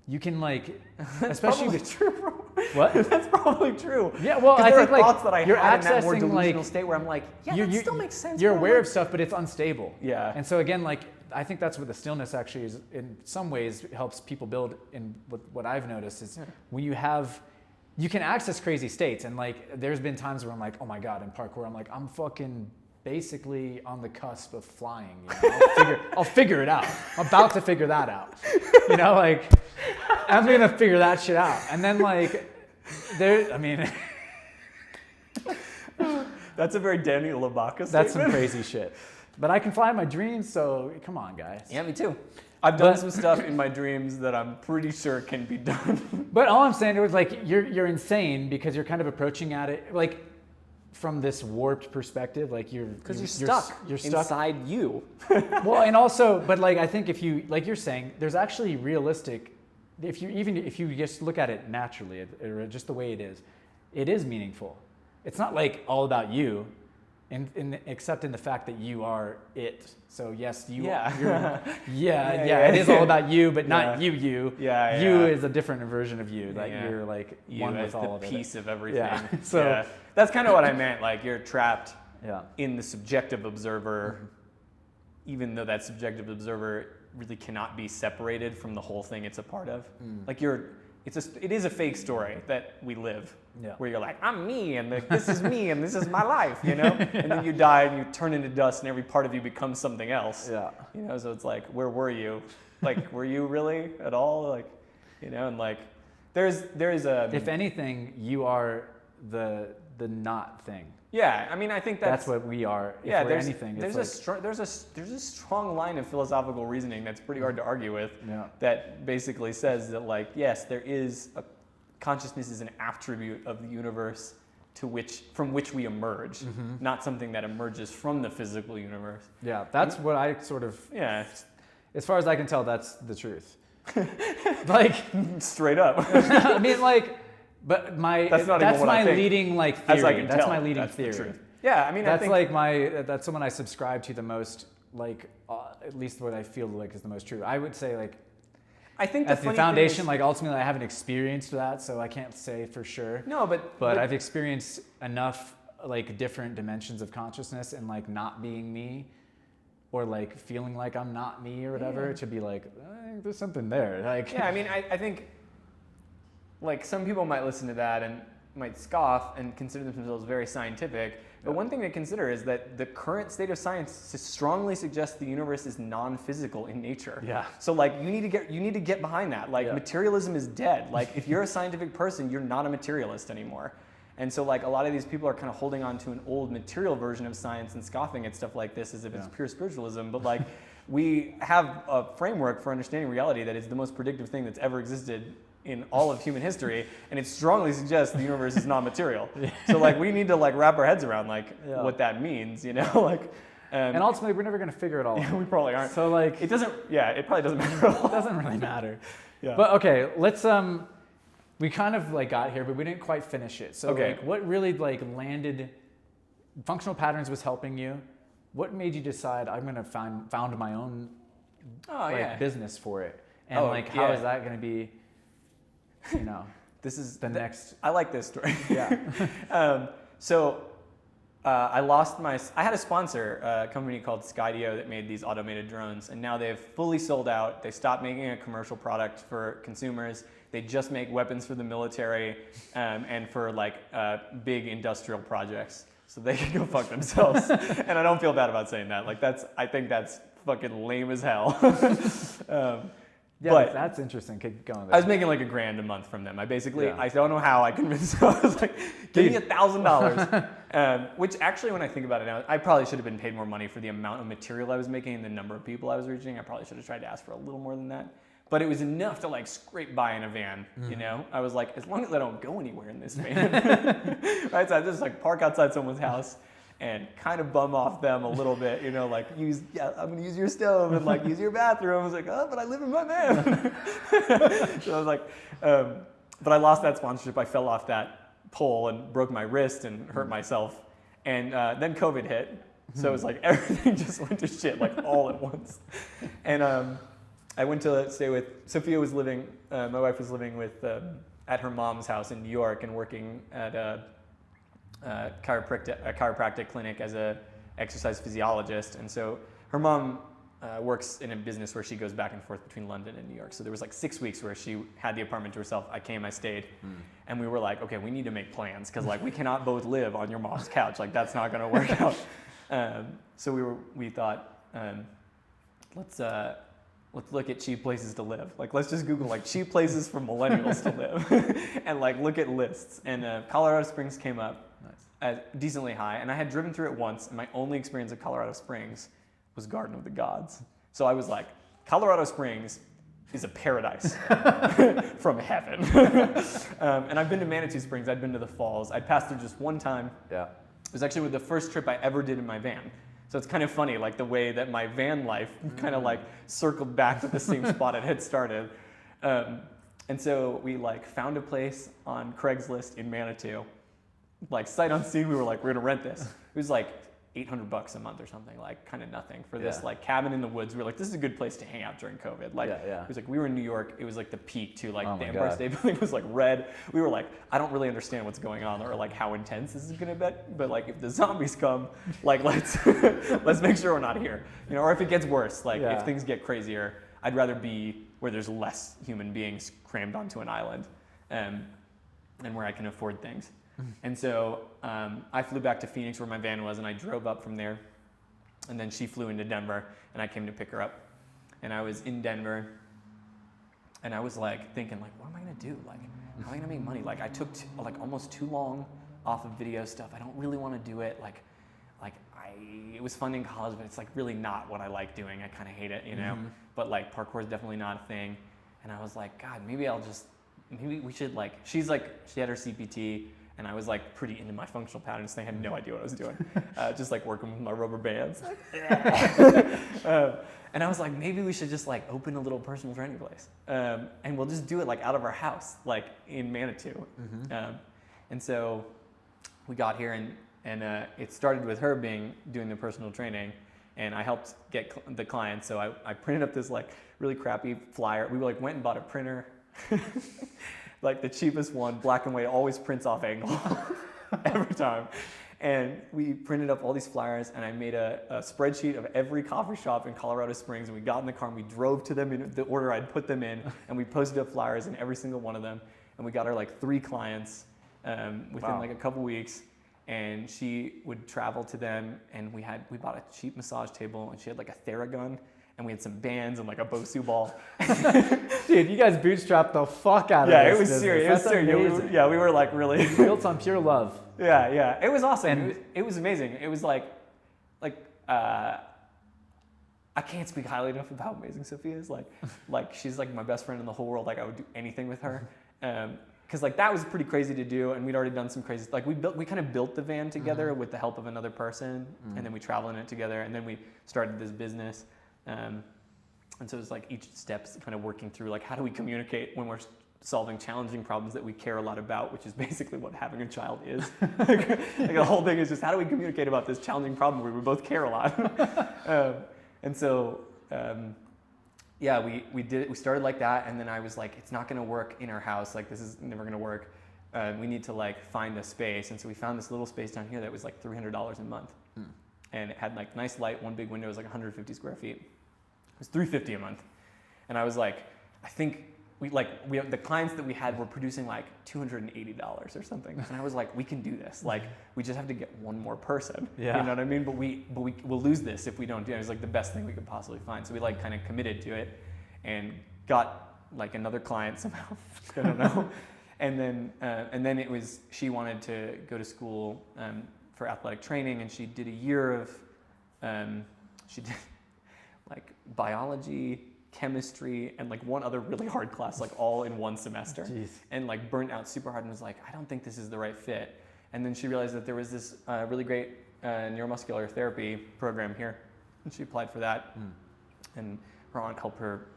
you can like, especially with true, bro. What? That's probably true. Yeah, well, I think like thoughts that I you're had in accessing that more delusional like state where I'm like, that still makes sense. You're aware of stuff, but it's unstable. Yeah. And so again, like I think that's what the stillness actually is. In some ways, helps people build. In what I've noticed is when you can access crazy states, and like there's been times where I'm like, oh my god, in parkour, I'm like, I'm fucking basically on the cusp of flying. You know? I'll figure it out. I'm about to figure that out. You know, like I'm gonna figure that shit out, and then like. I mean, that's a very Daniel Labaka statement. That's some crazy shit. But I can fly in my dreams, so come on, guys. Yeah, me too. I've done some stuff in my dreams that I'm pretty sure can be done. But all I'm saying is like you're insane because you're kind of approaching at it like from this warped perspective, like you're stuck. You're stuck inside you. Well, and also, but like I think if you like you're saying, there's actually realistic. If you just look at it naturally, or just the way it is meaningful. It's not like all about you, except in the fact that you are it. So yes, you. It is all about you, but not you. You is a different version of you. Like you're like you one with all of it. You as the piece of everything. Yeah. So that's kind of what I meant. Like you're trapped in the subjective observer, even though that subjective observer really cannot be separated from the whole thing it's a part of. Like it is a fake story that we live, where you're like, I'm me, and this is me, and this is my life, you know? And then you die, and you turn into dust, and every part of you becomes something else. Yeah. You know, so it's like, where were you? Like, were you really at all? Like, you know, and like, there is a... If anything, you are the not thing. Yeah, I mean, I think that's what we are. If yeah, we're anything, there's a strong line of philosophical reasoning that's pretty hard to argue with. Yeah. That basically says that, like, yes, consciousness is an attribute of the universe from which we emerge, not something that emerges from the physical universe. Yeah, that's what I sort of. Yeah. As far as I can tell, that's the truth. Like straight up. I mean, like. But that's my leading like theory. As I can that's tell, my leading that's theory. The truth. Yeah, I mean, that's that's the one I subscribe to the most. Like at least what I feel like is the most true. I would say like. I think at the foundation, like ultimately, I haven't experienced that, so I can't say for sure. No, but I've experienced enough like different dimensions of consciousness and like not being me, or like feeling like I'm not me or whatever, to be like there's something there. Like yeah, I mean, I think. Like, some people might listen to that and might scoff and consider themselves very scientific. But one thing to consider is that the current state of science strongly suggests the universe is non-physical in nature. Yeah. So like you need to get behind that. Like materialism is dead. Like if you're a scientific person, you're not a materialist anymore. And so like a lot of these people are kind of holding on to an old material version of science and scoffing at stuff like this as if it's pure spiritualism. But like we have a framework for understanding reality that is the most predictive thing that's ever existed in all of human history, and it strongly suggests the universe is non-material. So like we need to like wrap our heads around like what that means, you know, like. And ultimately, we're never going to figure it all out. Yeah, we probably aren't. So like, it doesn't. Yeah, it probably doesn't matter at all. It doesn't really matter. Yeah. But okay, let's we kind of like got here, but we didn't quite finish it. So like, what really like landed? Functional patterns was helping you. What made you decide I'm going to found my own business for it? And how is that going to be? You know, this is the next. I like this story. Yeah. I had a sponsor, a company called Skydio that made these automated drones, and now they've fully sold out. They stopped making a commercial product for consumers. They just make weapons for the military and for like big industrial projects. So they can go fuck themselves. And I don't feel bad about saying that. Like I think that's fucking lame as hell. Yeah, but that's interesting. Keep going. I was making like $1,000 a month from them. I don't know how I convinced them. I was like, give me $1,000. Which actually, when I think about it now, I probably should have been paid more money for the amount of material I was making and the number of people I was reaching. I probably should have tried to ask for a little more than that. But it was enough to like scrape by in a van, you know? I was like, as long as I don't go anywhere in this van. Right? So I just like park outside someone's house and kind of bum off them a little bit, you know, like I'm gonna use your stove and like use your bathroom. I was like, oh, but I live in my van. So I was like, but I lost that sponsorship. I fell off that pole and broke my wrist and hurt myself. And then COVID hit. So it was like everything just went to shit like all at once. And I went to stay with, Sophia was living, my wife was living with, at her mom's house in New York and working at a chiropractic clinic as a exercise physiologist. And so her mom works in a business where she goes back and forth between London and New York. So there was like 6 weeks where she had the apartment to herself. I came, I stayed. And we were like, okay, we need to make plans because like we cannot both live on your mom's couch. Like that's not going to work out. So we thought, let's look at cheap places to live. Like let's just Google like cheap places for millennials to live and like look at lists. And Colorado Springs came up. Nice. Decently high, and I had driven through it once, and my only experience of Colorado Springs was Garden of the Gods. So I was like, Colorado Springs is a paradise from heaven. And I've been to Manitou Springs, I'd been to the falls, I'd passed through just one time. Yeah. It was actually the first trip I ever did in my van. So it's kind of funny, like the way that my van life kind of like circled back to the same spot it had started. And so we like found a place on Craigslist in Manitou. Like sight unseen, we were like, we're gonna rent this. It was like $800 a month or something, like kind of nothing for this like cabin in the woods. We were like, this is a good place to hang out during COVID. Like, it was like, we were in New York. It was like the peak too. Like the Empire State Building was like red. We were like, I don't really understand what's going on or like how intense this is gonna be. But like, if the zombies come, like let's make sure we're not here. You know, or if it gets worse, like if things get crazier, I'd rather be where there's less human beings crammed onto an island, and where I can afford things. And so I flew back to Phoenix where my van was, and I drove up from there. And then she flew into Denver, and I came to pick her up. And I was in Denver, and I was like thinking, like, what am I gonna do? Like, how am I gonna make money? Like, I took like almost too long off of video stuff. I don't really want to do it. It was fun in college, but it's like really not what I like doing. I kind of hate it, you know. But like parkour is definitely not a thing. And I was like, God, maybe we should like. She had her CPT. And I was like pretty into my functional patterns thing. I had no idea what I was doing. Just like working with my rubber bands. And I was like, maybe we should just like open a little personal training place. And we'll just do it like out of our house, like in Manitou. And so we got here and it started with her doing the personal training. And I helped get the clients. So I printed up this like really crappy flyer. We like went and bought a printer. Like the cheapest one, black and white, always prints off angle every time. And we printed up all these flyers, and I made a spreadsheet of every coffee shop in Colorado Springs, and we got in the car and we drove to them in the order I'd put them in, and we posted up flyers in every single one of them. And we got her like 3 clients within like a couple weeks, and she would travel to them, and we bought a cheap massage table, and she had like a Theragun, and we had some bands and like a Bosu ball. Dude, you guys bootstrapped the fuck out of this. Yeah, it was business. serious. That's amazing. We were like really built on pure love. Yeah, it was awesome. And it was amazing. It was like I can't speak highly enough of how amazing Sophia is. Like she's like my best friend in the whole world. Like I would do anything with her. Because like that was pretty crazy to do, and we'd already done some crazy. Like we kind of built the van together with the help of another person, and then we traveled in it together, and then we started this business. And so it's like each step's kind of working through like how do we communicate when we're solving challenging problems that we care a lot about, which is basically what having a child is. Like the whole thing is just how do we communicate about this challenging problem where we both care a lot. And so we did it. We started like that, and then I was like, it's not going to work in our house. Like this is never going to work. We need to like find a space, and so we found this little space down here that was like $300 a month, and it had like nice light. One big window was like 150 square feet. It was $350 a month, and I was like, I think the clients that we had were producing like $280 or something, and I was like, we can do this. Like we just have to get one more person. You know what I mean? But we'll lose this if we don't do it. It was like the best thing we could possibly find. So we like kind of committed to it, and got like another client somehow. I don't know. And then it was she wanted to go to school for athletic training, and she did a year of she did like biology, chemistry, and like one other really hard class, like all in one semester. Jeez. And like burnt out super hard and was like, I don't think this is the right fit. And then she realized that there was this really great neuromuscular therapy program here, and she applied for that. And her aunt helped her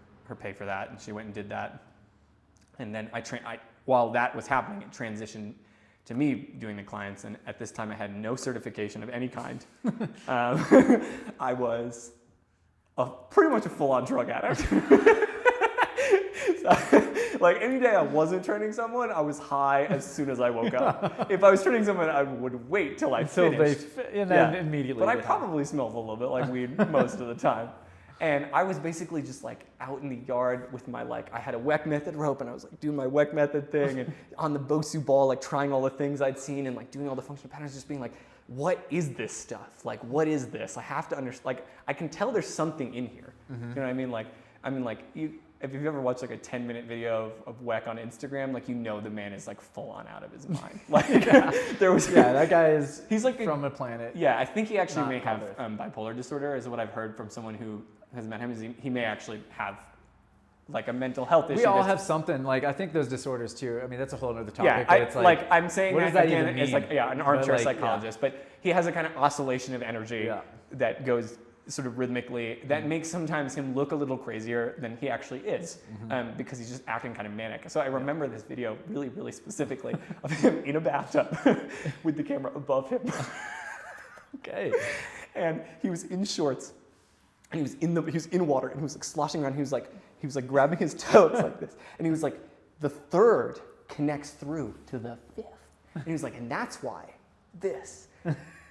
pay for that, and she went and did that. And then while that was happening, it transitioned to me doing the clients, and at this time I had no certification of any kind. I was pretty much a full-on drug addict. So, like any day I wasn't training someone, I was high as soon as I woke up. If I was training someone, I would wait till I finished. And then immediately. But I probably smelled a little bit like weed most of the time. And I was basically just like out in the yard with my I had a WEC method rope, and I was like doing my WEC method thing, and on the Bosu ball, like trying all the things I'd seen and like doing all the functional patterns, just being like, what is this stuff? Like, what is this? I have to understand. Like, I can tell there's something in here. You know what I mean? If you've ever watched like a 10-minute video of WEC on Instagram, like the man is like full on out of his mind. Like that guy is he's like from a planet. Yeah, I think he actually may have bipolar disorder, is what I've heard from someone who has met him. Is he may actually have like a mental health issue. We all have something. Like I think those disorders too. I mean, that's a whole other topic. Yeah, it's like I'm saying that again as like an armchair like, psychologist, but he has a kind of oscillation of energy that goes sort of rhythmically that makes sometimes him look a little crazier than he actually is, because he's just acting kind of manic. So I remember this video really, really specifically of him in a bathtub with the camera above him. Okay. And he was in shorts, and he was in water, and he was like sloshing around. He was like grabbing his toes like this, and he was like, the third connects through to the fifth, and he was like, and that's why this.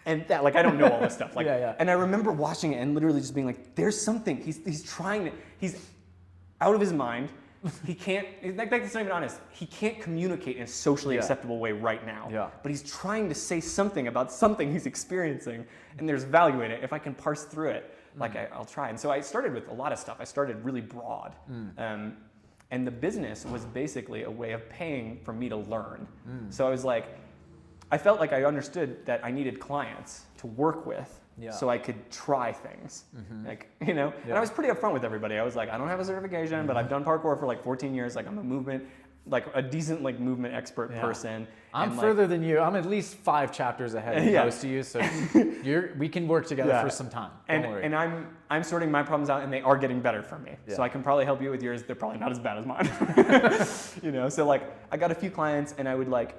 And that, like, I don't know all this stuff. Like, Yeah. And I remember watching it and literally just being like, there's something. He's trying to, he's out of his mind. He can't, like, that's not even honest. He can't communicate in a socially acceptable way right now. Yeah. But he's trying to say something about something he's experiencing, and there's value in it. If I can parse through it, like, I'll try. And so I started with a lot of stuff. I started really broad. And the business was basically a way of paying for me to learn. So I was like, I felt like I understood that I needed clients to work with so I could try things. Like, you know, and I was pretty upfront with everybody. I was like, I don't have a certification, but I've done parkour for like 14 years. Like, I'm a movement, like a decent like movement expert person. I'm and further than you. I'm at least 5 chapters ahead of most of you, so we can work together for some time. Don't worry. And I'm sorting my problems out, and they are getting better for me. So I can probably help you with yours. They're probably not as bad as mine. You know, so like I got a few clients, and I would like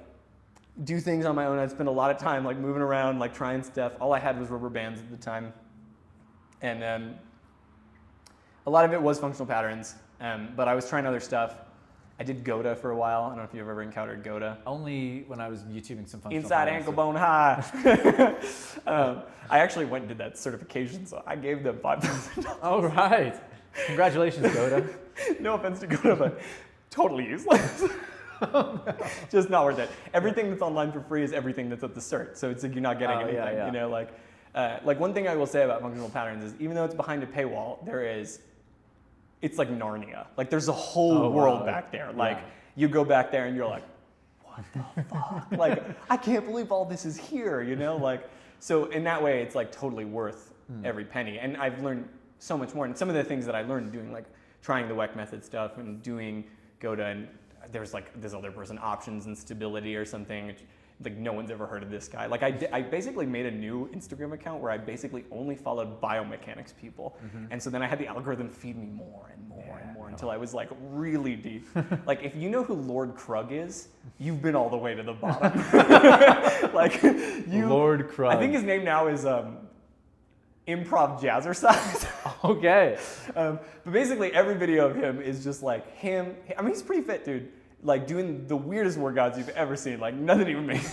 do things on my own. I'd spend a lot of time like moving around, like trying stuff. All I had was rubber bands at the time, and a lot of it was functional patterns. But I was trying other stuff. I did Goda for a while. I don't know if you've ever encountered Goda. Only when I was YouTubing some functional Inside patterns, ankle bone high. I actually went and did that certification, so I gave them $5,000. All right. Congratulations, Goda. No offense to Goda, but totally useless. Just not worth it. Everything that's online for free is everything that's at the cert, so it's like you're not getting anything. You know, like one thing I will say about functional patterns is even though it's behind a paywall, it's like Narnia. Like there's a whole world back there. Like you go back there and you're like, what the fuck? Like I can't believe all this is here. You know, like so in that way, it's like totally worth every penny. And I've learned so much more. And some of the things that I learned doing like trying the WEC method stuff and doing Goda, and there's like this other person, options and stability or something. Like no one's ever heard of this guy. Like I basically made a new Instagram account where I basically only followed biomechanics people. And so then I had the algorithm feed me more and more and more until I was like really deep. Like if you know who Lord Krug is, you've been all the way to the bottom. Like Lord Krug. I think his name now is Improv Jazzercise. Okay. But basically every video of him is just like him. I mean, he's pretty fit, dude. Like doing the weirdest workouts you've ever seen. Like nothing even makes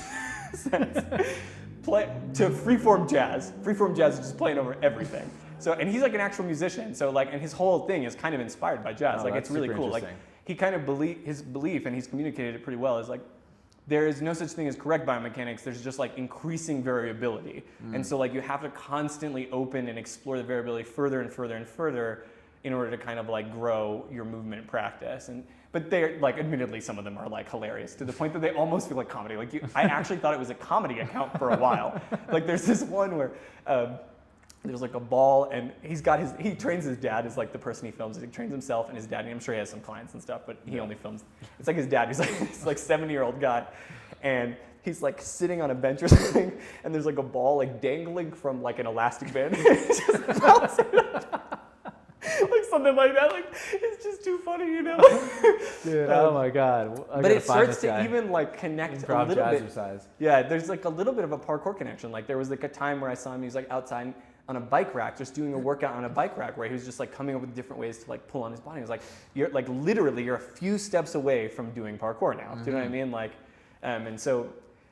sense. To freeform jazz. Freeform jazz is just playing over everything. So, and he's like an actual musician. So like, and his whole thing is kind of inspired by jazz. Like it's really cool. Like he kind of his belief, and he's communicated it pretty well, is like, there is no such thing as correct biomechanics. There's just like increasing variability. And so like you have to constantly open and explore the variability further and further and further in order to kind of like grow your movement practice. But they're like, admittedly, some of them are like hilarious to the point that they almost feel like comedy. Like I actually thought it was a comedy account for a while. Like there's this one where there's like a ball, and he trains his dad is like the person he films. He trains himself and his dad, and I'm sure he has some clients and stuff, but he only films. It's like his dad, he's like this like 70-year-old guy, and he's like sitting on a bench or something, and there's like a ball like dangling from like an elastic band. It's just bouncing up. Like something like that, like it's just too funny, you know. Dude, oh my god! But it starts to even like connect a little bit. Yeah, there's like a little bit of a parkour connection. Like there was like a time where I saw him, he was like outside on a bike rack, just doing a workout on a bike rack, where he was just like coming up with different ways to like pull on his body. He was like, you're like literally you're a few steps away from doing parkour now. Do you know what I mean? Like, and so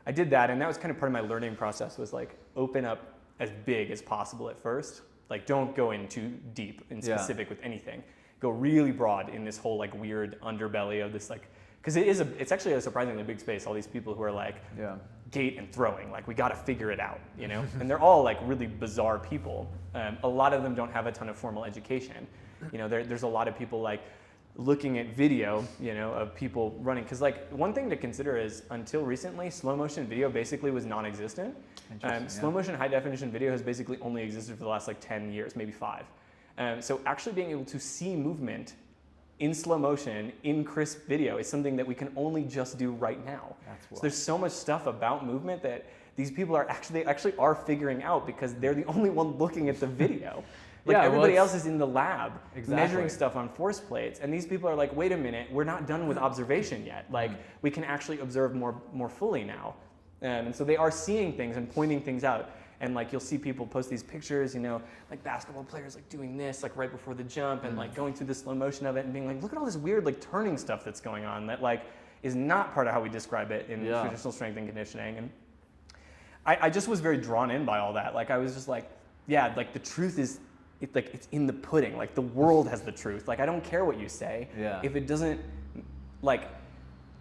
I did that, and that was kind of part of my learning process, was like open up as big as possible at first. Like don't go in too deep and specific with anything. Go really broad in this whole like weird underbelly of this like, because it's actually a surprisingly big space. All these people who are like gait and throwing, like we got to figure it out, you know. And they're all like really bizarre people. A lot of them don't have a ton of formal education. You know, there's a lot of people like looking at video, you know, of people running. Because like one thing to consider is until recently, slow motion video basically was non-existent. Slow motion high definition video has basically only existed for the last like 10 years, maybe 5. So actually being able to see movement in slow motion, in crisp video is something that we can only just do right now. So there's so much stuff about movement that these people are actually figuring out because they're the only one looking at the video. Like everybody else is in the lab measuring stuff on force plates, and these people are like, wait a minute, we're not done with observation yet. Like we can actually observe more fully now. And so they are seeing things and pointing things out. And like you'll see people post these pictures, you know, like basketball players like doing this like right before the jump and like going through the slow motion of it and being like, look at all this weird like turning stuff that's going on that like is not part of how we describe it in traditional strength and conditioning. And I just was very drawn in by all that. Like I was just like, yeah, like the truth is, it's in the pudding. Like the world has the truth. Like I don't care what you say. Yeah. If it doesn't, like,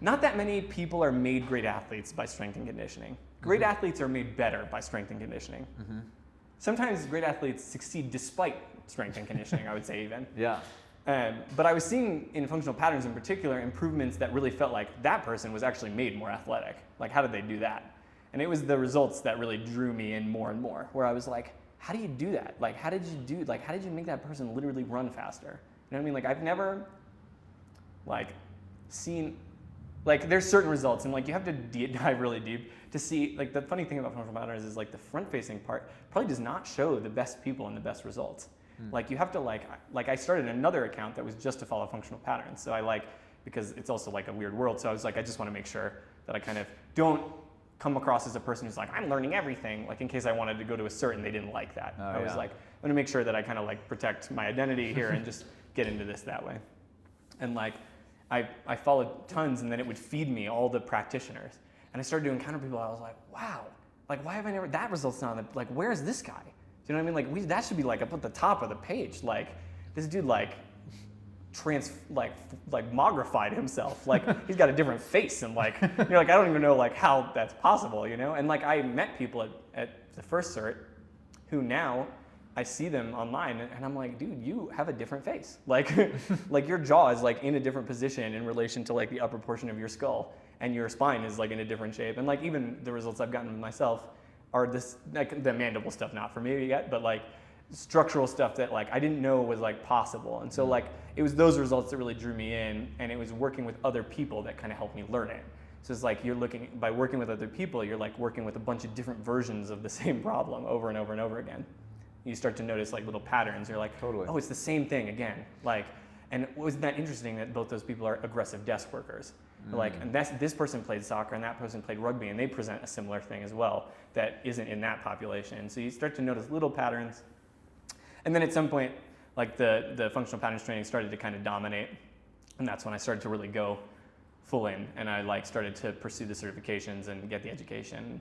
not that many people are made great athletes by strength and conditioning. Great athletes are made better by strength and conditioning. Sometimes great athletes succeed despite strength and conditioning, I would say even. Yeah. But I was seeing in functional patterns in particular improvements that really felt like that person was actually made more athletic. Like how did they do that? And it was the results that really drew me in more and more, where I was like, how do you do that? Like how did you make that person literally run faster? You know what I mean? Like I've never like seen, like there's certain results and like you have to dive really deep to see, like the funny thing about functional patterns is like the front facing part probably does not show the best people and the best results. Like you have to like I started another account that was just to follow functional patterns. So I because it's also like a weird world. So I was like, I just want to make sure that I kind of don't come across as a person who's like, I'm learning everything, like in case I wanted to go to a cert and they didn't like that. I was like, I'm gonna make sure that I kind of like protect my identity here and just get into this that way. And like, I followed tons and then it would feed me all the practitioners. And I started to encounter people, I was like, wow, like why have I never, that result's not on the, like where's this guy? Do you know what I mean? Like that should be like up at the top of the page. Like this dude like mogrified himself. Like he's got a different face and like, you're like, I don't even know like how that's possible, you know? And like I met people at the first cert who now I see them online and I'm like, dude, you have a different face. Like, like your jaw is like in a different position in relation to like the upper portion of your skull and your spine is like in a different shape. And like even the results I've gotten with myself are this, like the mandible stuff, not for me yet, but like structural stuff that like I didn't know was like possible. And so like it was those results that really drew me in, and it was working with other people that kind of helped me learn it. So it's like by working with other people, you're like working with a bunch of different versions of the same problem over and over and over again. You start to notice like little patterns. You're like, totally. Oh, it's the same thing again. Like, and wasn't that interesting that both those people are aggressive desk workers? Like, and this person played soccer and that person played rugby, and they present a similar thing as well that isn't in that population. So you start to notice little patterns. And then at some point, like the functional patterns training started to kind of dominate, and that's when I started to really go full in, and I like started to pursue the certifications and get the education.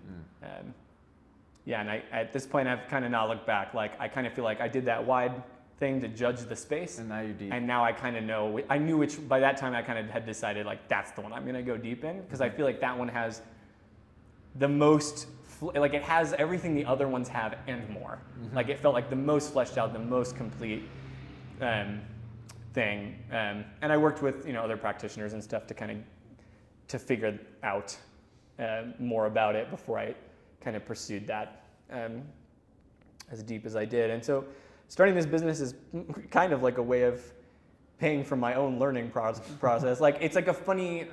Yeah, and at this point, I've kind of not looked back. Like I kind of feel like I did that wide thing to judge the space, and now you're deep. And now I kind of know. I knew which. By that time, I kind of had decided like that's the one I'm gonna go deep in, because I feel like that one has the most. Like it has everything the other ones have and more. Like it felt like the most fleshed out, the most complete thing. And I worked with other practitioners and stuff to kind of to figure out more about it before I kind of pursued that as deep as I did. And so starting this business is kind of like a way of paying for my own learning process. Like it's like a funny,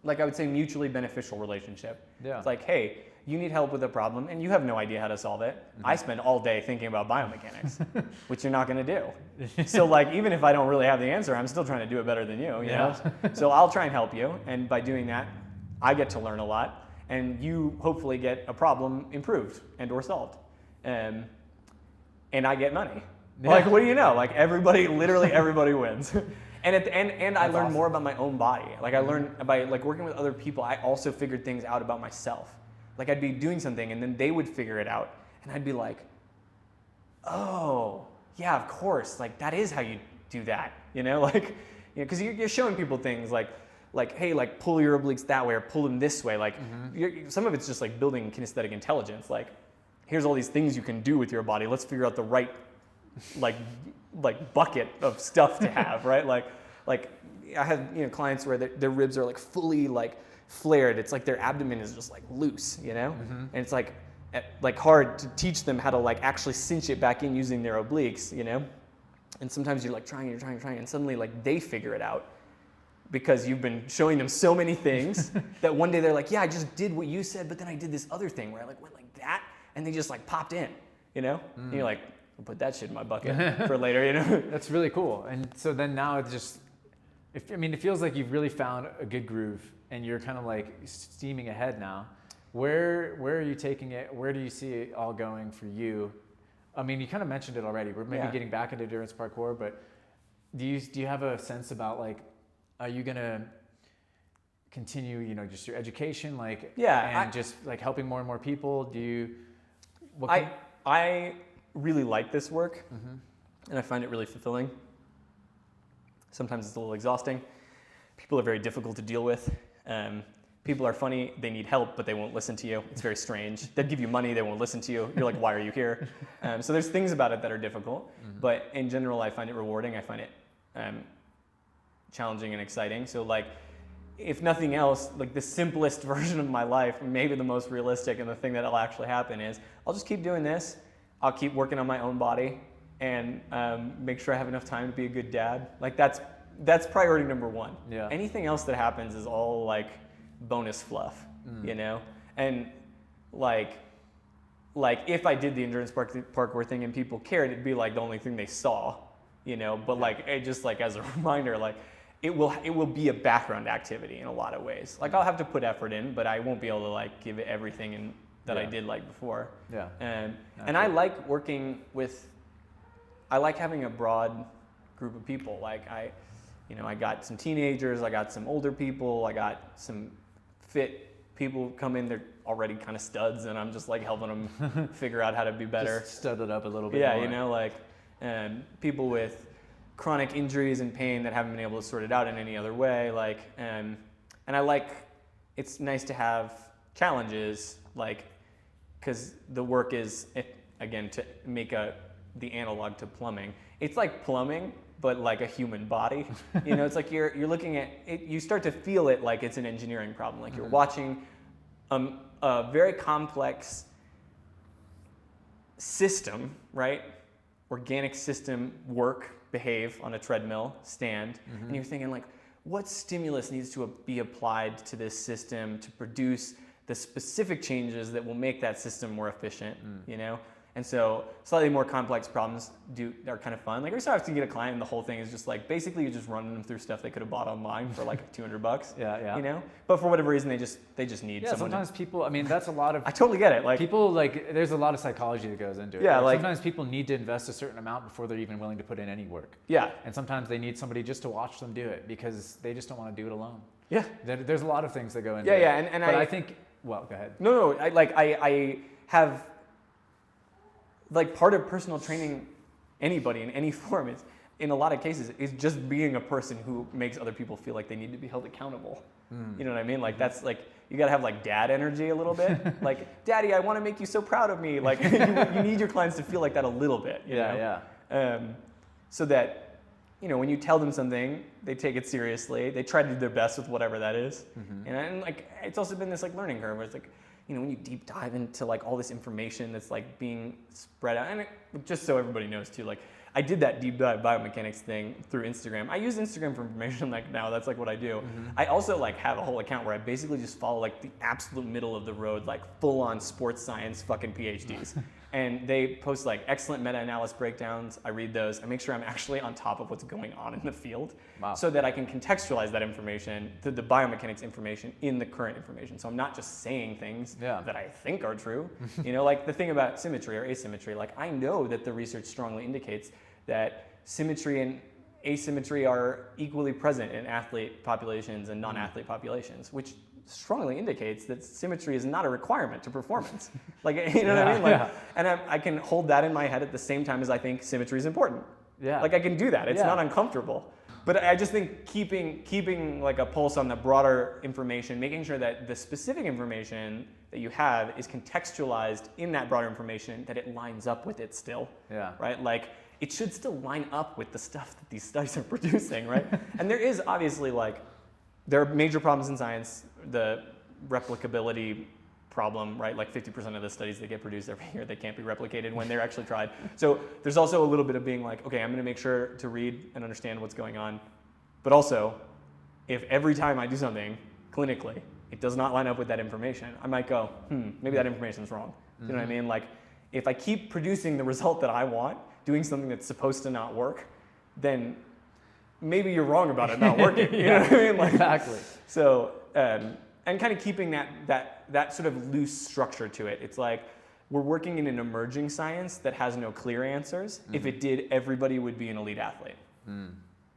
like I would say mutually beneficial relationship. Yeah. It's like, hey, you need help with a problem and you have no idea how to solve it. I spend all day thinking about biomechanics, which you're not gonna do. So like, even if I don't really have the answer, I'm still trying to do it better than you know? So I'll try and help you. And by doing that, I get to learn a lot, and you hopefully get a problem improved and or solved. And I get money. Yeah. Like, what do you know? Like literally everybody wins. And at the end, I learned more about my own body. Like I learned by like working with other people, I also figured things out about myself. Like I'd be doing something and then they would figure it out. And I'd be like, oh, yeah, of course. Like that is how you do that, like, because you're showing people things like, hey, like pull your obliques that way or pull them this way. Like some of it's just like building kinesthetic intelligence. Like here's all these things you can do with your body. Let's figure out the right, like bucket of stuff to have, right? Like I have clients where their ribs are like fully like flared. It's like their abdomen is just like loose, and it's like hard to teach them how to like actually cinch it back in using their obliques, and sometimes you're like trying, and suddenly like they figure it out because you've been showing them so many things that one day they're like, yeah, I just did what you said, but then I did this other thing where I like went like that, and they just like popped in, and you're like, I'll put that shit in my bucket for later, That's really cool. And so then now it's just, it feels like you've really found a good groove and you're kind of like steaming ahead now. Where are you taking it? Where do you see it all going for you? I mean, you kind of mentioned it already. We're maybe getting back into endurance parkour, but do you have a sense about like, are you gonna continue, you know, just your education, like, just like helping more and more people? Do you? I really like this work, and I find it really fulfilling. Sometimes it's a little exhausting. People are very difficult to deal with. People are funny, they need help, but they won't listen to you. It's very strange. They'll give you money, they won't listen to you. You're like, why are you here? So there's things about it that are difficult, but in general, I find it rewarding. I find it challenging and exciting. So like, if nothing else, like the simplest version of my life, maybe the most realistic and the thing that'll actually happen is, I'll just keep doing this. I'll keep working on my own body and make sure I have enough time to be a good dad. Like that's priority number one. Yeah. Anything else that happens is all like bonus fluff, you know? And like if I did the endurance parkour thing and people cared, it'd be like the only thing they saw, you know? But like, it just like as a reminder, like it will be a background activity in a lot of ways. Like I'll have to put effort in, but I won't be able to like give it everything that I did like before. Yeah. And I like working with, I like having a broad group of people. Like I got some teenagers, I got some older people, I got some fit people come in, they're already kind of studs, and I'm just like helping them figure out how to be better. Just stud it up a little bit more. You know, like people with chronic injuries and pain that haven't been able to sort it out in any other way. Like, and I like, it's nice to have challenges, like, because the work is, again, to make the analog to plumbing. It's like plumbing, but like a human body. You know, it's like you're looking at it, you start to feel it like it's an engineering problem. Like you're watching a very complex system, right? Organic system behave on a treadmill, stand, and you're thinking like, what stimulus needs to be applied to this system to produce the specific changes that will make that system more efficient, you know? And so slightly more complex problems are kind of fun. Like every time I have to get a client and the whole thing is just like, basically you're just running them through stuff they could have bought online for like $200. Yeah. You know? But for whatever reason, they just need someone. Sometimes people, I mean, that's a lot of... I totally get it. Like people, like, there's a lot of psychology that goes into it. Yeah, like sometimes people need to invest a certain amount before they're even willing to put in any work. Yeah. And sometimes they need somebody just to watch them do it because they just don't want to do it alone. Yeah. There's a lot of things that go into it. Yeah, and I think, well, go ahead. No, I have... Like part of personal training, anybody in any form is, in a lot of cases, is just being a person who makes other people feel like they need to be held accountable. You know what I mean? Like that's like, you gotta have like dad energy a little bit. Like, daddy, I wanna make you so proud of me. Like you need your clients to feel like that a little bit. You know? So that, you know, when you tell them something, they take it seriously. They try to do their best with whatever that is. And like, it's also been this like learning curve where it's like, you know, when you deep dive into like all this information that's like being spread out, and just so everybody knows too, like I did that deep dive biomechanics thing through Instagram. I use Instagram for information like now, that's like what I do. I also like have a whole account where I basically just follow like the absolute middle of the road, like full on sports science fucking PhDs. And they post like excellent meta-analysis breakdowns. I read those. I make sure I'm actually on top of what's going on in the field so that I can contextualize that information, the biomechanics information in the current information. So I'm not just saying things that I think are true. You know, like the thing about symmetry or asymmetry, like I know that the research strongly indicates that symmetry and asymmetry are equally present in athlete populations and non-athlete populations, which strongly indicates that symmetry is not a requirement to performance. Like, you know what I mean? Like, and I can hold that in my head at the same time as I think symmetry is important. Yeah. Like I can do that. It's not uncomfortable. But I just think keeping like a pulse on the broader information, making sure that the specific information that you have is contextualized in that broader information, that it lines up with it still. Yeah. Right? Like it should still line up with the stuff that these studies are producing, right? And there is obviously like, there are major problems in science, the replicability problem, right? Like 50% of the studies that get produced every year, they can't be replicated when they're actually tried. So there's also a little bit of being like, okay, I'm gonna make sure to read and understand what's going on. But also, if every time I do something clinically, it does not line up with that information, I might go, maybe that information's wrong. You know what I mean? Like, if I keep producing the result that I want, doing something that's supposed to not work, then maybe you're wrong about it not working. You know what I mean? Like, exactly. So, and and kind of keeping that sort of loose structure to it. It's like we're working in an emerging science that has no clear answers. If it did, everybody would be an elite athlete.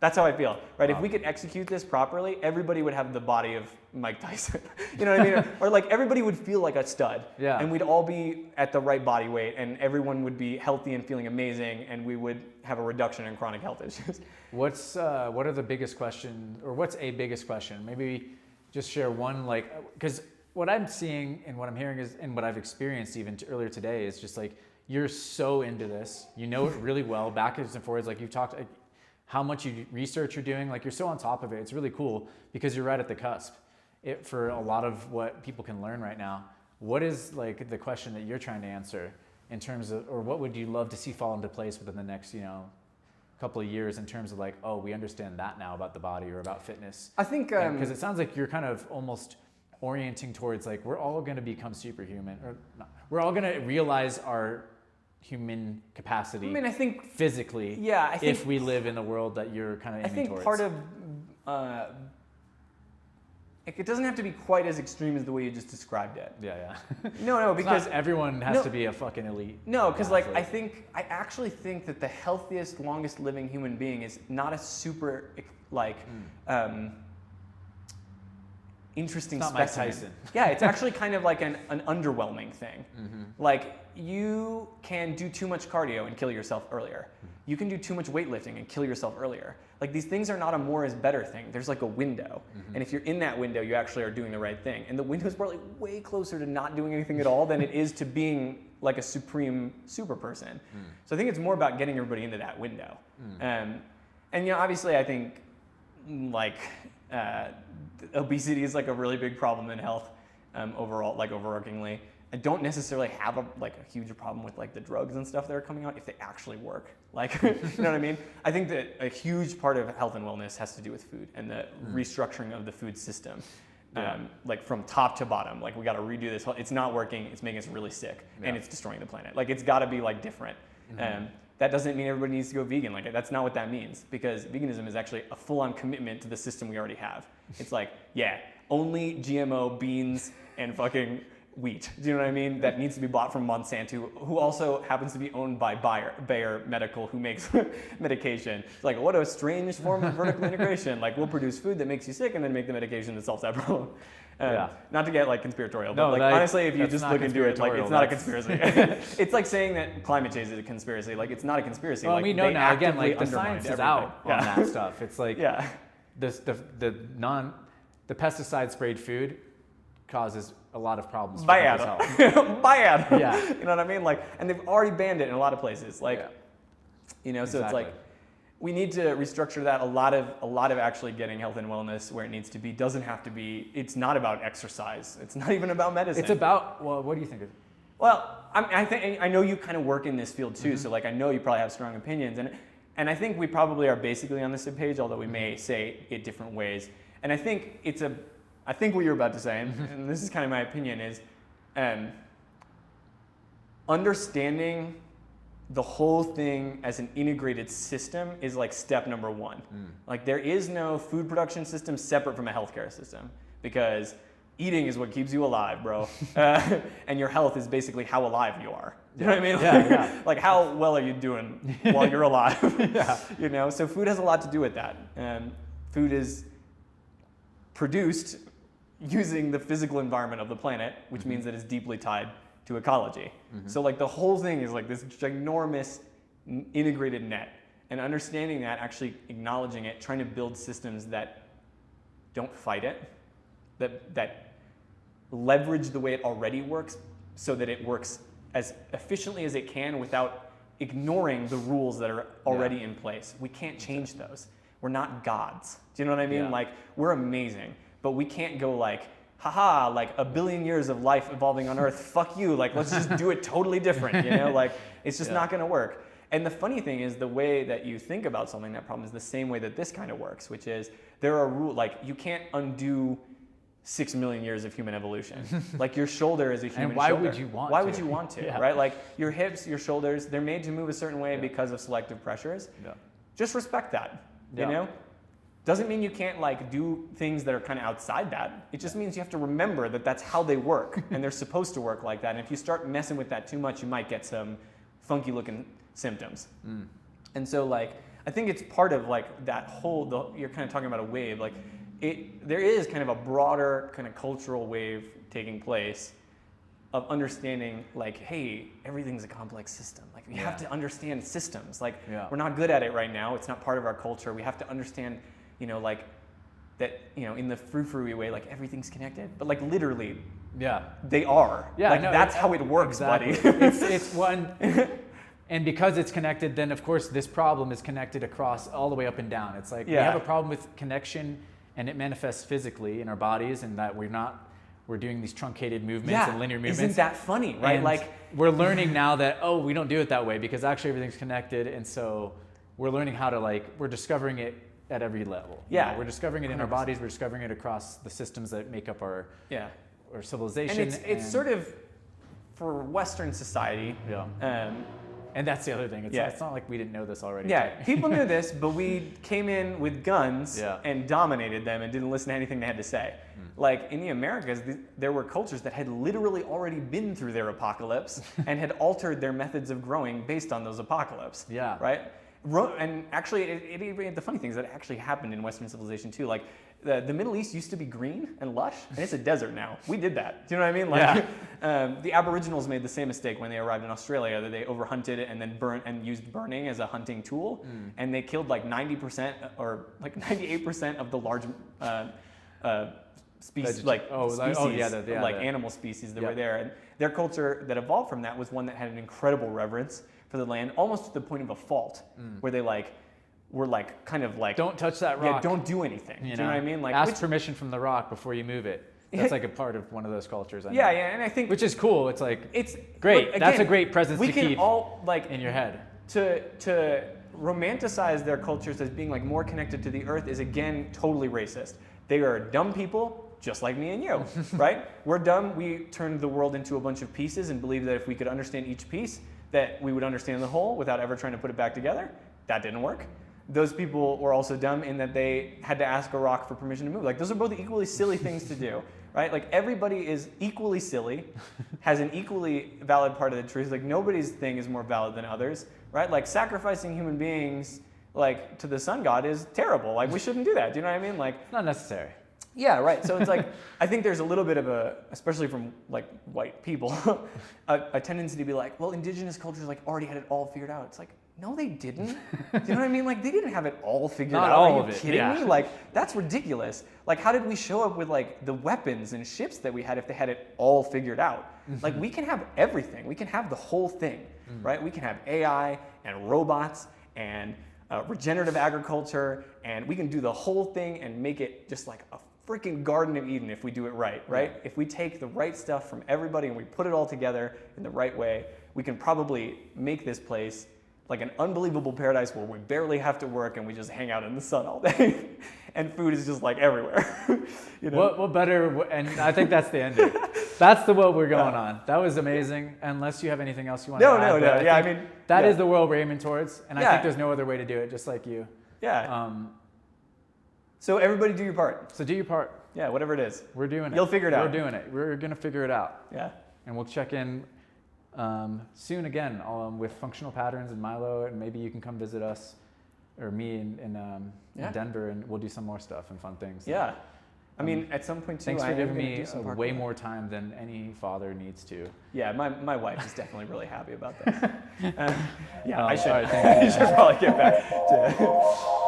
That's how I feel, right? Wow. If we could execute this properly, everybody would have the body of Mike Tyson. You know what I mean? Or like everybody would feel like a stud. Yeah. And we'd all be at the right body weight, and everyone would be healthy and feeling amazing, and we would have a reduction in chronic health issues. What are the biggest questions, or what's a biggest question? Maybe just share one, like, because what I'm seeing and what I'm hearing is, and what I've experienced even earlier today is just like, you're so into this, you know it really well, backwards and forwards, like you've talked, like, how much research you're doing, like you're so on top of it. It's really cool because you're right at the cusp for a lot of what people can learn right now. What is like the question that you're trying to answer in terms of, or what would you love to see fall into place within the next, couple of years in terms of like, oh, we understand that now about the body or about fitness? I think, because it sounds like you're kind of almost orienting towards like, we're all going to become superhuman, or not, we're all going to realize our human capacity. I mean, I think physically, yeah, if we live in the world that you're kind of aiming towards. I think part of it doesn't have to be quite as extreme as the way you just described it. Yeah. No, because everyone has to be a fucking elite. No, because like I actually think that the healthiest, longest living human being is not a super like interesting it's not specimen. Mike Tyson. Yeah, it's actually kind of like an underwhelming thing. Like you can do too much cardio and kill yourself earlier. You can do too much weightlifting and kill yourself earlier. Like these things are not a more is better thing. There's like a window. And if you're in that window, you actually are doing the right thing. And the window is probably way closer to not doing anything at all than it is to being like a supreme super person. So I think it's more about getting everybody into that window. And obviously I think like obesity is like a really big problem in health overall, like overarchingly. I don't necessarily have a huge problem with like the drugs and stuff that are coming out if they actually work. Like, you know what I mean? I think that a huge part of health and wellness has to do with food and the restructuring of the food system. Like from top to bottom, like we got to redo this. It's not working. It's making us really sick and it's destroying the planet. Like it's got to be like different. That doesn't mean everybody needs to go vegan. Like that's not what that means, because veganism is actually a full-on commitment to the system we already have. It's like, yeah, only GMO beans and fucking wheat. Do you know what I mean? That needs to be bought from Monsanto, who also happens to be owned by Bayer Medical, who makes medication. It's like, what a strange form of vertical integration. Like we'll produce food that makes you sick and then make the medication that solves that problem. Not to get like conspiratorial, but like honestly, if you just look into it, like it's not a conspiracy. It's like saying that climate change is a conspiracy. Like it's not a conspiracy. Well, like, we know now again, like the science is out on that stuff. It's like the pesticide sprayed food causes a lot of problems for people's health. Bad. Yeah. You know what I mean? Like, and they've already banned it in a lot of places. Like, so it's like we need to restructure that. A lot of actually getting health and wellness where it needs to be doesn't have to be. It's not about exercise. It's not even about medicine. It's about, well, what do you think? Well, I know you kind of work in this field too, so like I know you probably have strong opinions, and I think we probably are basically on the same page, although we may say it different ways. And I think I think what you're about to say, and this is kind of my opinion, is understanding the whole thing as an integrated system is like step number one. Like there is no food production system separate from a healthcare system, because eating is what keeps you alive, bro. And your health is basically how alive you are. You know what I mean? Yeah. Like how well are you doing while you're alive? So food has a lot to do with that. Food is produced using the physical environment of the planet, which means that it's deeply tied to ecology. So like the whole thing is like this ginormous integrated net, and understanding that, actually acknowledging it, trying to build systems that don't fight it, that leverage the way it already works so that it works as efficiently as it can without ignoring the rules that are already in place. We can't change those. We're not gods. Do you know what I mean? Yeah. Like we're amazing, but we can't go like, haha, like 1 billion years of life evolving on Earth, fuck you, like let's just do it totally different, like it's just not gonna work. And the funny thing is the way that you think about solving that problem is the same way that this kind of works, which is there are rules, like you can't undo 6 million years of human evolution. Like your shoulder is a human and why shoulder. would you want Why to? would you want to, right? Like your hips, your shoulders, they're made to move a certain way because of selective pressures. Just respect that, you know? doesn't mean you can't like do things that are kind of outside that. It just means you have to remember that that's how they work and they're supposed to work like that. And if you start messing with that too much, you might get some funky looking symptoms. And so like, I think it's part of like that whole, you're kind of talking about a wave, like there is kind of a broader kind of cultural wave taking place of understanding like, hey, everything's a complex system. Like we have to understand systems. Like we're not good at it right now. It's not part of our culture. We have to understand, you know, like that, you know, in the frou-frou-y way, like everything's connected, but like literally they are. Like that's how it works, buddy. It's one, and because it's connected, then of course this problem is connected across all the way up and down. It's like we have a problem with connection and it manifests physically in our bodies, and that we're doing these truncated movements and linear movements. Isn't that funny, right? And like we're learning now that, we don't do it that way because actually everything's connected. And so we're learning how to we're discovering it at every level. Yeah. You know, we're discovering it in 100%. our bodies. We're discovering it across the systems that make up our civilization. And it's sort of, for Western society, and that's the other thing. It's not like we didn't know this already. Yeah, people knew this, but we came in with guns and dominated them and didn't listen to anything they had to say. Like in the Americas, there were cultures that had literally already been through their apocalypse and had altered their methods of growing based on those apocalypse. Yeah. Right? And actually, the funny thing is that it actually happened in Western civilization too. Like the Middle East used to be green and lush, and it's a desert now. We did that. Do you know what I mean? Like, the Aboriginals made the same mistake when they arrived in Australia, that they overhunted it and then used burning as a hunting tool, and they killed like 90% or like 98% of the large species, animal species that were there. And their culture that evolved from that was one that had an incredible reverence for the land, almost to the point of a fault, where they were kind of don't touch that rock. Yeah, don't do anything. Do you know what I mean? Like, ask permission from the rock before you move it. That's like a part of one of those cultures. I know. And I think which is cool. It's great. Again, that's a great presence to keep in your head. To romanticize their cultures as being like more connected to the earth is again totally racist. They are dumb people, just like me and you, right? We're dumb. We turned the world into a bunch of pieces and believed that if we could understand each piece, that we would understand the whole without ever trying to put it back together. That didn't work. Those people were also dumb in that they had to ask a rock for permission to move. Like, those are both equally silly things to do, right? Like, everybody is equally silly, has an equally valid part of the truth. Like, nobody's thing is more valid than others, right? Like, sacrificing human beings, like, to the sun god is terrible. Like, we shouldn't do that. Do you know what I mean? Like, it's not necessary. Yeah, right. So it's like, I think there's a little bit of especially from like white people, a tendency to be like, well, indigenous cultures like already had it all figured out. It's like, no, they didn't. Do you know what I mean? Like, they didn't have it all figured out. Not all Are you of it. kidding me? Like, that's ridiculous. Like, how did we show up with like the weapons and ships that we had if they had it all figured out? Like, we can have everything. We can have the whole thing, right? We can have AI and robots and regenerative agriculture, and we can do the whole thing and make it just like a freaking Garden of Eden if we do it right? If we take the right stuff from everybody and we put it all together in the right way, we can probably make this place like an unbelievable paradise where we barely have to work and we just hang out in the sun all day. And food is just like everywhere. You know? What better, and I think that's the ending. That's what we're going on. That was amazing. Unless you have anything else you want to add. No. Yeah, I mean, that is the world we're aiming towards. And I think there's no other way to do it, just like you. Yeah. So everybody do your part. So do your part. Yeah, whatever it is. We're doing it. You'll figure it out. We're doing it. We're going to figure it out. Yeah. And we'll check in soon again with functional patterns and Milo, and maybe you can come visit us or me in Denver, and we'll do some more stuff and fun things. Yeah. I mean, at some point too, thanks for giving me way more time than any father needs to. Yeah, my wife is definitely really happy about that. I should, right, I should probably get back to